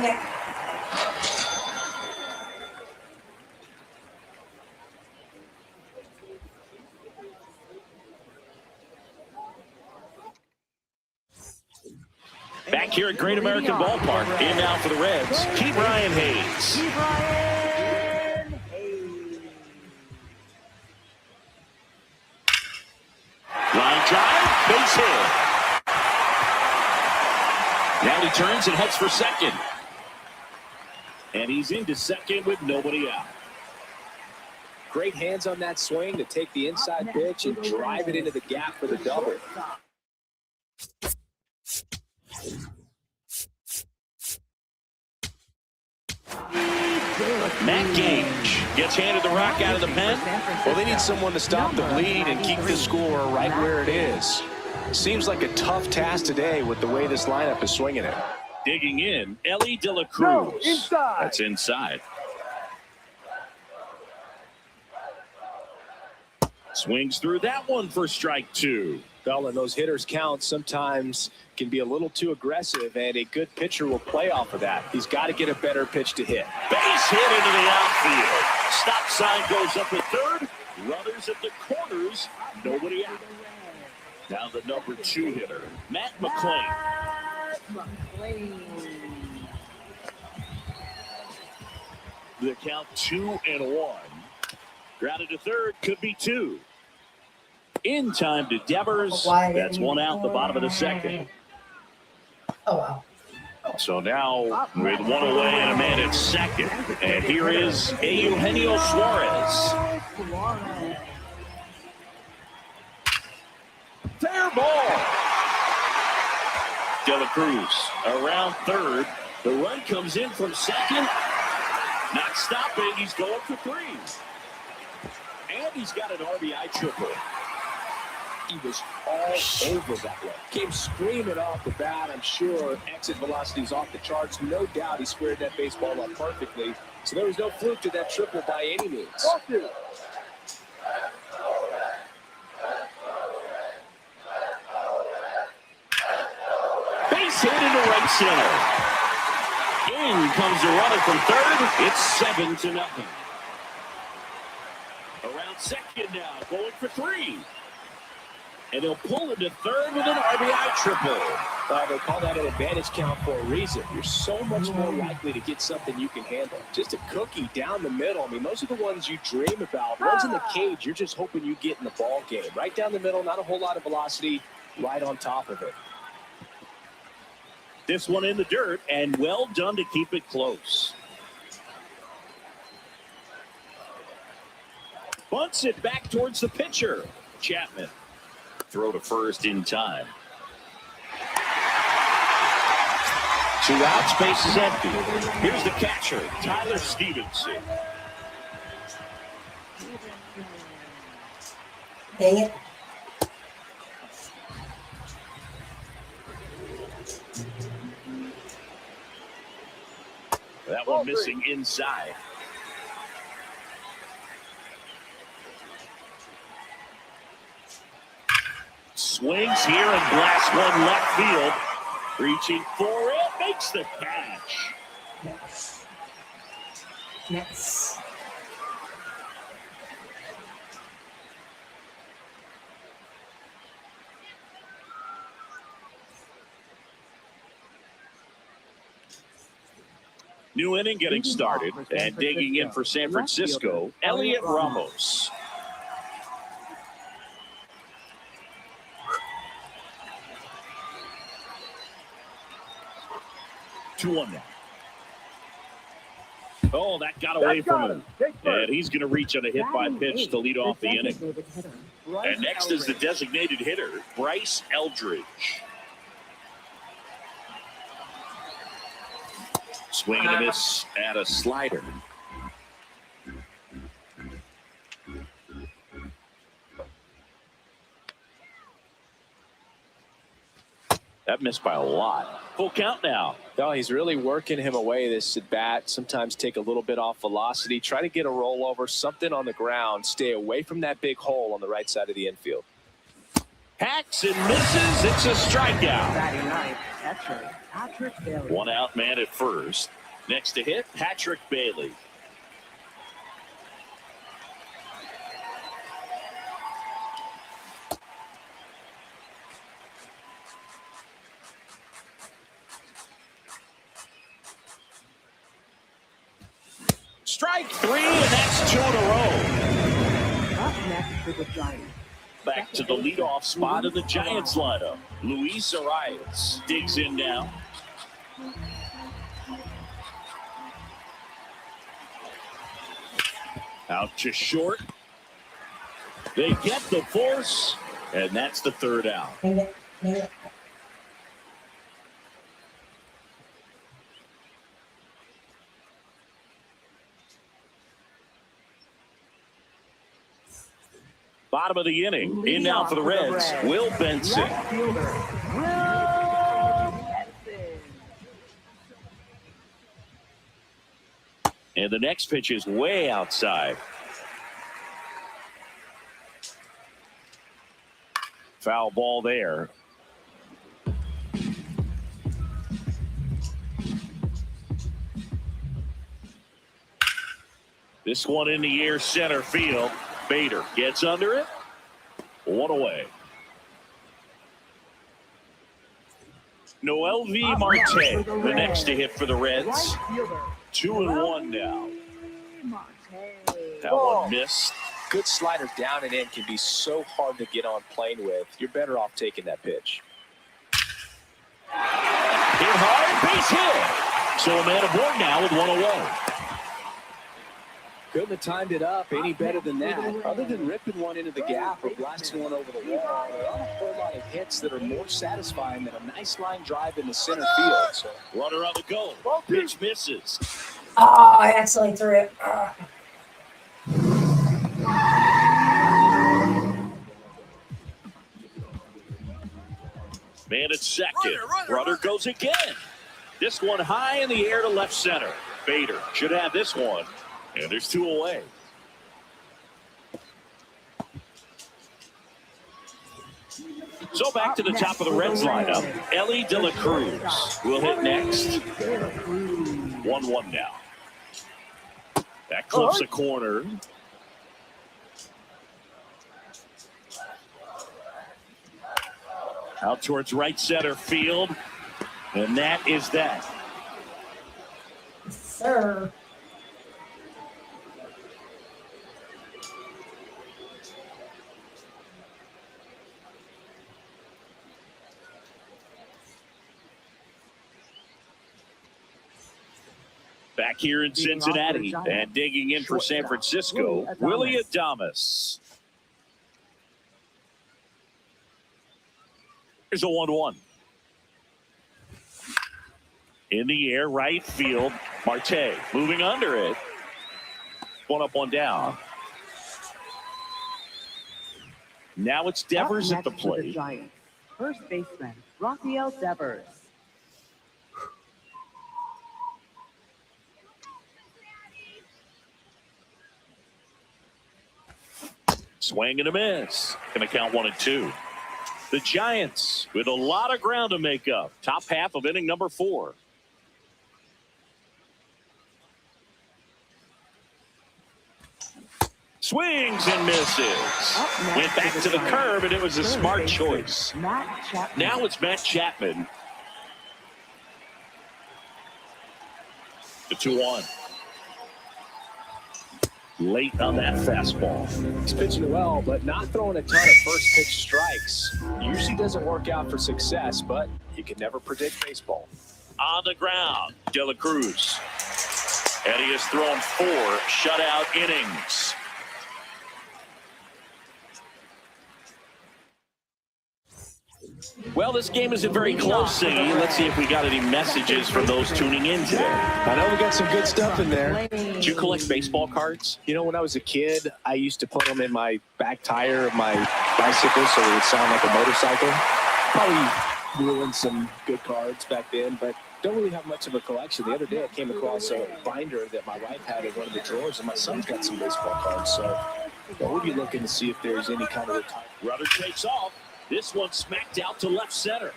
Back here at Great American Ballpark, in now for the Reds, Ke'Bryan Hayes. Line drive, base hit. Now he turns and heads for second. And he's into second with nobody out. Great hands on that swing to take the inside pitch and drive it into the gap for the double. Matt Gage gets handed the rock out of the pen. Well, they need someone to stop the bleed and keep the score right where it is. Seems like a tough task today with the way this lineup is swinging it. Digging in, Ellie De La Cruz. That's inside. Swings through that one for strike 2. Well, and those hitters count sometimes can be a little too aggressive, and a good pitcher will play off of that. He's got to get a better pitch to hit. Base hit into the outfield. Stop sign goes up at third. Runners at the corners. Nobody out. Now the number 2 hitter, Matt McClain. The count 2-1. Grounded to third, could be 2. In time to Devers. That's one out the bottom of the second. Oh, wow. So now with one away and a man at second. And here is Eugenio Suarez. Fair ball. De La Cruz around third. The run comes in from second. Not stopping. He's going for 3. And he's got an RBI triple. He was all over that one. Came screaming off the bat. I'm sure exit velocity's off the charts. No doubt he squared that baseball up perfectly. So there was no fluke to that triple by any means. Base hit into right center. In comes the runner from third. It's 7-0. Around second now, going for 3. And they'll pull him to third with an RBI triple. They call that an advantage count for a reason. You're so much more likely to get something you can handle. Just a cookie down the middle. I mean, those are the ones you dream about. Ones in the cage, you're just hoping you get in the ball game. Right down the middle, not a whole lot of velocity, right on top of it. This one in the dirt, and well done to keep it close. Bunts it back towards the pitcher, Chapman. Throw to first in time. 2 outs, base is empty. Here's the catcher, Tyler Stevenson. Dang it. That one missing inside. swings here and blasts one left field. Reaching for it, makes the catch. Yes. Yes. New inning getting started, and digging in for San Francisco, Elliot Ramos. Two on now. Oh, that got away from him. And he's going to reach on a hit by pitch to lead off the inning. And next is the designated hitter, Bryce Eldridge. Swing and a miss at a slider. That missed by a lot. Full count now. No, he's really working him away this at bat. Sometimes take a little bit off velocity. Try to get a rollover, something on the ground. Stay away from that big hole on the right side of the infield. Hacks and misses. It's a strikeout. Batting ninth, catcher Patrick Bailey. One out man at first. Next to hit, Patrick Bailey. Strike three, and that's two in a row. Up next for the Giants. Back to the leadoff spot of the Giants lineup. Luis Arias digs in now. Out to short. They get the force, and that's the third out. Bottom of the inning. In now for the Reds, Will Benson. Left fielder, Will Benson. And the next pitch is way outside. Foul ball there. This one in the air, center field. Bader gets under it. One away. Noel V. Marte, the next to hit for the Reds. Right fielder, 2-1 now. Marte. That one missed. Good slider down and in can be so hard to get on plane with. You're better off taking that pitch. Hit hard, base hit. So a man aboard now with one away. Couldn't have timed it up any better than that. Other than ripping one into the gap or blasting one over the wall, there aren't a whole lot of hits that are more satisfying than a nice line drive in the center field. So, Runner on the go. Pitch misses. Oh, I accidentally threw it. Man at second. Runner goes again. This one high in the air to left center. Bader should have this one. And there's two away. So back to the top of the Reds lineup. Ellie De La Cruz will hit next. 1-1 now. That clips a corner. Out towards right center field. And that is that. Sir. Back here in Cincinnati and digging in for San Francisco, Willie Adames. Here's a 1-1. In the air, right field. Marte moving under it. One up, one down. Now it's Devers at the plate. First baseman, Rafael Devers. Swing and a miss. Gonna count 1-2. The Giants with a lot of ground to make up. Top half of inning number 4. Swings and misses. Went back to the curb, and it was a smart choice. Now it's Matt Chapman. The 2-1. Late on that fastball. He's pitching well, but not throwing a ton of first pitch strikes. Usually doesn't work out for success, but you can never predict baseball. On the ground, De La Cruz. And he has thrown 4 shutout innings. Well, this game isn't very close, Siggy. Let's see if we got any messages from those tuning in today. I know we got some good stuff in there. Do you collect baseball cards? You know, when I was a kid, I used to put them in my back tire of my bicycle so it would sound like a motorcycle. Probably ruined some good cards back then, but don't really have much of a collection. The other day I came across a binder that my wife had in one of the drawers, and my son's got some baseball cards. So we'll be looking to see if there's any kind of retirement. Rudder takes off. This one smacked out to left center.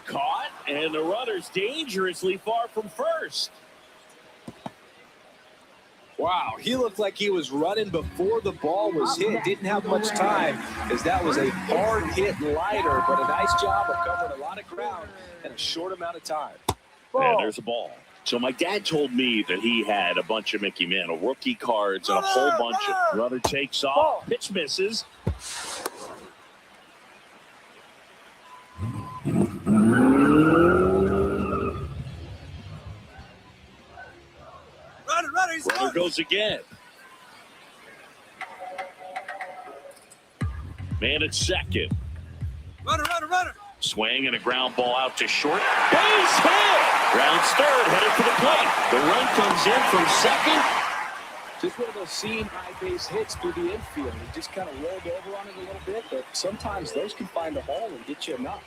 Caught, and the runner's dangerously far from first. Wow, he looked like he was running before the ball was hit. Didn't have much time, as that was a hard hit liner, but a nice job of covering a lot of ground in a short amount of time. And there's a ball. So my dad told me that he had a bunch of Mickey Mantle rookie cards and a whole bunch of runner takes off. Pitch misses. Runner goes again. Man at second. Runner. Swing and a ground ball out to short. Base hit! Rounds third, headed for the plate. The run comes in from second. Just one of those seeing high base hits through the infield. He just kind of rolled over on it a little bit, but sometimes those can find a hole and get you a knock.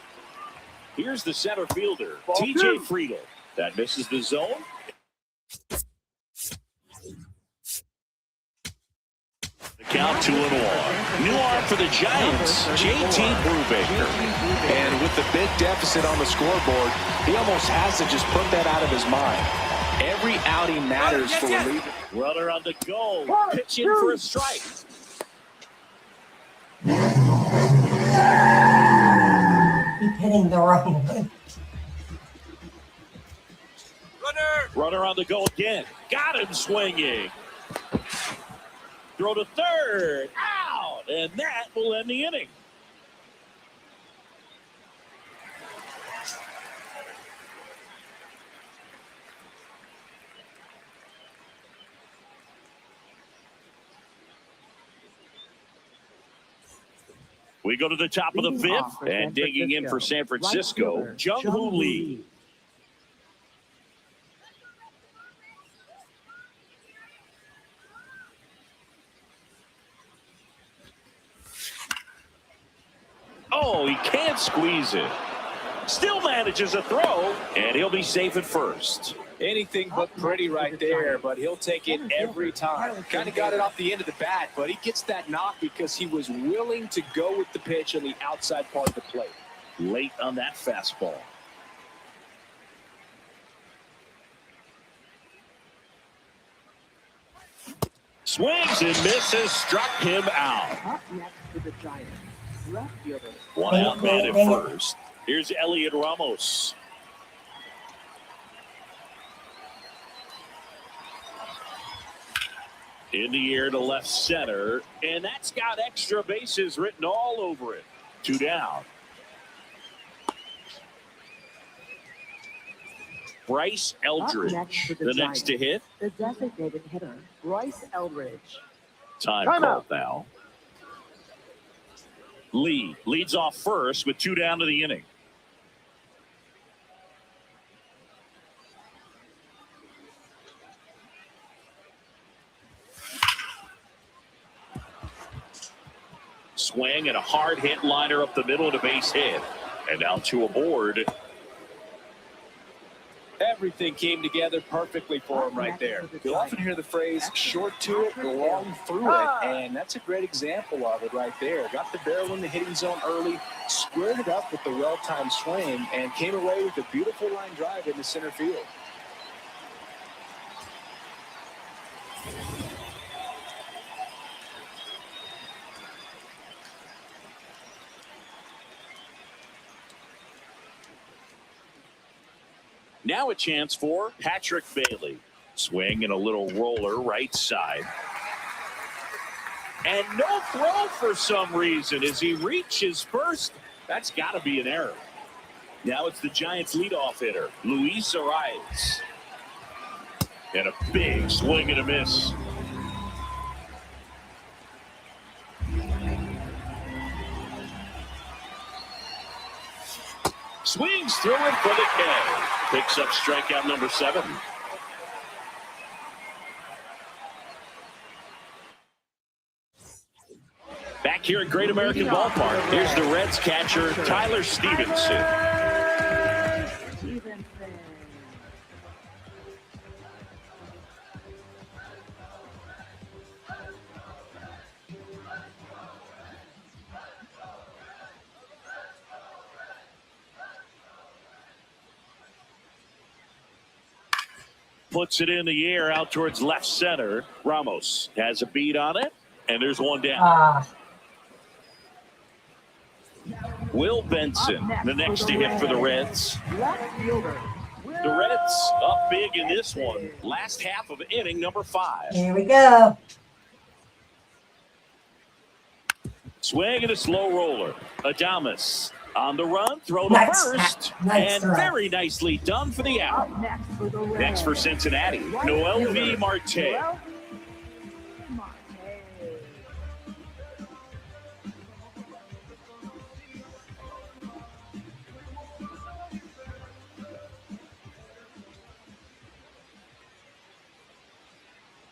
Here's the center fielder, T.J. Friedel. That misses the zone. The count 2-1. New arm for the Giants, J.T. Brubaker. And with the big deficit on the scoreboard, he almost has to just put that out of his mind. Every outing matters for a leader. Runner on the go, pitching for a strike. Keep hitting the wrong one. Runner on the go again. Got him swinging. Throw to third. Out. And that will end the inning. We go to the top of the fifth, and digging in for San Francisco, Jung-Hoo Lee. Oh, he can't squeeze it. Still manages a throw, and he'll be safe at first. Anything but pretty right there, but he'll take it every time. Kind of got it off the end of the bat, but he gets that knock because he was willing to go with the pitch on the outside part of the plate. Late on that fastball. Swings and misses, struck him out. Up next to the Giants, left fielder. One out man at first. Here's Elliot Ramos. In the air to left center, and that's got extra bases written all over it. 2 down. Bryce Eldridge, the next to hit. The designated hitter, Bryce Eldridge. Time called now. Lee leads off first with 2 down to the inning. Swing and a hard hit liner up the middle to base hit. And now 2 aboard. Everything came together perfectly for him right there. You'll often hear the phrase, short to it, long through it, and that's a great example of it right there. Got the barrel in the hitting zone early, squared it up with the well-timed swing, and came away with a beautiful line drive into center field. Now a chance for Patrick Bailey. Swing and a little roller right side. And no throw for some reason as he reaches first. That's got to be an error. Now it's the Giants' leadoff hitter, Luis Arias. And a big swing and a miss. Swings through it for the K. Picks up strikeout number 7. Back here at Great American Ballpark, here's the Reds catcher, Tyler Stevenson. Puts it in the air out towards left center. Ramos has a beat on it, and there's one down. Will Benson, the next to hit for the Reds. The Reds up big in this one. Last half of inning number 5. Here we go. Swing and a slow roller. Adames on the run, throw to first, and very nicely done for the out. Next for Cincinnati, Noel V. Marte.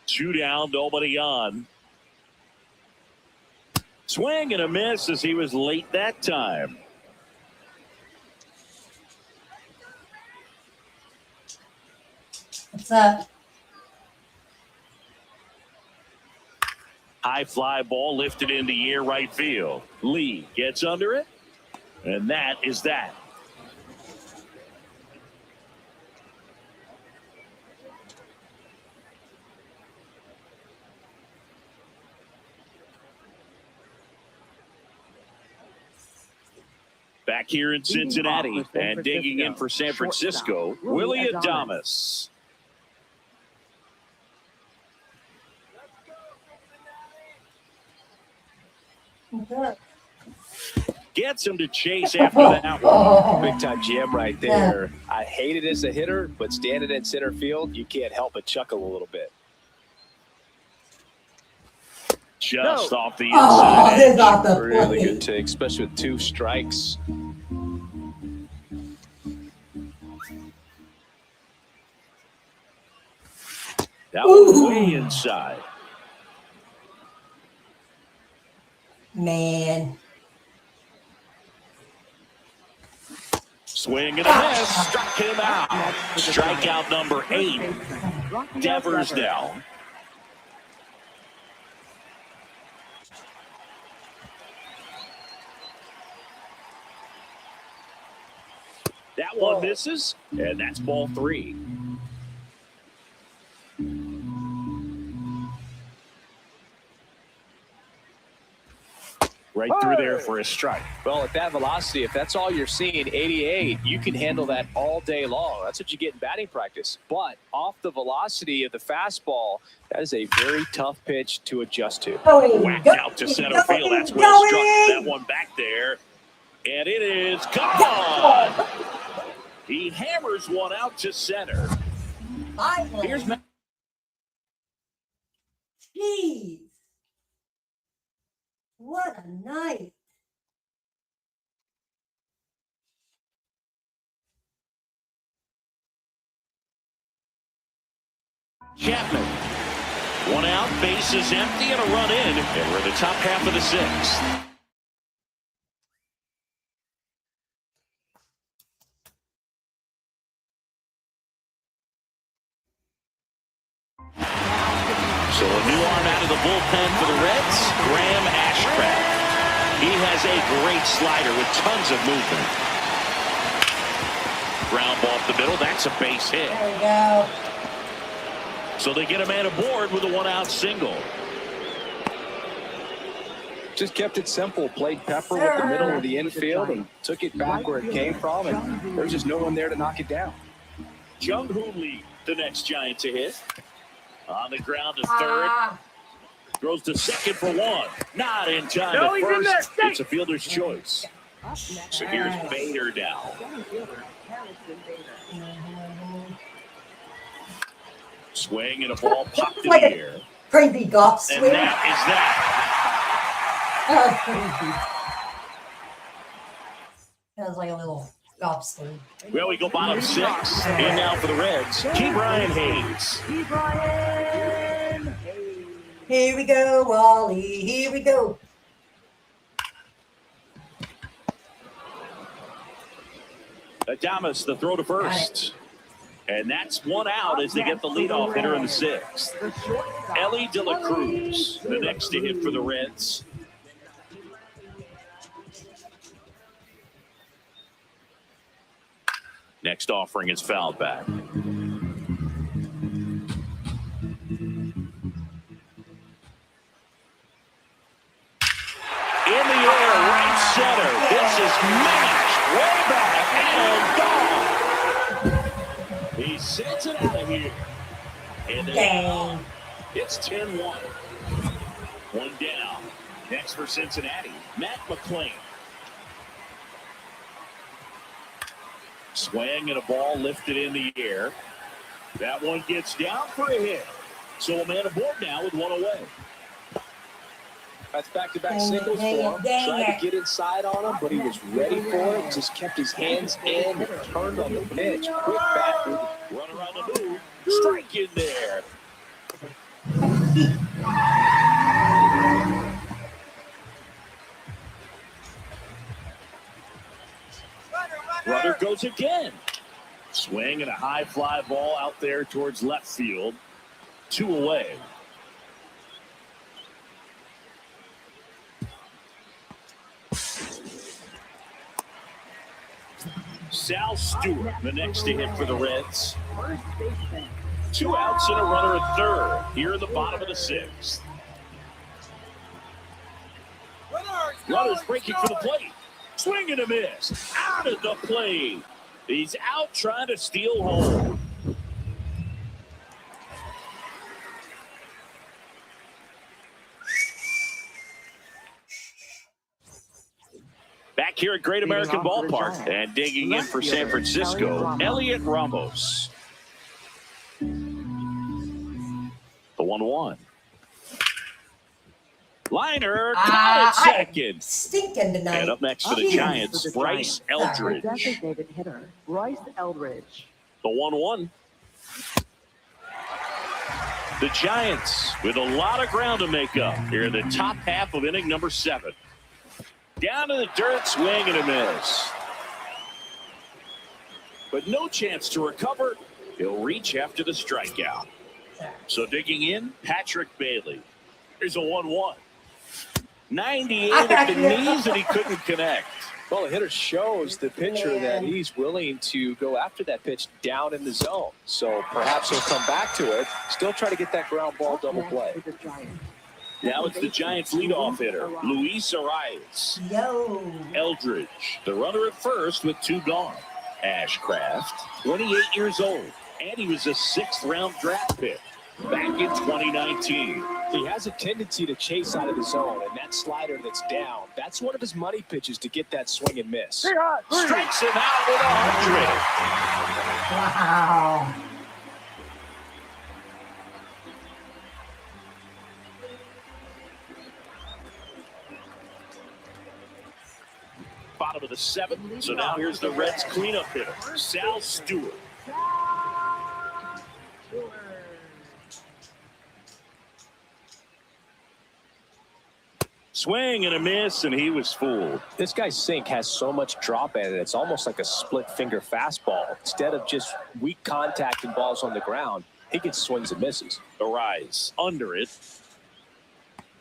Two down, nobody on. Swing and a miss as he was late that time. What's up? High fly ball lifted into air right field. Lee gets under it, and that is that. Back here in Cincinnati and digging in for San Francisco, Willie Adames. Gets him to chase after that one. Big time jam right there. I hate it as a hitter, but standing in center field, you can't help but chuckle a little bit. Just off the inside. This is off the Really plate. good take, especially with 2 strikes. That was way inside. Man. Swing and a miss. Struck him out. Strikeout number 8. Devers down. That one misses, and that's ball 3. Right through there for a strike. Well, at that velocity, if that's all you're seeing, 88, you can handle that all day long. That's what you get in batting practice. But off the velocity of the fastball, that is a very tough pitch to adjust to. Whacked out to center field. That's Will struck that one back there. And it is gone. He hammers one out to center. Here's Jeez. What a night. Chapman. One out, base is empty, and a run in. And we're in the top half of the 6th. So a new arm out of the bullpen for the Reds, Graham Ashcraft. He has a great slider with tons of movement. Ground ball up the middle. That's a base hit. There we go. So they get a man aboard with a one-out single. Just kept it simple. Played Pepper with the middle of the infield and took it back where it came from. And there's just no one there to knock it down. Jung-Hoo Lee, the next Giant to hit. On the ground to third. Throws to second for one. Not in time at first. It's a fielder's choice. So here's Bader now. Swing and a ball popped in the air. Crazy golf swing. And that is that. That was like a little golf swing. Well, we go bottom six. In now for the Reds, Key Brian Hayes. Here we go, Wally. Here we go. Adames, the throw to first. And that's one out as they get the leadoff hitter in the sixth. Ellie De La Cruz, the next to hit for the Reds. Next offering is fouled back. In the air, right center. This is mashed way back and gone. He sends it out of here. And then it's 10-1. One down. Next for Cincinnati, Matt McClain. Swing and a ball lifted in the air. That one gets down for a hit. So a man aboard now with one away. That's back-to-back singles for him. Tried to get inside on him, but he was ready for it. Just kept his hands in and turned on the pitch. Quick bat. Runner on the move. Strike in there. Runner goes again. Swing and a high fly ball out there towards left field. Two away. Sal Stewart, the next to hit for the Reds. Two outs and a runner at third here in the bottom of the sixth. Runner's breaking for the plate. Swing and a miss. Out of the plate. He's out trying to steal home. Back here at Great American Ballpark and digging in for San Francisco, Elliot Ramos. The 1-1. Liner, caught at second. Stinking tonight. And up next for the Giants, Bryce Eldridge. Designated hitter, Bryce Eldridge. The 1-1. The Giants with a lot of ground to make up here in the top half of inning number 7. Down to the dirt, swing and a miss. But no chance to recover. He'll reach after the strikeout. So digging in, Patrick Bailey. Here's a 1-1. 98 at the knees, and he couldn't connect. Well, the hitter shows the pitcher that he's willing to go after that pitch down in the zone. So perhaps he'll come back to it. Still try to get that ground ball double play. Now it's the Giants' leadoff hitter, Luis Arias. Eldridge, the runner at first with 2 gone. Ashcraft, 28 years old, and he was a 6th-round draft pick back in 2019. He has a tendency to chase out of the zone, and that slider that's down, that's one of his money pitches to get that swing and miss. Strikes him out with 100. Wow. Bottom of the 7th. So now here's the Reds' cleanup hitter, Sal Stewart. Swing and a miss, and he was fooled. This guy's sink has so much drop in it, it's almost like a split finger fastball. Instead of just weak contact and balls on the ground, he gets swings and misses. Arise under it.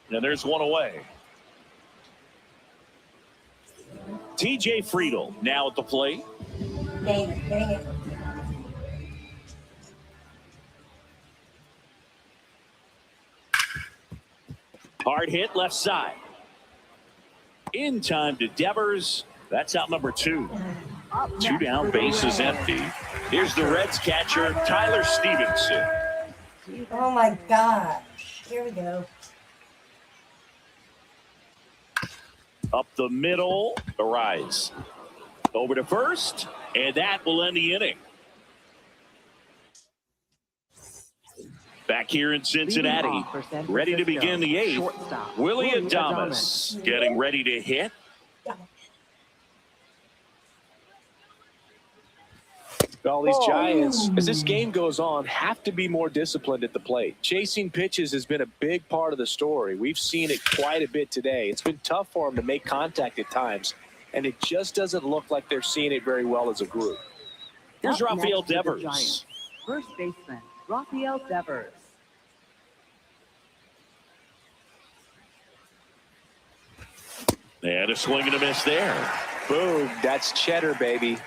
And there's one away. TJ Friedel now at the plate. Dang it. Hard hit left side. In time to Devers. That's out number 2. 2 down, bases empty. Here's the Reds catcher, Tyler Stevenson. Oh my gosh. Here we go. Up the middle, Arise. Over to first, and that will end the inning. Back here in Cincinnati, ready to begin the 8th. Willie Adames getting ready to hit. All these Giants, as this game goes on, have to be more disciplined at the plate. Chasing pitches has been a big part of the story. We've seen it quite a bit today. It's been tough for them to make contact at times, and it just doesn't look like they're seeing it very well as a group. Here's Rafael Devers. First baseman, Rafael Devers. And a swing and a miss there. Boom, that's cheddar, baby.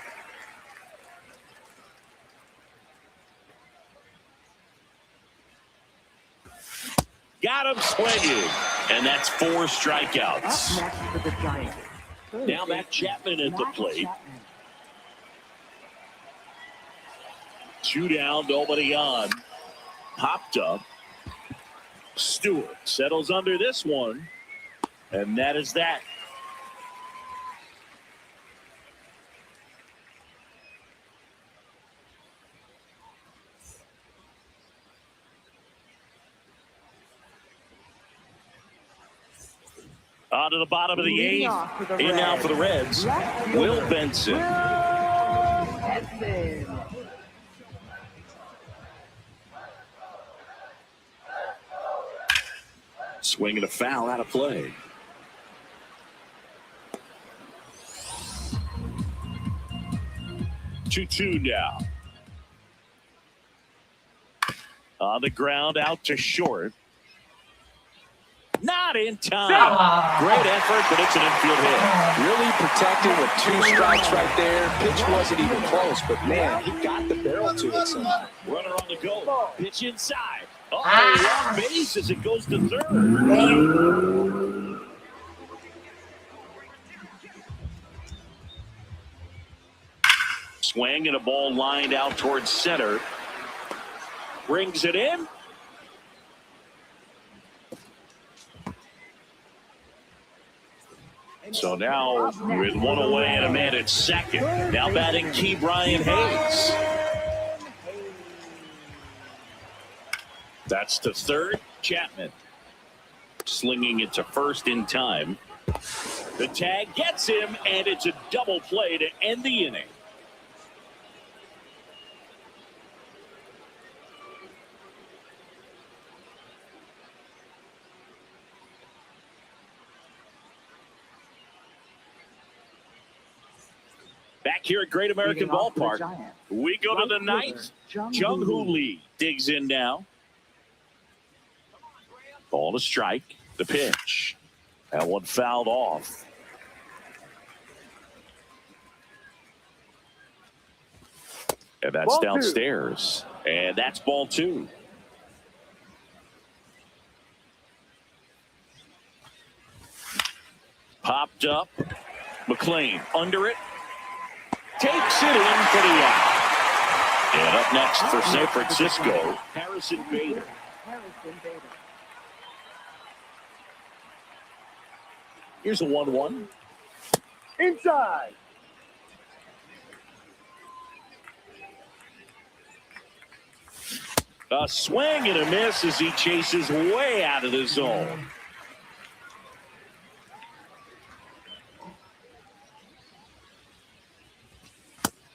Got him swinging. And that's 4 strikeouts. Up next for the Giants. Now Matt Chapman at the plate. 2 down, nobody on. Popped up. Stewart settles under this one. And that is that. On to the bottom of the 8th. And now for the Reds, Will Benson. Swinging a foul out of play. Two now. On the ground, out to short. Not in time. Great effort, but it's an infield hit. Really protected with 2 strikes right there. Pitch wasn't even close, but man, he got the barrel to it somehow. Runner on the go. Pitch inside. Wrong base as it goes to third. Swing and a ball lined out towards center. Brings it in. So now with 1 away and a man at second. Now batting Key Brian Hayes. That's to third. Chapman slinging it to first in time. The tag gets him, and it's a double play to end the inning. Back here at Great American Ballpark, we go to the 9th. Jung-Hoo Lee digs in now. Ball to strike. The pitch. That one fouled off. And that's downstairs. And that's ball 2. Popped up. McLean under it. Takes it in for the out. And up next for San Francisco, Harrison Bader. Here's a 1-1. Inside. A swing and a miss as he chases way out of the zone.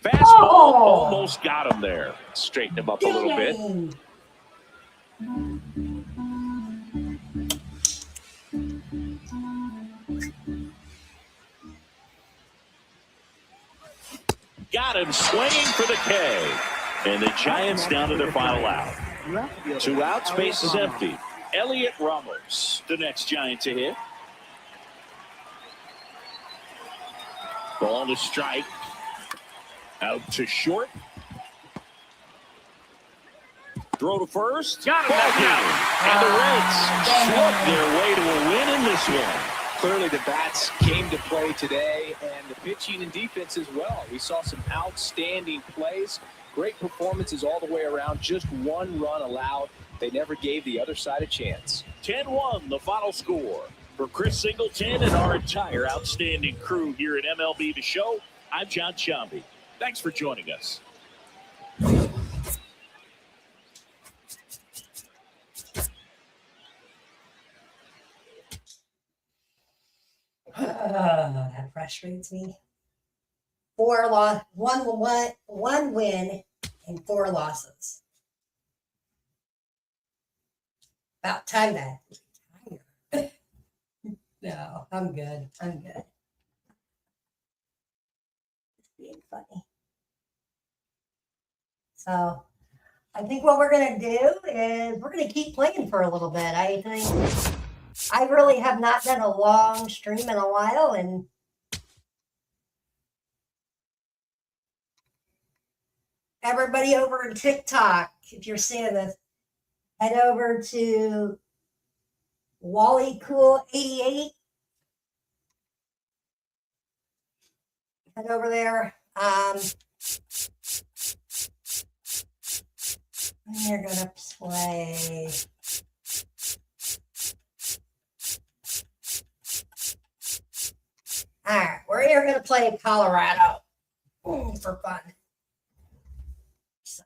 Fastball almost got him there. Straighten him up a little bit. Got him swinging for the K. And the Giants down to their final out. Left fielder. 2 out, space is Elliott empty. Elliott Ramos, the next Giant to hit. Ball to strike. Out to short. Throw to first. Got him. Ball game. And the Reds slug their way to a win in this one. Clearly the bats came to play today, and the pitching and defense as well. We saw some outstanding plays, great performances all the way around, just 1 run allowed. They never gave the other side a chance. 10-1, the final score. For Chris Singleton and our entire outstanding crew here at MLB The Show, I'm John Chambi. Thanks for joining us. That frustrates me. 1 win and 4 losses. About time to retire. No, I'm good. I'm good. It's being funny. So I think what we're going to do is we're going to keep playing for a little bit. I think I really have not done a long stream in a while, and everybody over on TikTok, if you're seeing this, head over to Wally Cool 88. Head over there. We're gonna play. All right, we're here gonna play Colorado for fun. So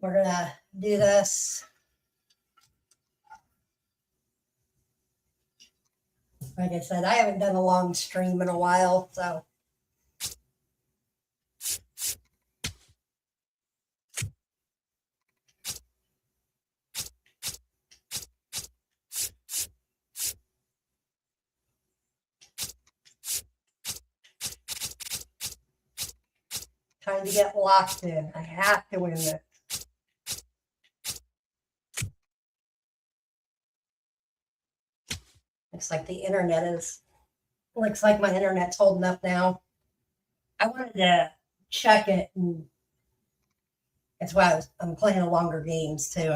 we're gonna do this. Like I said, I haven't done a long stream in a while, so. Time to get locked in. I have to win this. Looks like looks like my internet's holding up now. I wanted to check it, and that's why I'm playing longer games too.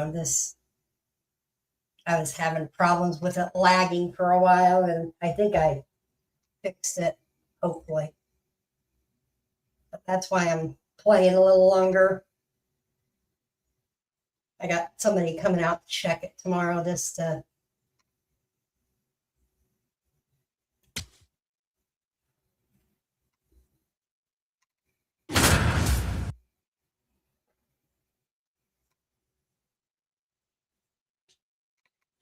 I was having problems with it lagging for a while, and I think I fixed it, hopefully. But that's why I'm playing a little longer. I got somebody coming out to check it tomorrow just to.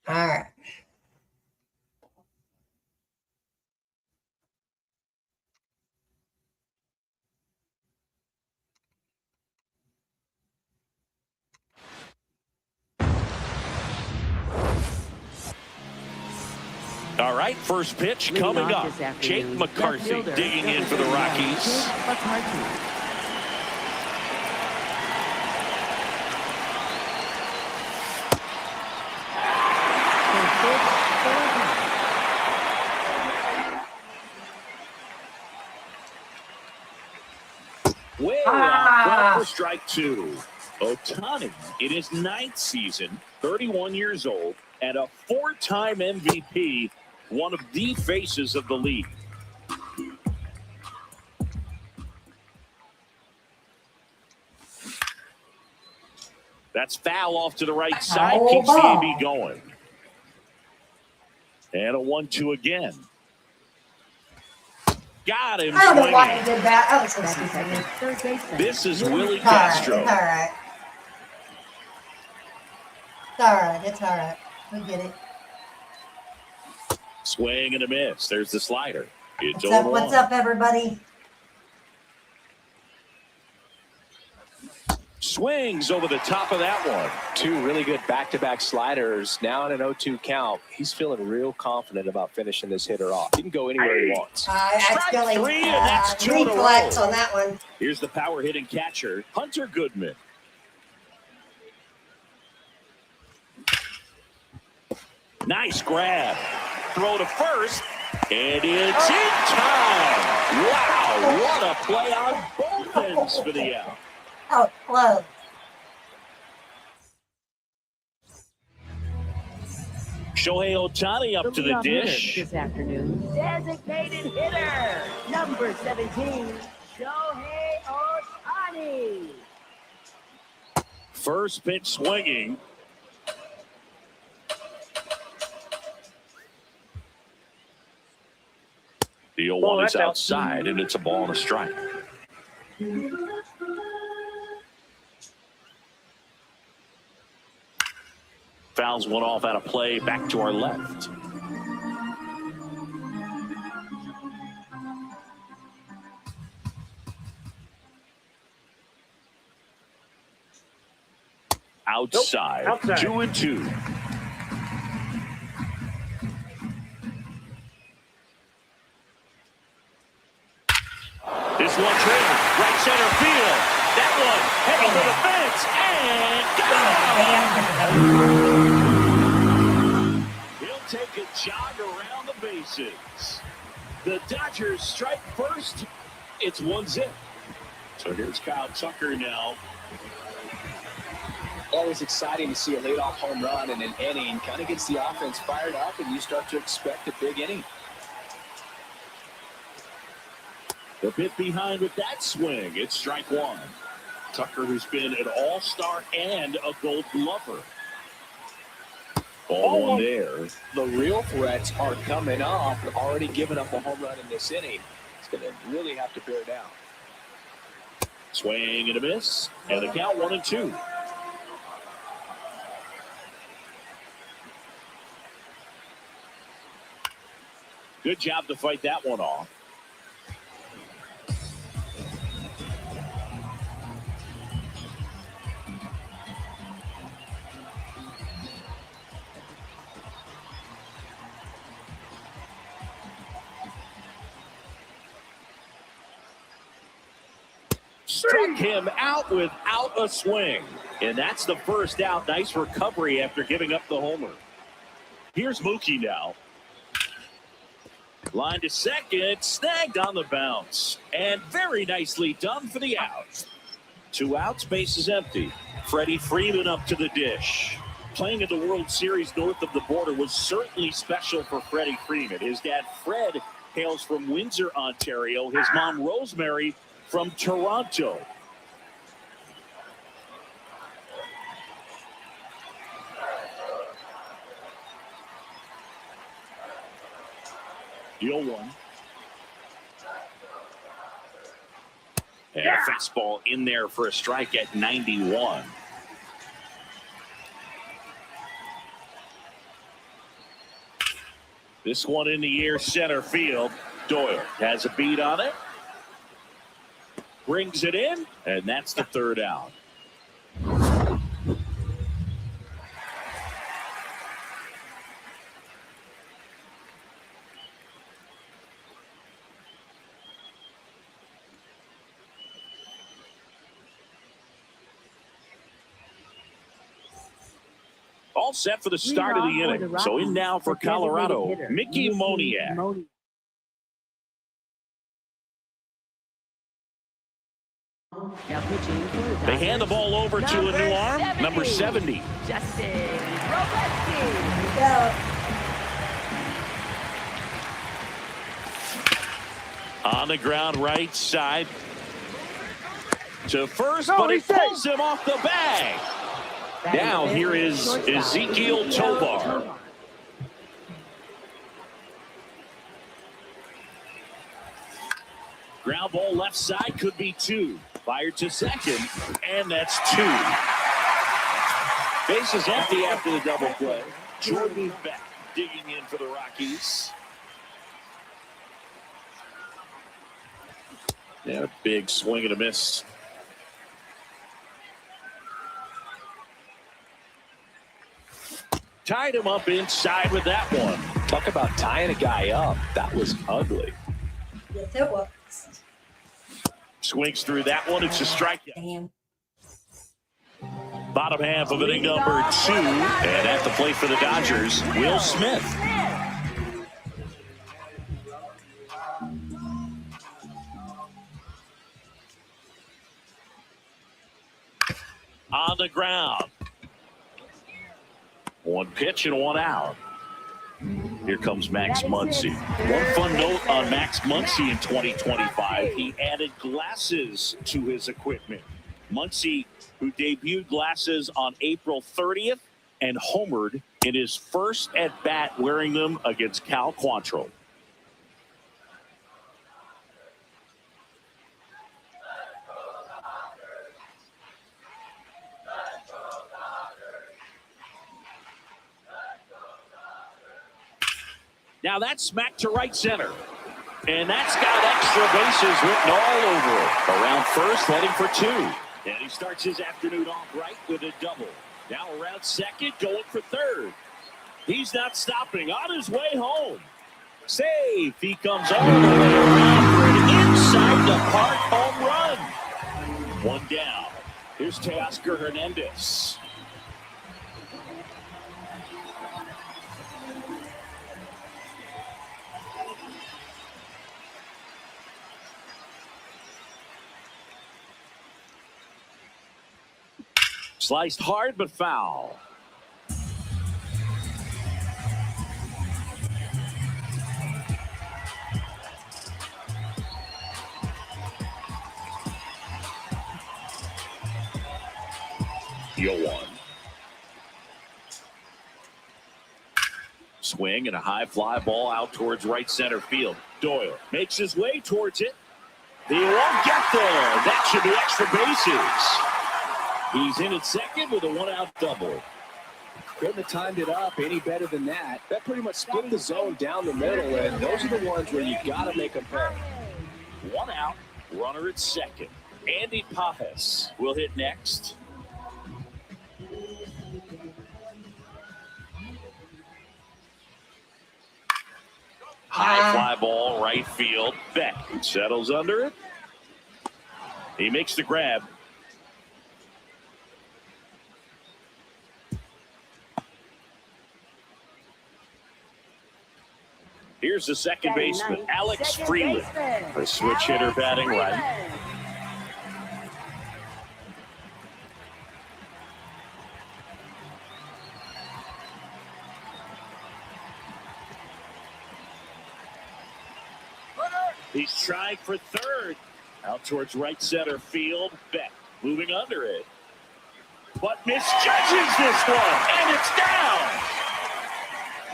All right. All right, first pitch coming up. Jake McCarthy digging in for the Rockies. Way out for strike 2. Ohtani in his 9th season, 31 years old, and a 4-time MVP, one of the faces of the league. That's foul off to the right side, keeps the AB going. And a 1-2 again. Got him. I don't know why he did that. I was expecting Third This is Willie It's all right. Castro. It's all right. It's all right. It's all right. We get it. Swing and a miss. There's the slider. It's What's up? What's up, everybody? Swings over the top of that one. 2 really good back-to-back sliders. Now in an 0-2 count. He's feeling real confident about finishing this hitter off. He can go anywhere he wants. Accidentally 3, and that's 2 in a reflex row. on that one. Here's the power hitting catcher, Hunter Goodman. Nice grab. Throw to first, and it's in time. Wow, what a play on both ends for the out. Oh, close. Shohei Ohtani up to the leadoff hitter dish. this afternoon. Designated hitter, number 17, Shohei Ohtani. First pitch swinging. The 0-1 is outside, and it's a ball and a strike. Fouls one off out of play, back to our left. Outside, 2-2. This one trailer, right center field. That one heading to the fence and gone. He'll take a jog around the bases. The Dodgers strike first. It's 1-0. So here's Kyle Tucker now. Always exciting to see a leadoff home run in an inning. Kind of gets the offense fired up, and you start to expect a big inning. The bit behind with that swing. It's strike one. Tucker, who's been an all-star and a gold glover. Ball one there. The real threats are coming off. They're already giving up a home run in this inning. It's going to really have to bear down. Swing and a miss. And the count 1-2. Good job to fight that one off. Struck him out without a swing. And that's the first out. Nice recovery after giving up the homer. Here's Mookie now. Line to second, snagged on the bounce. And very nicely done for the out. 2 outs, base is empty. Freddie Freeman up to the dish. Playing in the World Series north of the border was certainly special for Freddie Freeman. His dad, Fred, hails from Windsor, Ontario. His mom, Rosemary, from Toronto. The 0-1. And a fastball in there for a strike at 91. This one in the air, center field. Doyle has a beat on it. Brings it in, and that's the third out. All set for the start of the inning. So in now for Colorado, Mickey Moniak. They hand the ball over to a new arm, number 70. Justin Robertson. On the ground, right side. To first, but he pulls him off the bag. Now here is Ezekiel Tovar. Ground ball left side, could be 2. Fired to second, and that's 2. Base is empty after the double play. Jordan Beck digging in for the Rockies. Yeah, a big swing and a miss. Tied him up inside with that one. Talk about tying a guy up. That was ugly. Yes, it was. Swings through that one. It's a strikeout. Damn. Bottom half of inning number 2. And at the plate for the Dodgers, Will Smith. On the ground. 1 pitch and 1 out. Here comes Max Muncy. One fun note on Max Muncy in 2025, he added glasses to his equipment. Muncy, who debuted glasses on April 30th and homered in his first at-bat wearing them against Cal Quantrill. Now that's smacked to right center. And that's got extra bases written all over it. Around first, heading for 2. And he starts his afternoon off right with a double. Now around second, going for 3rd. He's not stopping. On his way home. Safe. He comes all the way around for an inside the park home run. 1 down. Here's Teoscar Hernandez. Sliced hard but foul. Yoan. Swing and a high fly ball out towards right center field. Doyle makes his way towards it. He won't get there. That should be extra bases. He's in at second with a 1-out double. Couldn't have timed it up any better than that. That pretty much split the zone down the middle, and those are the ones where you got to make them pay. 1 out, runner at second. Andy Pajes will hit next. High fly ball, right field. Beck settles under it. He makes the grab. Here's the second baseman, Alex Freeland. A switch hitter batting right. He's trying for 3rd. Out towards right center field. Beck moving under it. But misjudges this one, and it's down.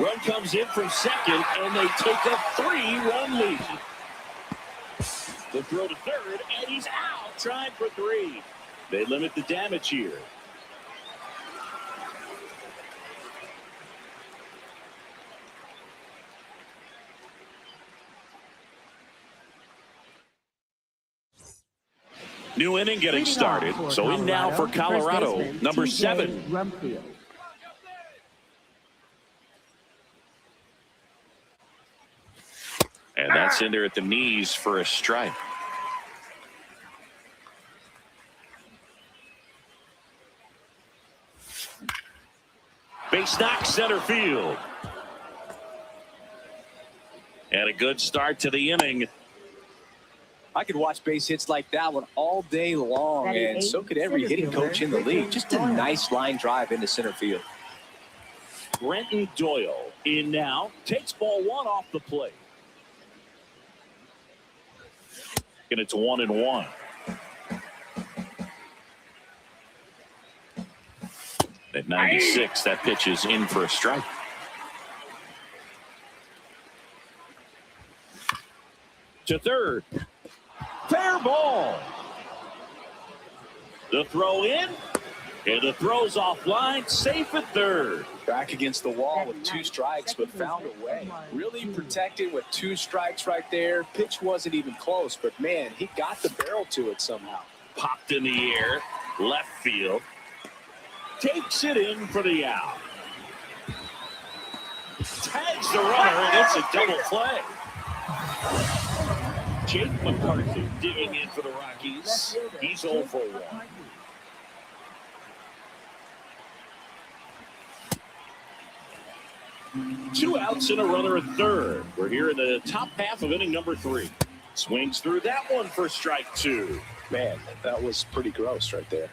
Run comes in from second, and they take a 3-run lead. The throw to 3rd, and he's out, trying for 3. They limit the damage here. New inning getting started. So in now for Colorado, number 7. Rumfield. And that's in there at the knees for a strike. Base knock center field. And a good start to the inning. I could watch base hits like that one all day long, and so could every hitting coach in the league. Just a nice line drive into center field. Brenton Doyle in now. Takes ball 1 off the plate. And it's 1-1. At 96, that pitch is in for a strike. To 3rd. Fair ball. The throw in. And the throw's offline. Safe at 3rd. Back against the wall with 2 strikes, but found a way. Really protected with 2 strikes right there. Pitch wasn't even close, but man, he got the barrel to it somehow. Popped in the air. Left field. Takes it in for the out. Tags the runner, and it's a double play. Jake McCarthy digging in for the Rockies. He's 0 for 1. 2 outs and a runner at third. We're here in the top half of inning number 3. Swings through that one for strike 2. Man, that was pretty gross right there.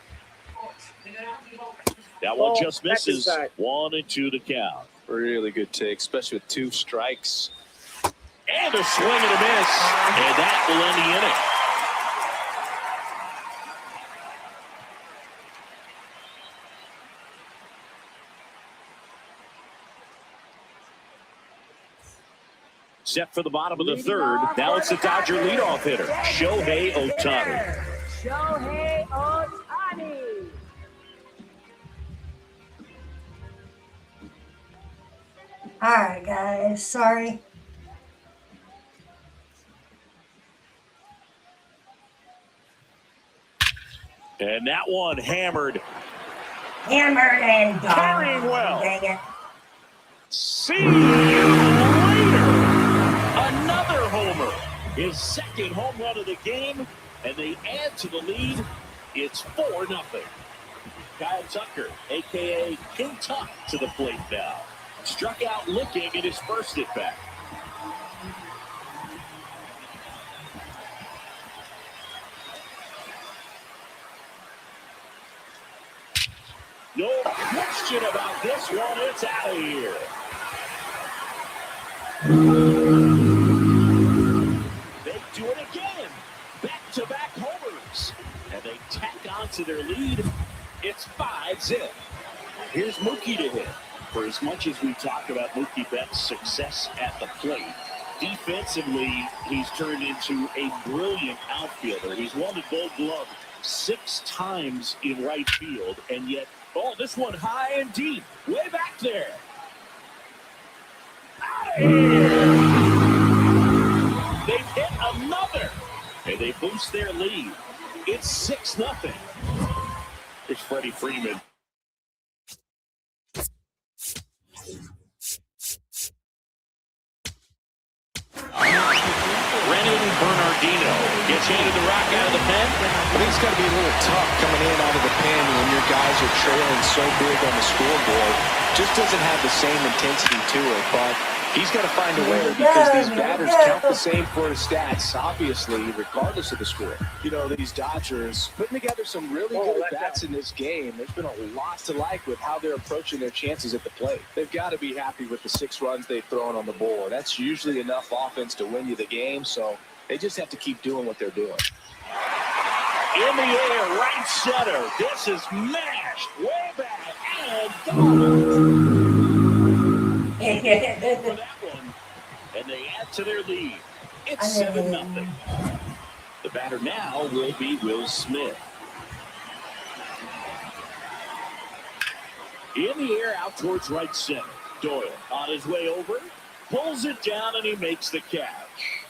That one just misses. 1-2 to count. Really good take, especially with 2 strikes. And a swing and a miss. And that will end the inning. Set for the bottom of the third. Now it's the Dodger leadoff hitter, Shohei Ohtani. Shohei Ohtani. All right, guys. Sorry. And that one hammered. Hammered and Carrying well. Dang it. See you later. Another homer. His second home run of the game, and they add to the lead. It's 4-0. Kyle Tucker, a.k.a. King Tuck, to the plate now. Struck out looking at his first at-bat. No question about this one. It's out of here. They do it again. Back-to-back homers. And they tack on to their lead. It's 5-0. Here's Mookie to hit. For as much as we talk about Mookie Betts' success at the plate, defensively, he's turned into a brilliant outfielder. He's won the Gold Glove 6 times in right field, and yet, this one high and deep, way back there. Out of here! They've hit another, and they boost their lead. It's 6-0. Here's Freddie Freeman. Brennan Bernardino gets handed the rock out of the pen. I think it's got to be a little tough coming in out of the pen when your guys are trailing so big on the scoreboard. Just doesn't have the same intensity to it, but he's got to find a way because these batters count the same for his stats, obviously, regardless of the score. You know, these Dodgers putting together some really good bats in this game. There's been a lot to like with how they're approaching their chances at the plate. They've got to be happy with the 6 runs they've thrown on the board. That's usually enough offense to win you the game, so they just have to keep doing what they're doing. In the air, right center. This is mashed way back and gone. For that one, and they add to their lead. It's 7-0. The batter now will be Will Smith. In the air, out towards right center. Doyle on his way over, pulls it down, and he makes the catch.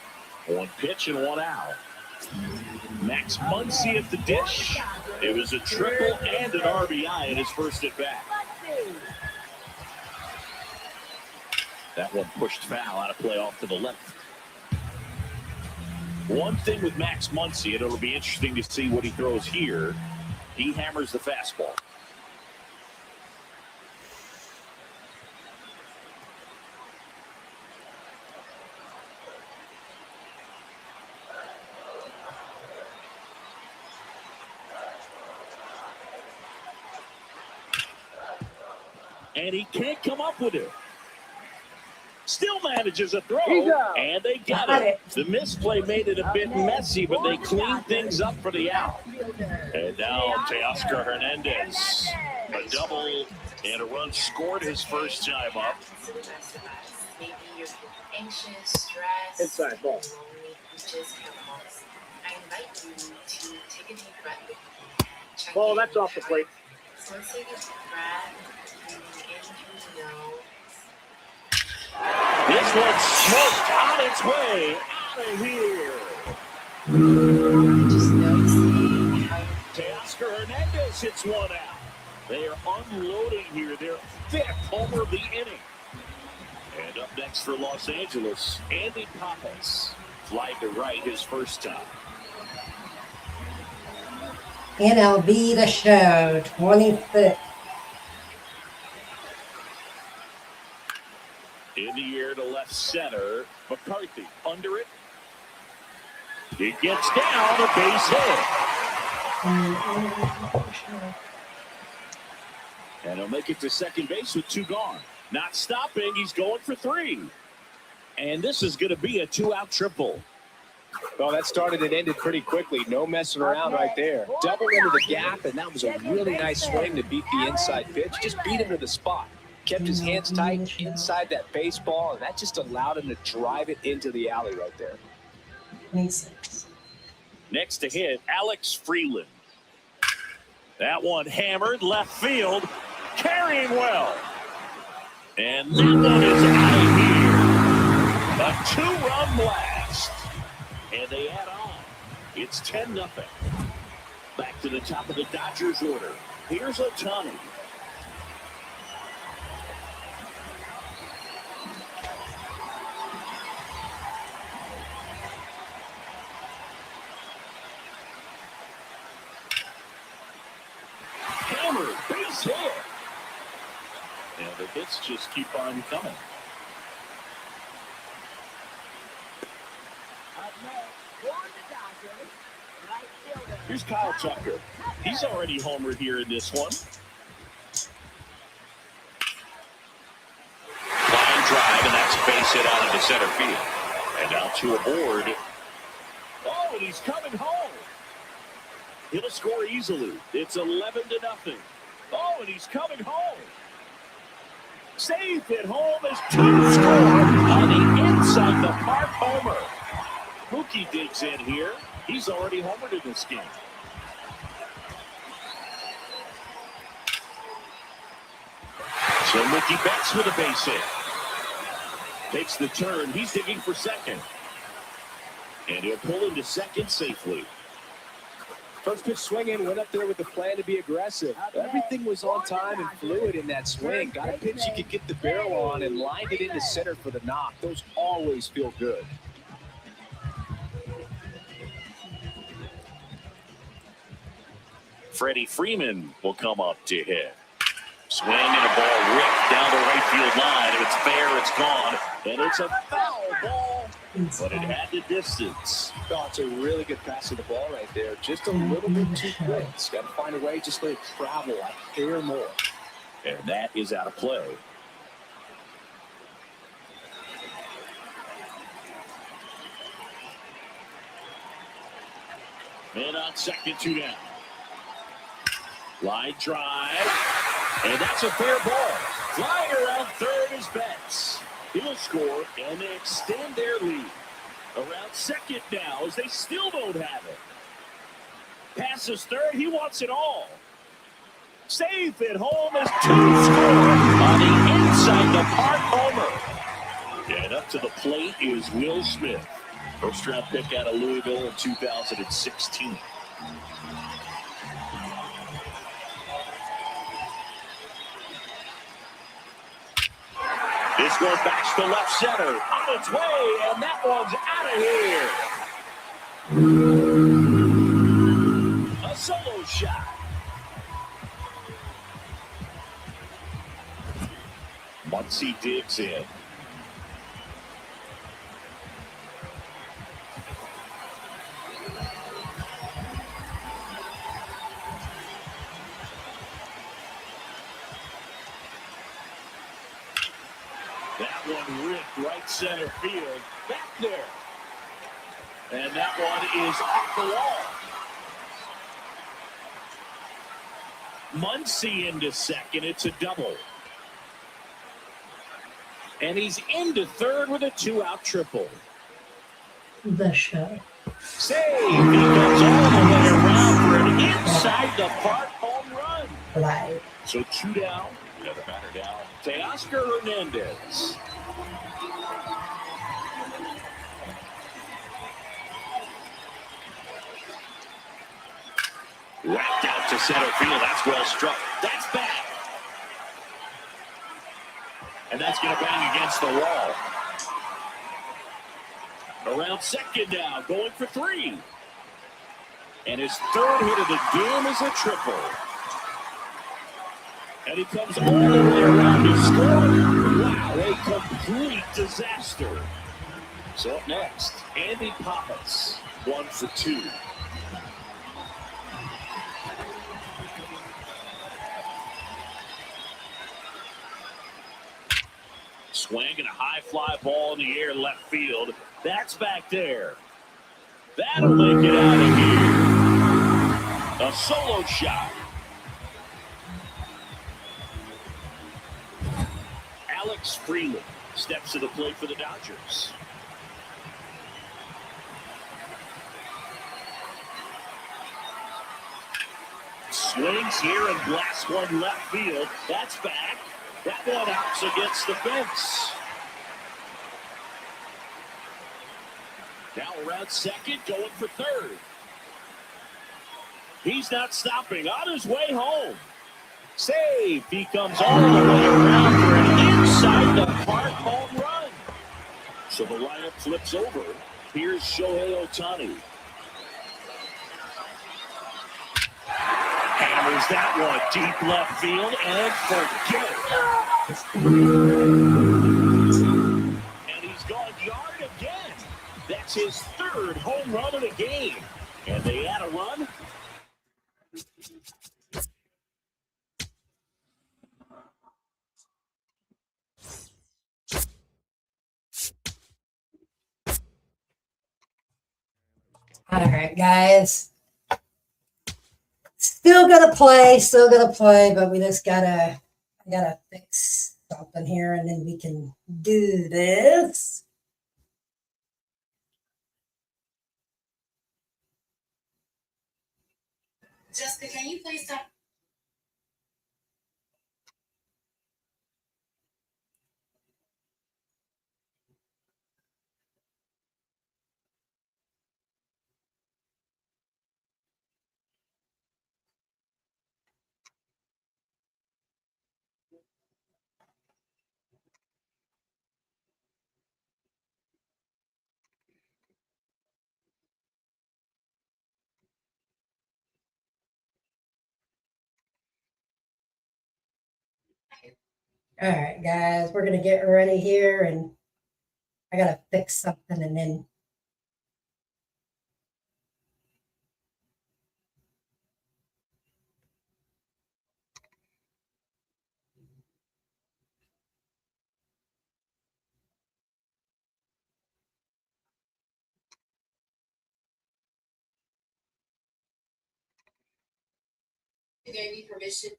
1 pitch and 1 out. Max Muncy at the dish. It was a triple and an RBI in his first at bat. That one pushed foul out of play off to the left. One thing with Max Muncy, and it'll be interesting to see what he throws here. He hammers the fastball. And he can't come up with it. Still manages a throw, and they got it. The misplay made it a bit messy, but they cleaned things up for the out. And now Teoscar Hernandez, a double and a run scored his first time up. Maybe you're anxious, stressed, inside ball. Just come home. I invite you to take a deep breath with me. Check Ball, in that's with off the your plate. heart. So let's take a deep breath. Breathing in through the nose. This one's smoked on its way out of here. Just noticing how Teoscar Hernandez hits one out. They are unloading here. Their 5th homer of the inning. And up next for Los Angeles, Andy Pappas. Flied to right his first time. MLB The Show, 25th. here to left center. McCarthy under it. It gets down, a base hit. And he'll make it to second base with 2 gone. Not stopping, he's going for 3. And this is going to be a 2-out triple. Well, that started and ended pretty quickly. No messing around right there. Double into the gap, and that was a really nice swing to beat the inside pitch. Just beat him to the spot. Kept his hands tight inside that baseball, and that just allowed him to drive it into the alley right there. Next to hit, Alex Freeland. That one hammered left field, carrying well. And that one is out of here. A 2-run blast. And they add on. It's 10-0. Back to the top of the Dodgers order. Here's Ohtani. Hammer, base hit. And the hits just keep on coming. Here's Kyle Tucker. He's already homered here in this one. Line drive, and that's a base hit out into center field. And now to aboard. Oh, and he's coming home. He'll score easily. It's 11-0. Oh, and he's coming home. Safe at home is 2 score on the inside the park homer. Mookie digs in here. He's already homered in this game. So Mookie Betts with a base hit. Takes the turn. He's digging for second. And he'll pull into second safely. First pitch swinging, went up there with the plan to be aggressive. Everything was on time and fluid in that swing. Got a pitch you could get the barrel on and lined it into center for the knock. Those always feel good. Freddie Freeman will come up to hit. Swing and a ball ripped down the right field line. If it's fair, it's gone. And it's a foul ball, but it had the distance. Oh, it's a really good pass of the ball right there. Just a little bit too quick. It's got to find a way just let it travel a hair more. And that is out of play. And on second, 2 down. Line drive. And that's a fair ball. Flying around third is Betts. He'll score, and they extend their lead. Around second now, as they still don't have it. Passes third, he wants it all. Safe at home is 2 score on the inside the park homer. And up to the plate is Will Smith. First round pick out of Louisville in 2016. This one backs to left center. On its way, and that one's out of here. A solo shot. Muncy digs in. That one ripped right center field. Back there. And that one is off the wall. Muncy into second. It's a double. And he's into third with a 2-out triple. The show. Save. He goes all the way around for an inside the park home run. Right. So 2 down. Another batter down. Teoscar Hernandez. Whacked out to center field. That's well struck. That's back. And that's going to bang against the wall. Around second now, going for 3. And his third hit of the game is a triple. And he comes all the way around to score. Wow, a complete disaster. So up next, Andy Pappas, 1 for 2. Swing and a high fly ball in the air left field. That's back there. That'll make it out of here. A solo shot. Alex Freeland steps to the plate for the Dodgers. Swings here and blasts one left field. That's back. That one out's against the fence. Now around second, going for third. He's not stopping. On his way home. Save. He comes all the way around for an inside the park home run. So the lineup flips over. Here's Shohei Ohtani. Hammers that one deep left field and forget it. And he's gone yard again. That's his third home run of the game. And they add a run. All right, guys. Still gonna play, but we just gotta fix something here and then we can do this. Jessica, can you please stop? All right, guys, we're gonna get ready here and I gotta fix something and then You gave me permission.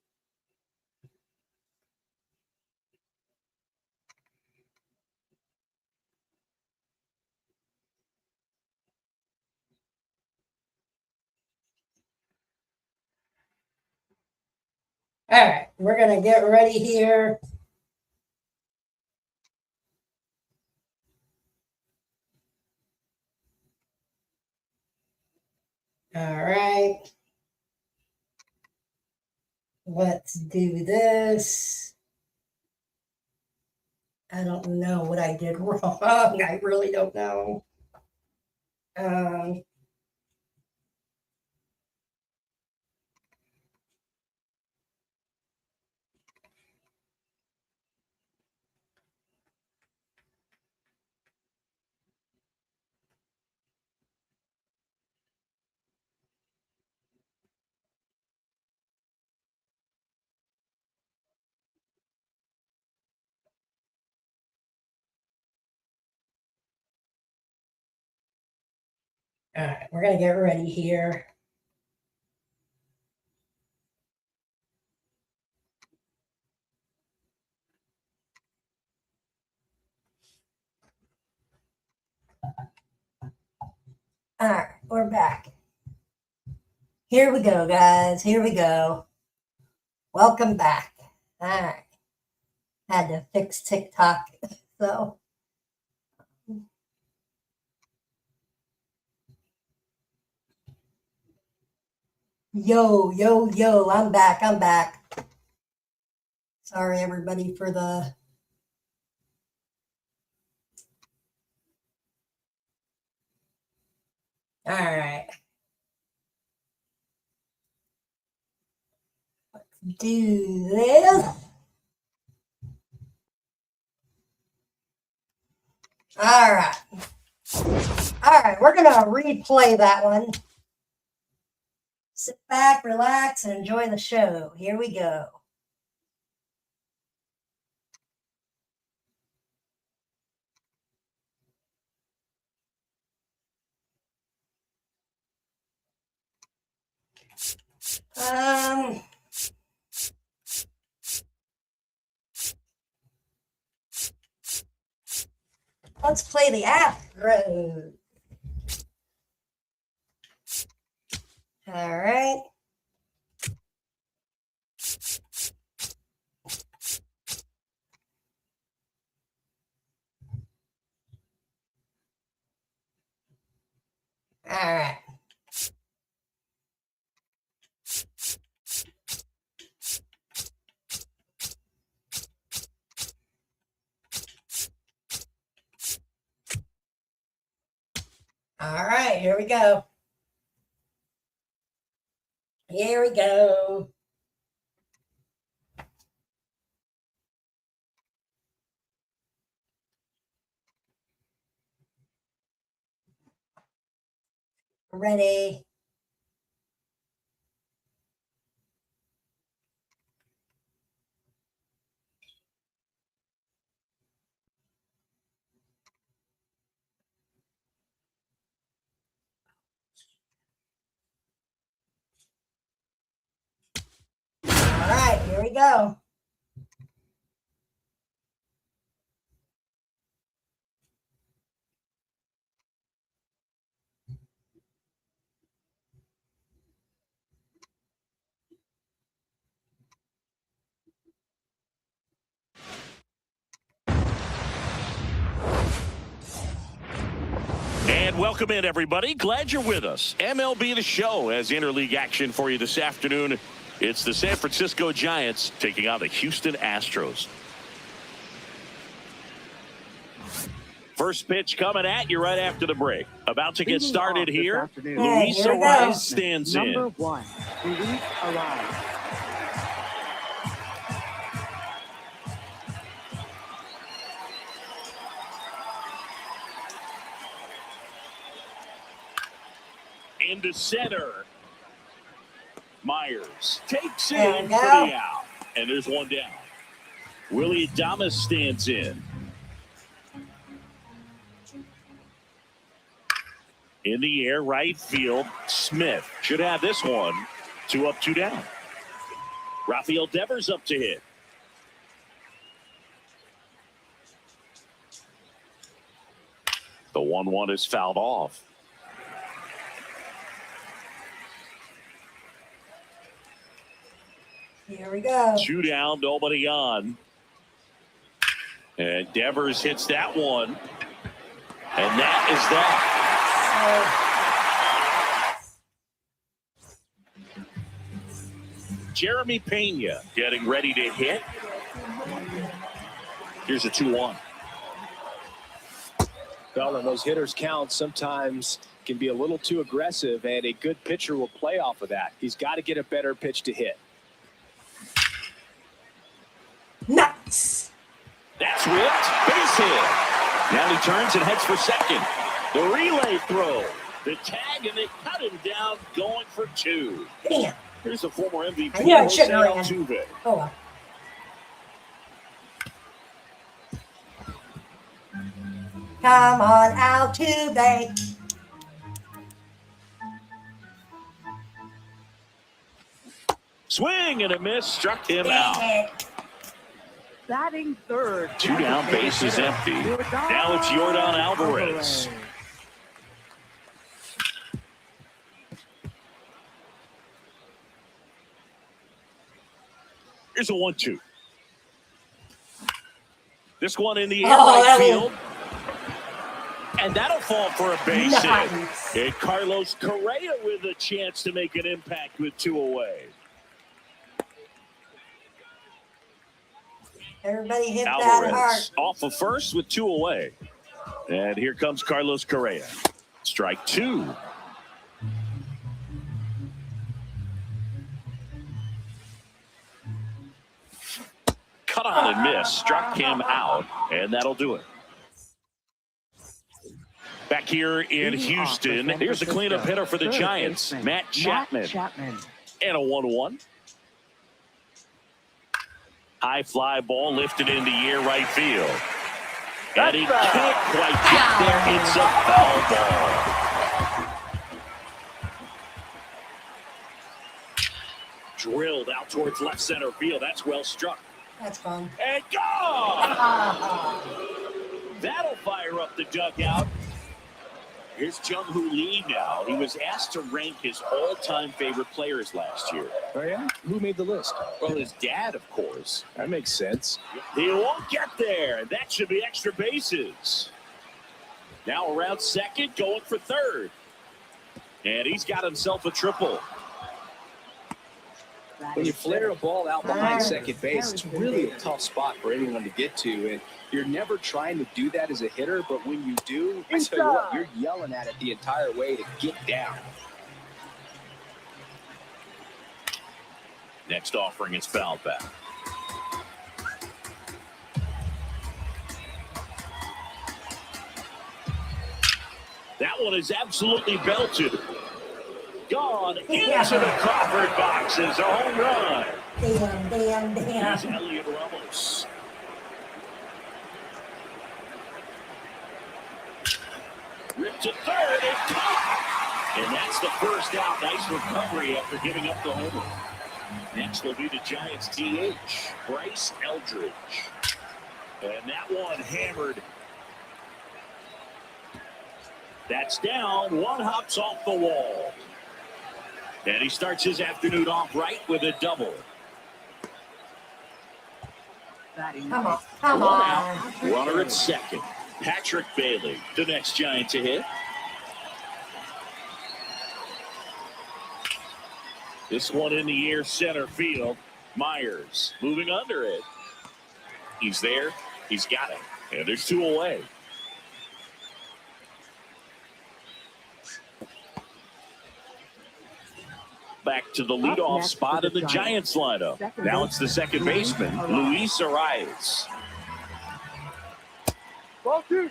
all right, we're gonna get ready here. All right. Let's do this. I don't know what I did wrong. I really don't know. Um, all right, we're gonna get ready here. All right, we're back. Here we go, guys. Here we go. Welcome back. All right. Had to fix TikTok. So, yo, I'm back. I'm back. Sorry, everybody, for the. All right. Let's do this. All right. All right, we're going to replay that one. Sit back, relax, and enjoy the show. Here we go. Let's play the Astros. All right. All right. All right, here we go. Here we go. Ready. All right, here we go. And welcome in, everybody. Glad you're with us. MLB The Show has interleague action for you this afternoon. It's the San Francisco Giants taking on the Houston Astros. First pitch coming at you right after the break. About to get started here. Luis here we go. Arias stands Number in. 1, Luis Arias. Into center. Myers takes it There in we for go. the out. And there's one down. Willie Adames stands in. In the air, right field. Smith should have this one. 2 up, 2 down. Rafael Devers up to hit. The 1-1 is fouled off. Here we go. 2 down, nobody on. And Devers hits that one. And that is that. Jeremy Pena getting ready to hit. Here's a 2-1. Well, and those hitters count sometimes can be a little too aggressive, and a good pitcher will play off of that. He's got to get a better pitch to hit. Nuts. That's ripped. Base hit. Now he turns and heads for second. The relay throw. The tag, and they cut him down going for 2. Damn. Here's the former MVP. I knew I shouldn't Jose have ran. Altuve. Oh, well. Come on, Altuve. Swing and a miss. Struck him out. Batting third. 2 down, base is empty. Now it's Yordan Alvarez. Here's a 1-2. This one in the air, right field. And that'll fall for a base hit. Nice. And Carlos Correa with a chance to make an impact with 2 away. Everybody hit that hard. Alvarez off of first with 2 away. And here comes Carlos Correa. Strike 2. Swung on and missed. Struck him out, and that'll do it. Back here in Houston, here's the cleanup hitter for the Giants, Matt Chapman. And a 1-1. High fly ball lifted in the air right field. And he can't quite get there. It's a foul ball. Drilled out towards left center field. That's well struck. That's fun. And gone! That'll fire up the dugout. Here's Jung-Hoo Lee now. He was asked to rank his all-time favorite players last year. Oh, yeah? Who made the list? Well, his dad, of course. That makes sense. He won't get there. That should be extra bases. Now around second, going for third. And he's got himself a triple. When you flare a ball out behind second base, it's really a tough spot for anyone to get to. And you're never trying to do that as a hitter, but when you do, I tell you what, you're yelling at it the entire way to get down. Next offering is fouled back. That one is absolutely belted. Gone into the Crawford boxes. A home run. Damn. Here's Elliot Ramos. Ripped to third and caught. And that's the first out. Nice recovery after giving up the homer. Next will be the Giants DH, Bryce Eldridge. And that one hammered. That's down. One hops off the wall. And he starts his afternoon off right with a double. Come One on. out. Runner at second. Patrick Bailey, the next Giant to hit. This one in the air center field. Myers moving under it. He's there. He's got it. And there's two away. Back to the leadoff spot in the Giants lineup. Now it's the second baseman, Luis Arias. Ball two.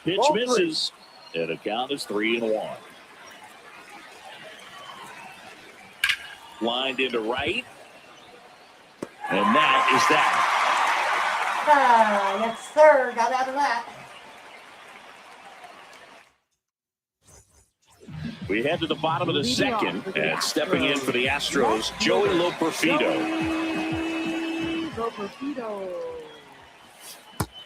Pitch misses, and a count is 3-1. Lined into right, and that is that. Yes, sir. Got out of that. We head to the bottom of the second, and stepping in for the Astros, Joey Loperfido.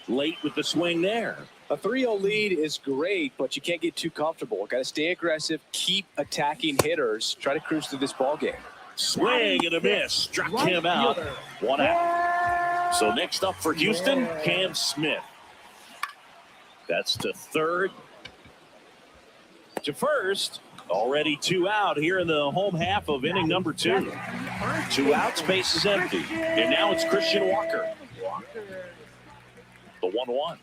Late with the swing there. A 3-0 lead is great, but you can't get too comfortable. Got to stay aggressive, keep attacking hitters, try to cruise through this ball game. Swing and a miss, struck him out. One out. So next up for Houston, Cam Smith. That's to third. To first. Already two out here in the home half of inning number 2. 2 outs, base is empty. And now it's Christian Walker. The 1-1.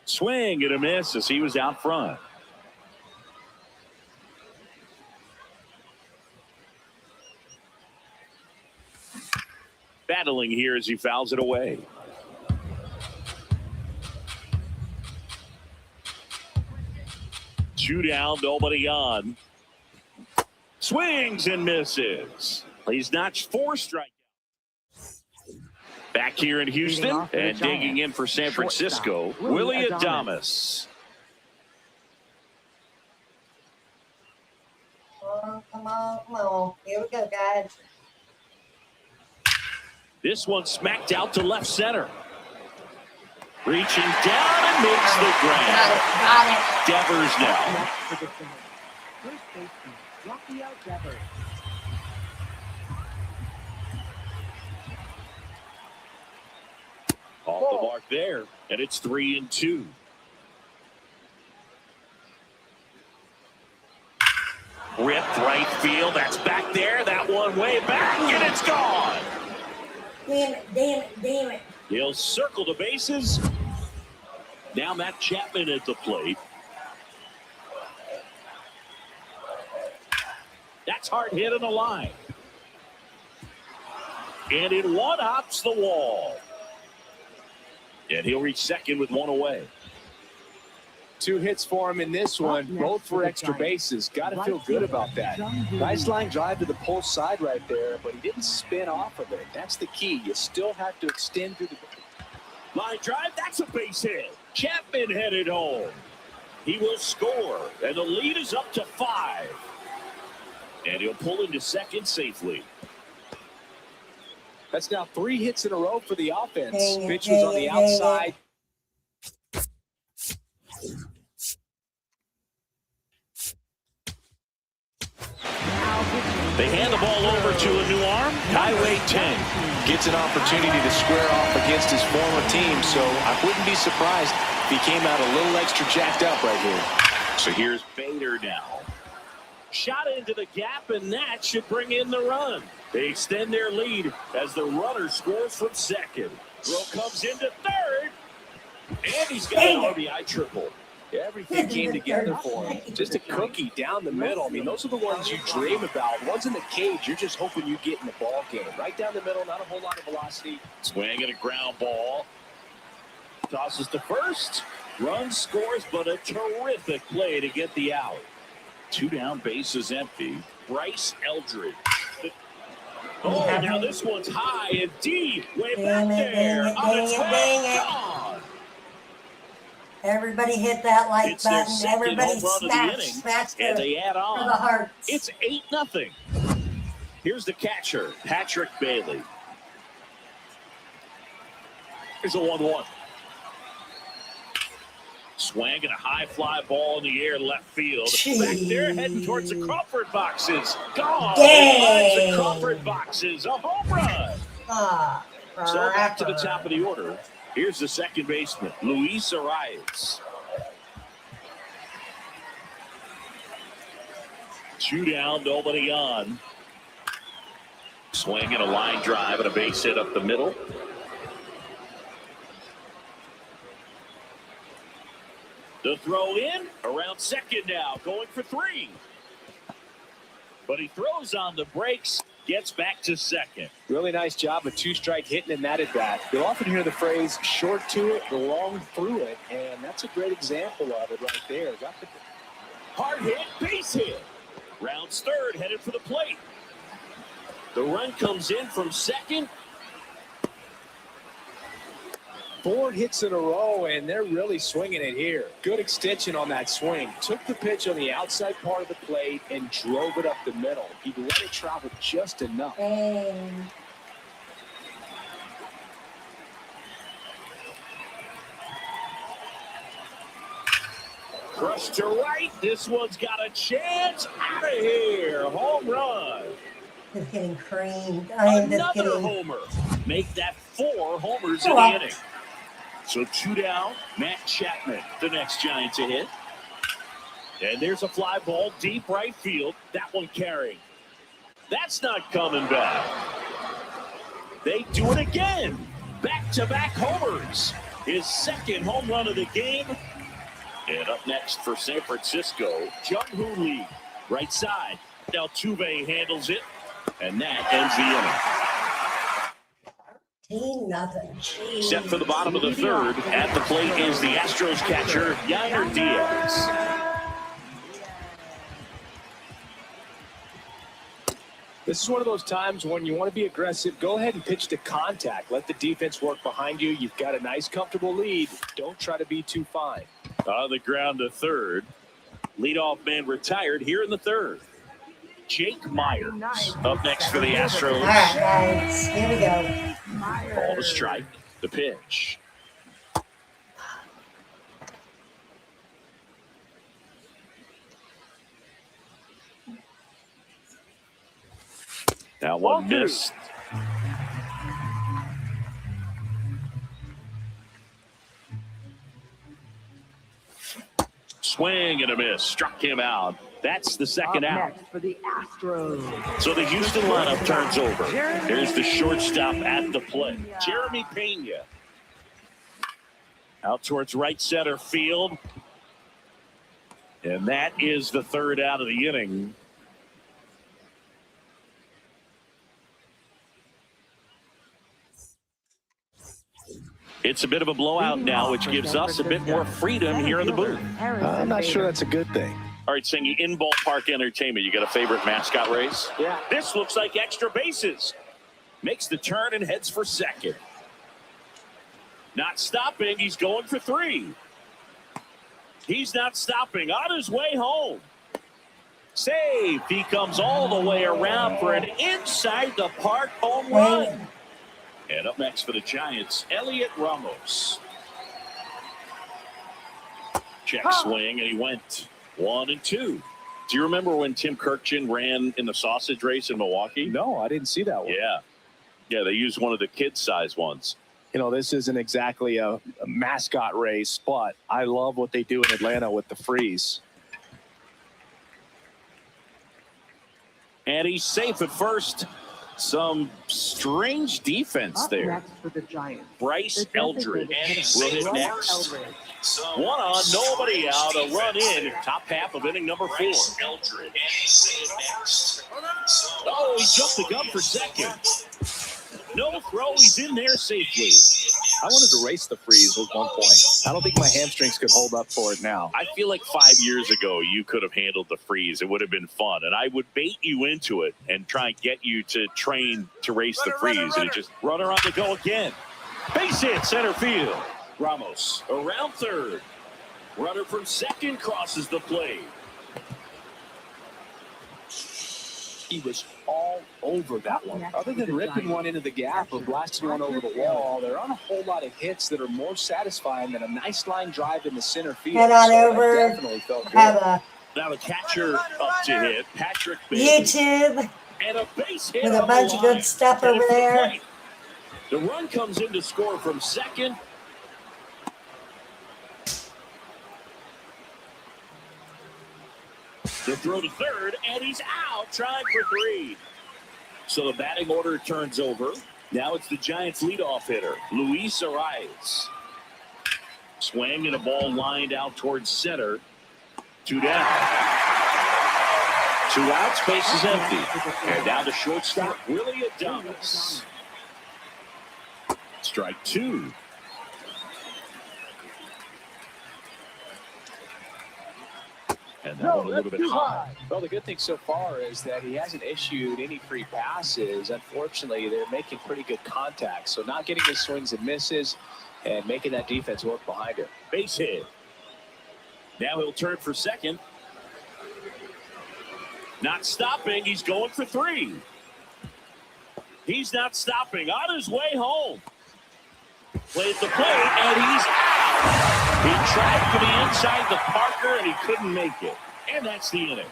Swing and a miss as he was out front. Battling here as he fouls it away. Two down, nobody on. Swings and misses. He's notched 4 strikeouts. Back here in Houston and digging in for San Francisco, Willie Adames. Come on. Here we go, guys. This one smacked out to left center. Reaching down and makes the grab. Got it. Devers now. First baseman, Rafael Devers. Off the mark there, and it's 3-2. Ripped right field. That's back there. That one way back, and it's gone. Damn it. He'll circle the bases. Now Matt Chapman at the plate. That's hard hit on the line. And in one hops the wall. And he'll reach second with one away. 2 hits for him in this one, both for extra bases. Got to feel good about that. Nice line drive to the pull side right there, but he didn't spin off of it. That's the key. You still have to extend through the line drive. That's a base hit. Chapman headed home. He will score, and the lead is up to 5. And he'll pull into second safely. That's now 3 hits in a row for the offense. Pitch was on the outside. They hand the ball over to a new arm. Highway 10 gets an opportunity to square off against his former team, so I wouldn't be surprised if he came out a little extra jacked up right here. So here's Bader now. Shot into the gap, and that should bring in the run. They extend their lead as the runner scores from second. Throw comes into third, and he's got an RBI triple. Everything came together for him. Just a cookie down the middle. I mean, those are the ones you dream about. Ones in the cage, you're just hoping you get in the ball game. Right down the middle, not a whole lot of velocity. Swing and a ground ball. Tosses to first. Run scores, but a terrific play to get the out. 2 down, bases empty. Bryce Eldridge. Oh, now this one's high and deep. Way back there. Gone. Everybody hit that like button. Everybody smash and they add on. For the hearts. It's 8-0. Here's the catcher, Patrick Bailey. Here's a 1-1. Swing and a high fly ball in the air left field. Jeez. Back there heading towards the Crawford boxes. Gone. Dang. The Crawford boxes. A home run. So back to the top of the order. Here's the second baseman, Luis Arias. 2 down, nobody on. Swing and a line drive and a base hit up the middle. The throw in, around second now, going for 3. But he throws on the brakes. Gets back to second. Really nice job of 2-strike hitting in that at bat. You'll often hear the phrase short to it, long through it, and that's a great example of it right there. Hard hit, base hit. Rounds third, headed for the plate. The run comes in from second. 4 hits in a row, and they're really swinging it here. Good extension on that swing. Took the pitch on the outside part of the plate and drove it up the middle. He let it travel just enough. Crushed to right. This one's got a chance. Out of here. Home run. Just getting creamed. Another homer. Make that 4 homers in the inning. So 2 down, Matt Chapman, the next Giant to hit. And there's a fly ball deep right field. That one carrying. That's not coming back. They do it again. Back-to-back homers. His second home run of the game. And up next for San Francisco, Jung-Hoo Lee. Right side. Altuve handles it. And that ends the inning. 13-0. Set for the bottom of the third. At the plate is the Astros catcher, Yainer Diaz. This is one of those times when you want to be aggressive. Go ahead and pitch to contact. Let the defense work behind you. You've got a nice, comfortable lead. Don't try to be too fine. On the ground to third. Leadoff man retired here in the third. Jake Myers up next for the Astros. All right, guys. Here we go. Ball to strike. The pitch. That one missed. Swing and a miss. Struck him out. That's the second out. For the Astros. So the Houston lineup turns over. Here's the shortstop at the plate, Jeremy Pena. Out towards right center field. And that is the third out of the inning. It's a bit of a blowout now, which gives us a bit more freedom here in the booth. I'm not sure that's a good thing. All right, singing in ballpark entertainment. You got a favorite mascot race? Yeah. This looks like extra bases. Makes the turn and heads for second. Not stopping. He's going for 3. He's not stopping. On his way home. Save. He comes all the way around for an inside the park home run. And up next for the Giants, Elliot Ramos. Check swing, and he went 1-2. Do you remember when Tim Kirkjian ran in the sausage race in Milwaukee? No, I didn't see that one. Yeah, they used one of the kid-size ones. You know, this isn't exactly a mascot race, but I love what they do in Atlanta with the freeze. And he's safe at first. Some strange defense Up there. next for the Giants. Bryce Eldred will hit next. 1 on, nobody out, a run in. Top half of inning number 4. Oh, he jumped the gun for second. No throw, he's in there safely. I wanted to race the freeze at one point. I don't think my hamstrings could hold up for it now. I feel like 5 years ago you could have handled the freeze. It would have been fun. And I would bait you into it and try and get you to train to race the freeze. And it just runner on the go again. Base hit, center field. Ramos around third. Runner from second crosses the plate. He was all over that one. Other than ripping one into the gap or blasting one over the wall, there aren't a whole lot of hits that are more satisfying than a nice line drive in the center field. Head on So over. that definitely felt good. Have a Now the catcher up to hit. Patrick Bailey. YouTube And a base hit with a on bunch the of line. good stuff Headed over for the there. plate. The run comes in to score from second. The throw to third, and he's out, trying for 3. So the batting order turns over. Now it's the Giants' leadoff hitter, Luis Arias. Swing and a ball lined out towards center. 2 down. 2 outs, base is empty. And down to shortstop, Willie Adames. Strike 2. And that one a little bit high. Well, the good thing so far is that he hasn't issued any free passes. Unfortunately, they're making pretty good contact. So not getting the swings and misses and making that defense work behind him. Base hit. Now he'll turn for second. Not stopping. He's going for 3. He's not stopping. On his way home. Plays the plate, and he's out. He tried for the inside the Parker, and he couldn't make it. And that's the inning.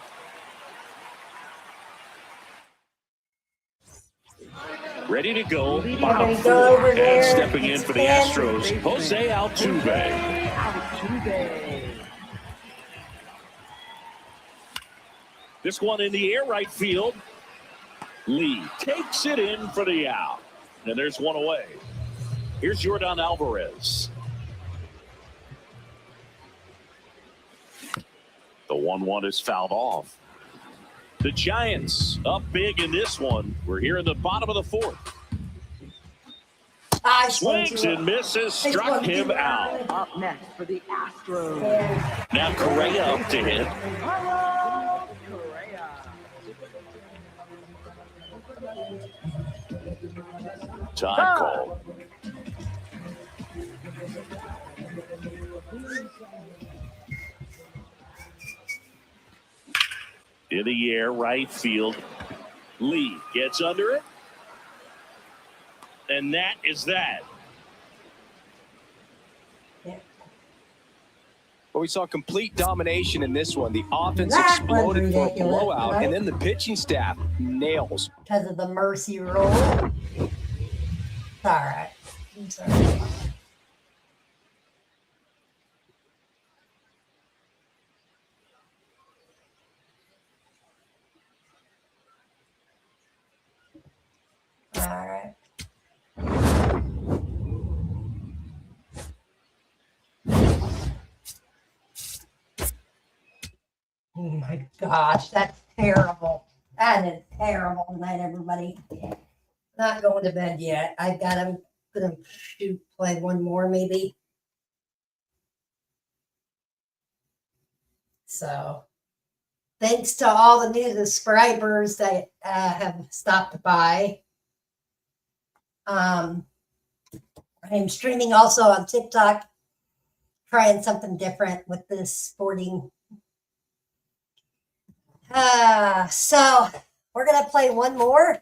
Ready to go. Bottom Ready to go four. over And there. stepping in for the It's Astros, Jose Altuve. Altuve. This one in the air, right field. Lee takes it in for the out. And there's one away. Here's Jordan Alvarez. The 1-1 is fouled off. The Giants up big in this one. We're here in the bottom of the 4th. I Swings and misses, struck him out. Up next for the Astros. Now Correa up to hit. Carlos Correa. Time call. In the air, right field. Lee gets under it. And that is that. But we saw complete domination in this one. The offense That was exploded for a ridiculous, blowout, right? and then the pitching staff nails. Because of the mercy rule. It's all right. I'm sorry. All right. Oh my gosh, that's terrible. That is terrible tonight, everybody. Not going to bed yet. I've got them gonna play one more maybe. So thanks to all the new subscribers that have stopped by. I'm streaming also on TikTok, trying something different with this sporting. So we're gonna play one more.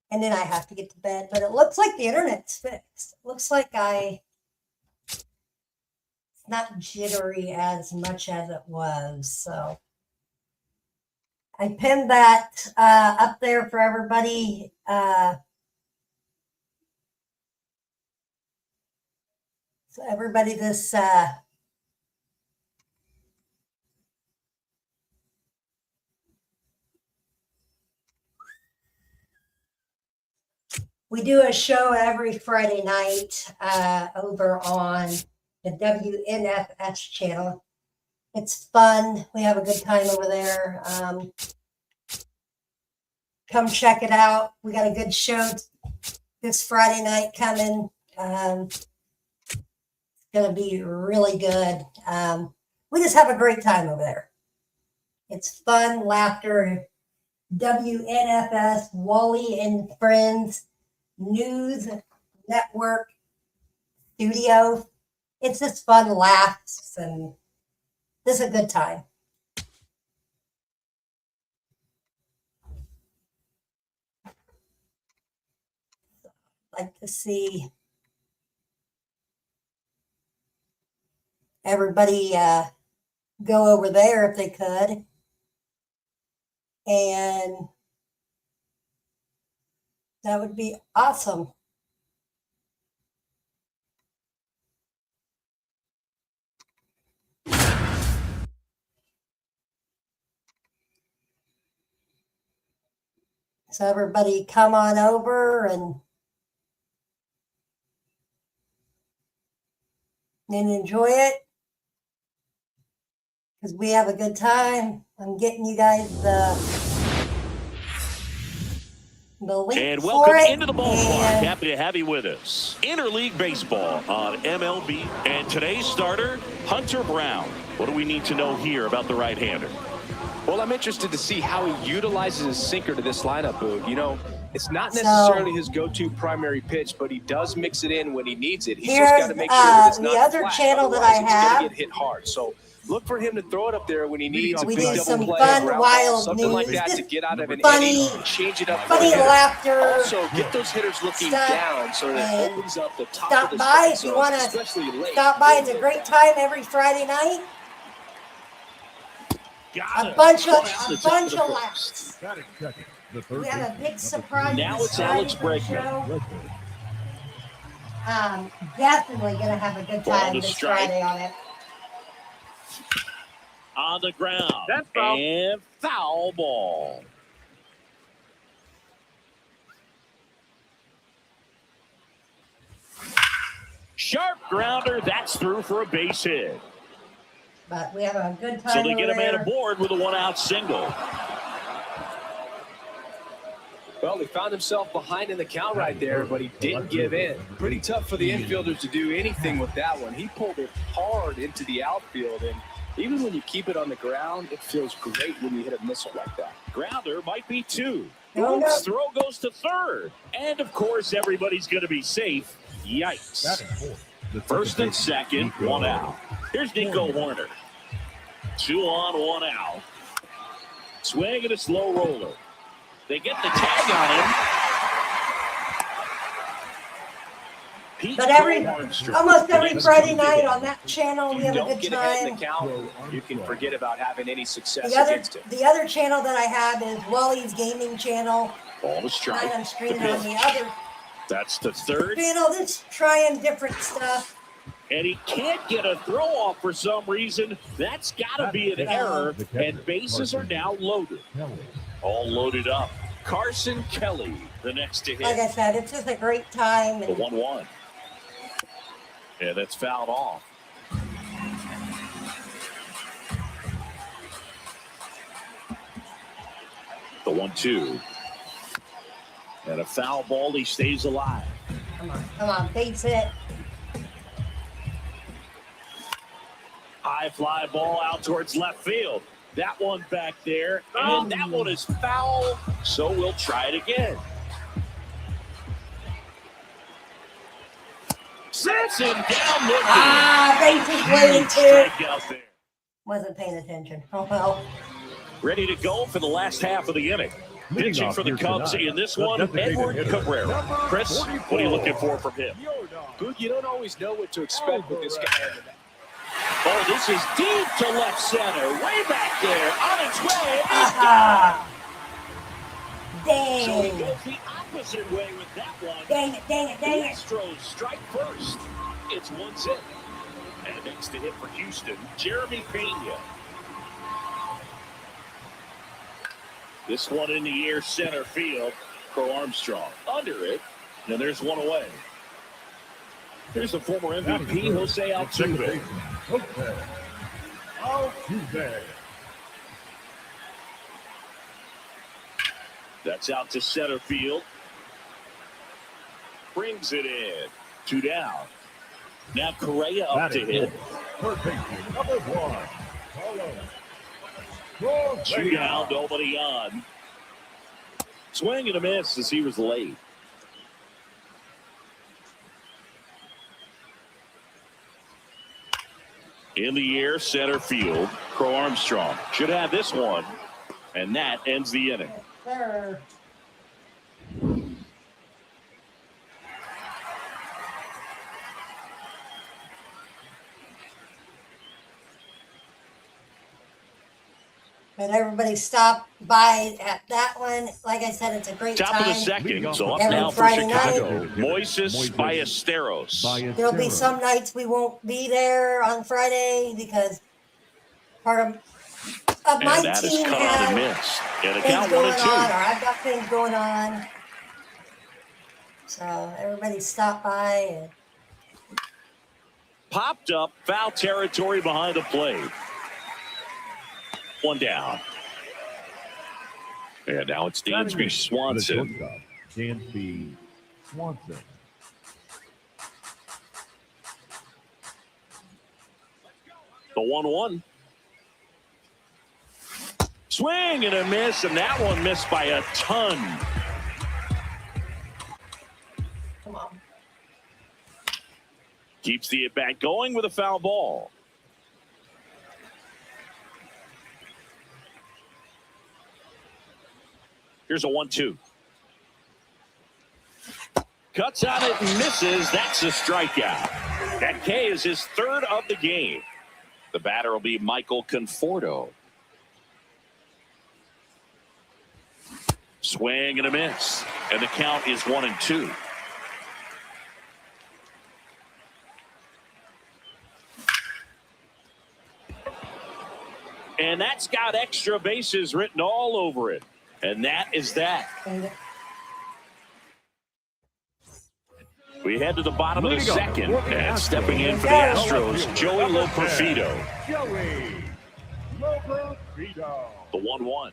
And then I have to get to bed, but it looks like the internet's fixed. It looks like it's not jittery as much as it was. So I pinned that up there for everybody. So everybody this we do a show every Friday night over on the WNFS channel. It's fun. We have a good time over there. Come check it out. We got a good show this Friday night coming. It's going to be really good. We just have a great time over there. It's fun, laughter. WNFS, Wally and Friends, News Network Studio. It's just fun laughs and this is a good time. Like to see everybody go over there if they could. And that would be awesome. So everybody come on over and enjoy it. Because we have a good time. I'm getting you guys the link And for welcome it. into the ballpark. And Happy to have you with us. Interleague Baseball on MLB. And today's starter, Hunter Brown. What do we need to know here about the right-hander? Well, I'm interested to see how he utilizes his sinker to this lineup, Boog. You know, it's not necessarily his go-to primary pitch, but he does mix it in when he needs it. He's just got to make sure that it's not the other flat. channel that Otherwise, I it's gonna have. get hit hard. So look for him to throw it up there when he needs We a big do double some play, fun, ground ball, wild something like news, that to get out of an funny- inning, change it up. for funny a hitter. laughter Also, get those hitters looking stuff, down so that it and opens up the top stop of the by strike if you zone, wanna especially late. stop by. It's a great time every Friday night. Got A it. bunch of Got laughs. Got it, second. The third We have a baseman, big number surprise Now this it's Friday Alex for the Bregman. show. Definitely gonna have a good Ball time to this strike. Friday on it. On the ground. That's foul. And foul ball. Sharp grounder. That's through for a base hit. But we have a good time So they over get a man there. aboard with a one-out single. Well, he found himself behind in the count right there, but he didn't give in. Pretty tough for the infielders to do anything with that one. He pulled it hard into the outfield, and even when you keep it on the ground, it feels great when you hit a missile like that. Grounder might be two. No, no. Oops, throw goes to third. And, of course, everybody's going to be safe. Yikes. Batting fourth. The First and second, Nico. one out. Here's Nico Horner. 2 on, 1 out. Swing and a slow roller. They get the tag on him. Pete But Goldmarmström. almost every Friday night on that channel, we If you have a don't good get ahead in time. the count, you can forget about having any success The against him. other channel that I have is Wally's Gaming Channel. Ball to strike. Tonight I'm streaming on the other That's the third. channel that's trying different stuff. And he can't get a throw off for some reason. That's got to be an error. And bases are now loaded. Kelly. All loaded up. Carson Kelly, the next to Like I hit. said, it's just a great time. The And 1-1. Yeah, that's fouled off. The 1-2. And a foul ball, he stays alive. Come on, base it. High fly ball out towards left field. That one back there, and that one is foul, so we'll try it again. Sets him down looking. Bases loaded too. Strikeout there. Wasn't paying attention. Oh well. Ready to go for the last half of the inning. Pitching for the Cubs in this one, Edward Cabrera. Chris, what are you looking for from him? Good, you don't always know what to expect with this guy. Oh, this is deep to left center. Way back there. On its way. So he Dang. goes the opposite way with that one. Dang it, dang it, The dang it. Astros strike first. It's 1-0. And next to hit for Houston, Jeremy Pena. This one in the air, center field for Armstrong. Under it, and there's one away. Here's the former MVP, Jose Altuve. Altuve. That's out to center field. Brings it in. 2 down. Now Correa up to hit. Number 1. Follow. 2 down, nobody on. Swing and a miss as he was late. In the air, center field. Crow Armstrong should have this one. And that ends the inning. Sir. But everybody stop by at that one. Like I said, it's a great Top time. of the second, so up Every now for Friday night. Chicago. Moises Ballesteros. There'll be some nights we won't be there on Friday because part of my And that is team cut on and has missed. And a things count going 1-2. on, or I've got things going on. So everybody stop by and Popped up, foul territory behind the plate. 1 down. And now it's Dansby Swanson. Dansby Swanson. The 1-1. Swing and a miss, and that one missed by a ton. come on. Keeps the at-bat going with a foul ball. Here's a 1-2. Cuts on it and misses. That's a strikeout. That K is his third of the game. The batter will be Michael Conforto. Swing and a miss. And the count is 1-2. And that's got extra bases written all over it. And that is that. We head to the bottom of the second. And stepping in for the Astros, Joey Loperfido. Joey Loperfido. The 1-1.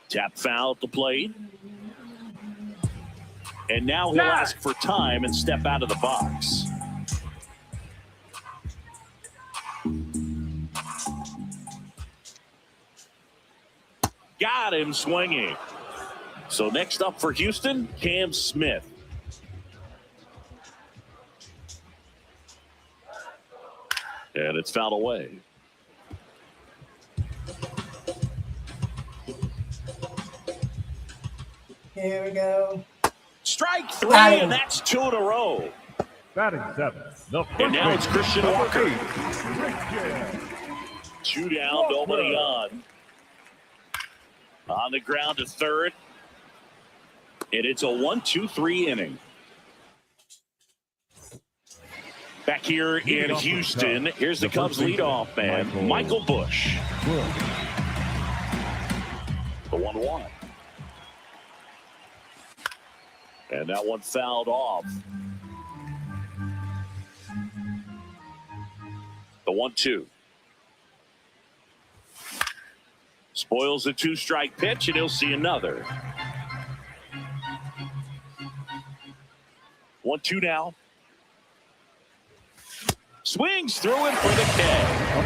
Tap foul at the plate. And now he'll ask for time and step out of the box. Got him swinging. So next up for Houston, Cam Smith. And it's fouled away. Here we go. Strike 3, Got him. and that's 2 in a row. Batting 7. And now it's Christian Walker. 2 down, nobody on. On the ground to third. And it's a 1-2-3 inning. Back here in Houston, here's the Cubs leadoff man, Michael Busch. The 1-1. And that one fouled off. The 1-2. Spoils a 2-strike pitch, and he'll see another. 1-2 now. Swings through it for the K.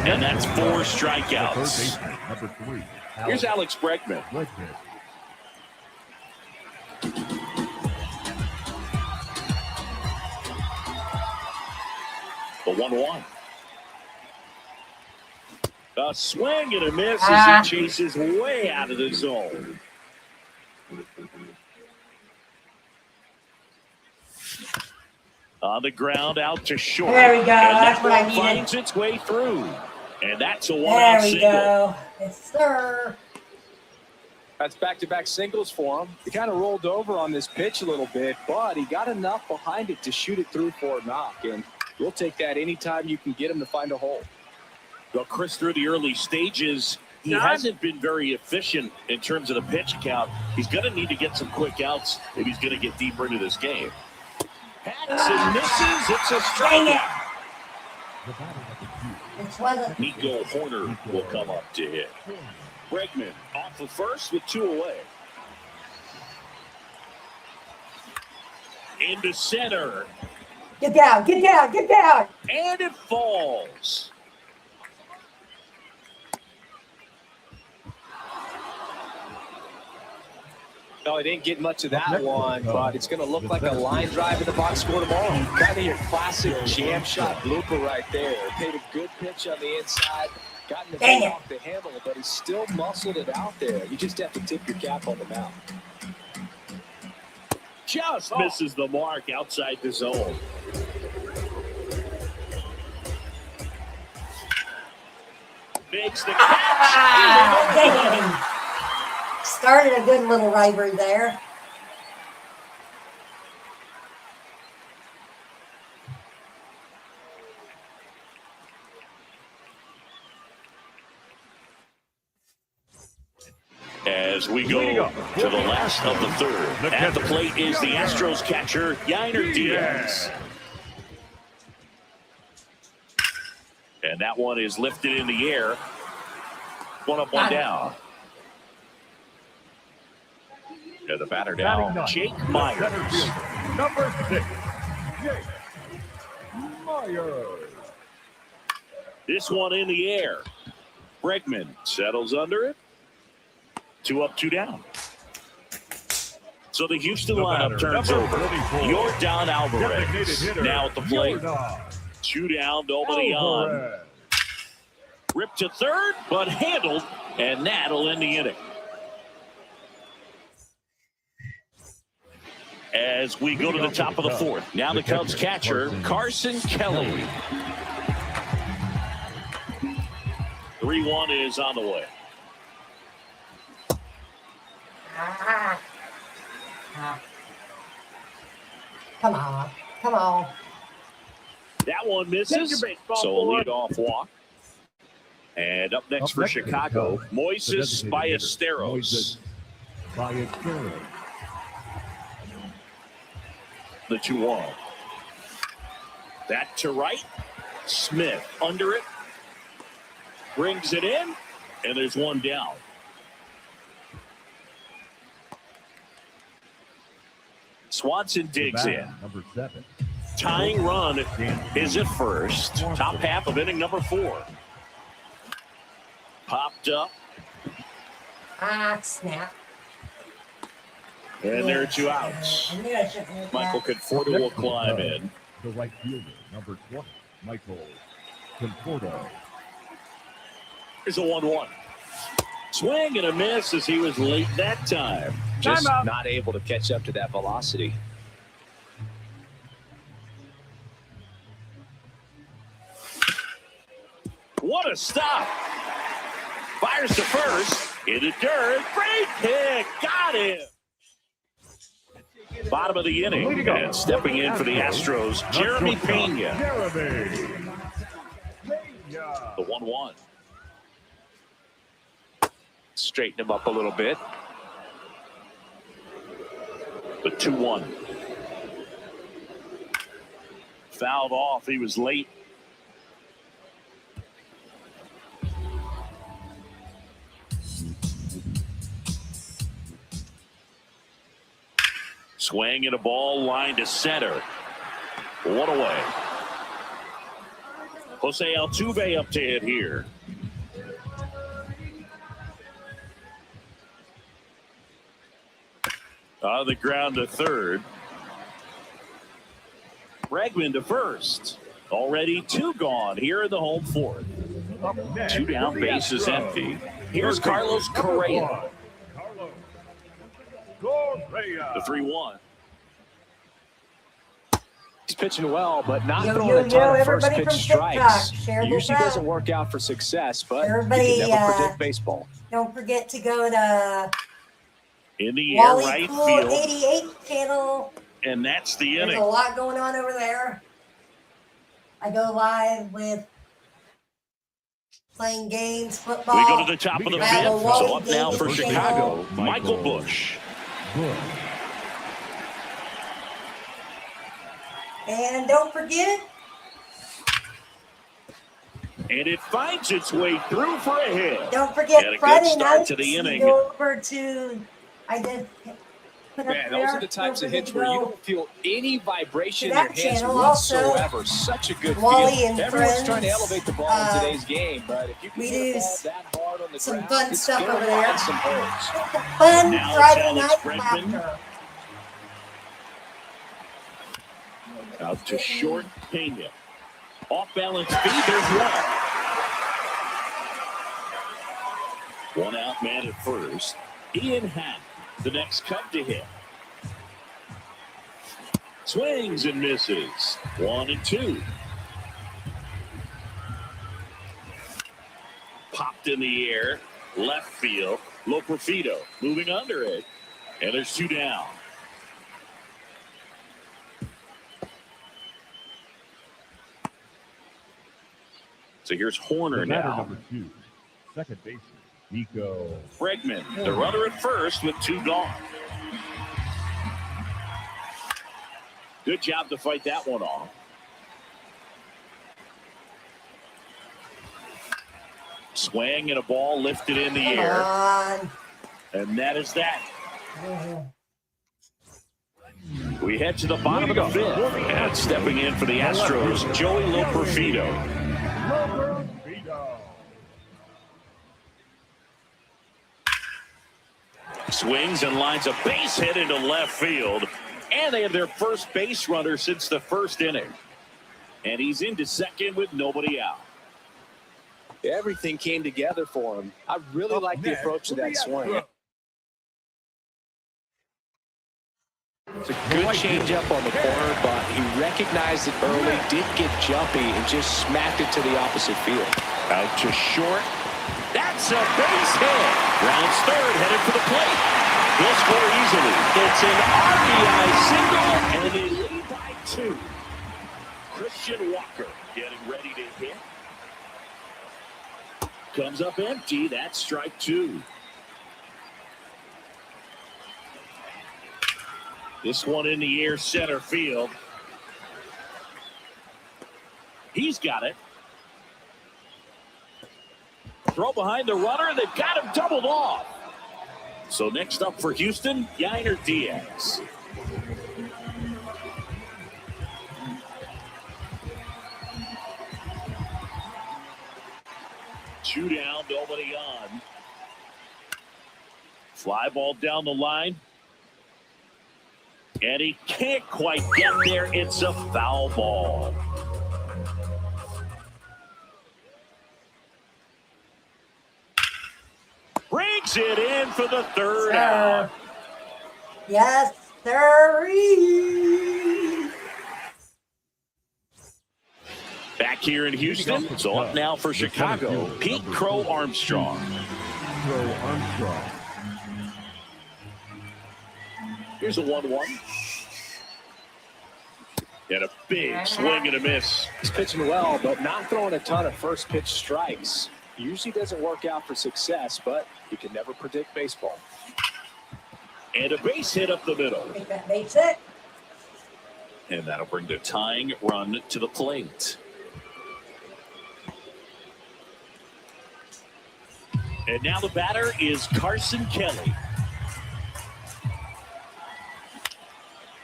And that's 4 strikeouts. Number 3. Here's Alex Bregman. The 1-1. A swing and a miss as he chases way out of the zone. On the ground, out to short. There we go. And That's what I one needed. finds its way through. And that's a There one-out we single. go. Yes, sir. That's back-to-back singles for him. He kind of rolled over on this pitch a little bit, but he got enough behind it to shoot it through for a knock. And we'll take that anytime you can get him to find a hole. Well, Chris, through the early stages, he hasn't been very efficient in terms of the pitch count. He's going to need to get some quick outs if he's going to get deeper into this game. Pattinson misses. It's a strikeout. This wasn't. Nico Horner will come up to hit. Bregman off the first with 2 away. Into center. Get down, get down, get down. And it falls. No, he didn't get much of that one, but it's going to look like a line drive in the box score tomorrow. Kind of your classic jam shot blooper right there. Paid a good pitch on the inside, got in the Dang ball it. off the handle, but he still muscled it out there. You just have to tip your cap on the mound. Just misses the mark outside the zone. Makes the catch. Dang. Started a good little rivalry there. As we go to the last of the third. At the plate is the Astros catcher, Yainer Diaz. And that one is lifted in the air. 1 up, 1 down. And the batter now, Jake Myers. Number 6, Jake Myers. This one in the air. Bregman settles under it. 2 up, 2 down. So the Houston lineup turns over. Yordan Alvarez now at the plate. 2 down, nobody on. Ripped to third, but handled, and that'll end the inning. As we go to the top of the fourth. Now the Cubs catcher, Carson Kelly. 3-1 is on the way. Come on, come on. That one misses, so a leadoff walk. And up next for Chicago, Moises Ballesteros. The 2-1. That to right. Smith under it. Brings it in, and there's 1 down. Swanson digs in. Number 7. Tying run is at first. Top half of inning number 4. Popped up. Snap. And there are 2 outs. I knew I shouldn't have Michael that. Conforto will climb in. The right fielder, number 20, Michael Conforto. Here's a 1-1. Swing and a miss as he was late that time. Just not able to catch up to that velocity. What a stop. Fires to first. Into dirt. Great pick. Got him. Bottom of the inning. And stepping in for the Astros, Jeremy Pena. The 1-1. Straighten him up a little bit. The 2-1. Fouled off. He was late. Swing and a ball line to center. One away. Jose Altuve up to hit here. On the ground to third. Bregman to first. Already 2 gone here in the home fourth. 2 down, bases empty. Here's Carlos Correa. The 3-1. He's pitching well, but not Yo, throwing yo, a ton yo, of first everybody pitch from TikTok, strikes. share this Usually out. doesn't work out for success, but Everybody, you can never predict baseball. Don't forget to go to In the air, Wally right Cool field. 88 channel. And that's the There's inning. a lot going on over there. I go live with playing games, football. We go to the top of the I have a fifth. Wally So up now for Davis Chicago, channel. Michael Busch. And don't forget, And it finds its way through for a hit. don't And forget a good Friday start night to the inning. go over to, I did put up Man, there. those are the types Don't of forget hits to where you go don't feel any vibration in to your that hands channel also. whatsoever. Such a good Wally feel. and Everyone's friends, trying to elevate the ball in today's game, but if you can we hit a do ball that hard on the some ground, fun it's stuff gonna over there. find some holes. Fun Now it's Friday Alex night Bregman. laughter. Out to short, Pena. Off balance feed, there's one. 1 out man at first. Ian Happ, the next cut to hit. Swings and misses. 1 and 2. Popped in the air. Left field. Loperfido moving under it. And there's 2 down. So here's Horner now. Number 2, second baseman, Nico. Bregman, the runner at first with 2 gone. Good job to fight that one off. Swing and a ball lifted in the Come air. on. And that is that. We head to the bottom of the fifth. And stepping in for the Astros, Joey Loperfido. Swings and lines a base hit into left field. And they have their first base runner since the first inning. And he's into second with nobody out. Everything came together for him. I really like the approach to that swing. It's a good changeup on the corner, but he recognized it early, did get jumpy, and just smacked it to the opposite field. Out to short. That's a base hit. Rounds third, headed for the plate. He'll score easily. It's an RBI single, and they lead by 2. Christian Walker getting ready to hit. Comes up empty. That's strike 2. This one in the air, center field. He's got it. Throw behind the runner, and they've got him doubled off. So next up for Houston, Yainer Diaz. Two down, nobody on. Fly ball down the line. And he can't quite get there. It's a foul ball. Brings it in for the third out. Yes, sir. Back here in Houston, so up now for Chicago, Pete Crow Armstrong. Here's a 1-1. And a big swing and a miss. He's pitching well, but not throwing a ton of first pitch strikes. Usually doesn't work out for success, but you can never predict baseball. And a base hit up the middle. Take that base hit. And that'll bring the tying run to the plate. And now the batter is Carson Kelly.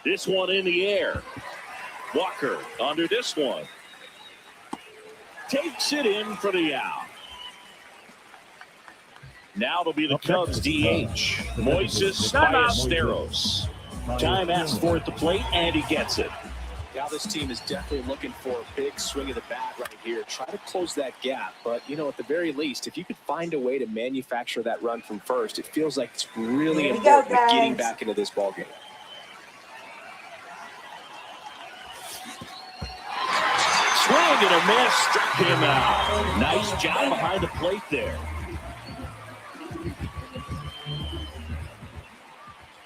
This one in the air. Walker under this one. Takes it in for the out. Now it'll be the Cubs DH, Moises Ballesteros. Time asked for at the plate, and he gets it. Now this team is definitely looking for a big swing of the bat right here. Try to close that gap. But, you know, at the very least, if you could find a way to manufacture that run from first, it feels like it's really important with getting back into this ballgame. Swing and a miss, struck him out. Nice job behind the plate there.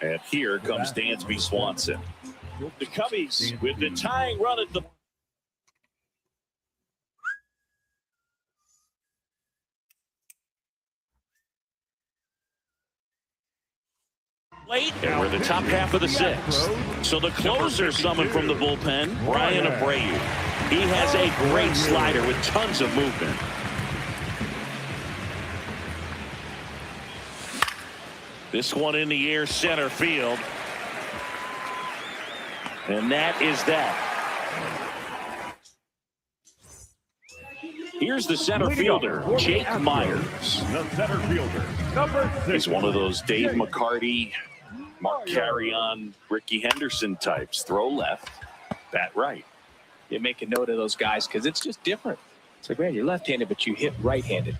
And here comes Dansby Swanson. The Cubbies with the tying run at the plate, and we're the top half of the sixth. So the closer summoned from the bullpen, Brian Abreu. He has a great slider with tons of movement. This one in the air, center field. And that is that. Here's the center fielder, Jake Myers. The center fielder, number 6. He's one of those Dave McCarty, Mark Carrion, Ricky Henderson types. Throw left, bat right. You make a note of those guys because it's just different. It's like, man, you're left-handed, but you hit right-handed.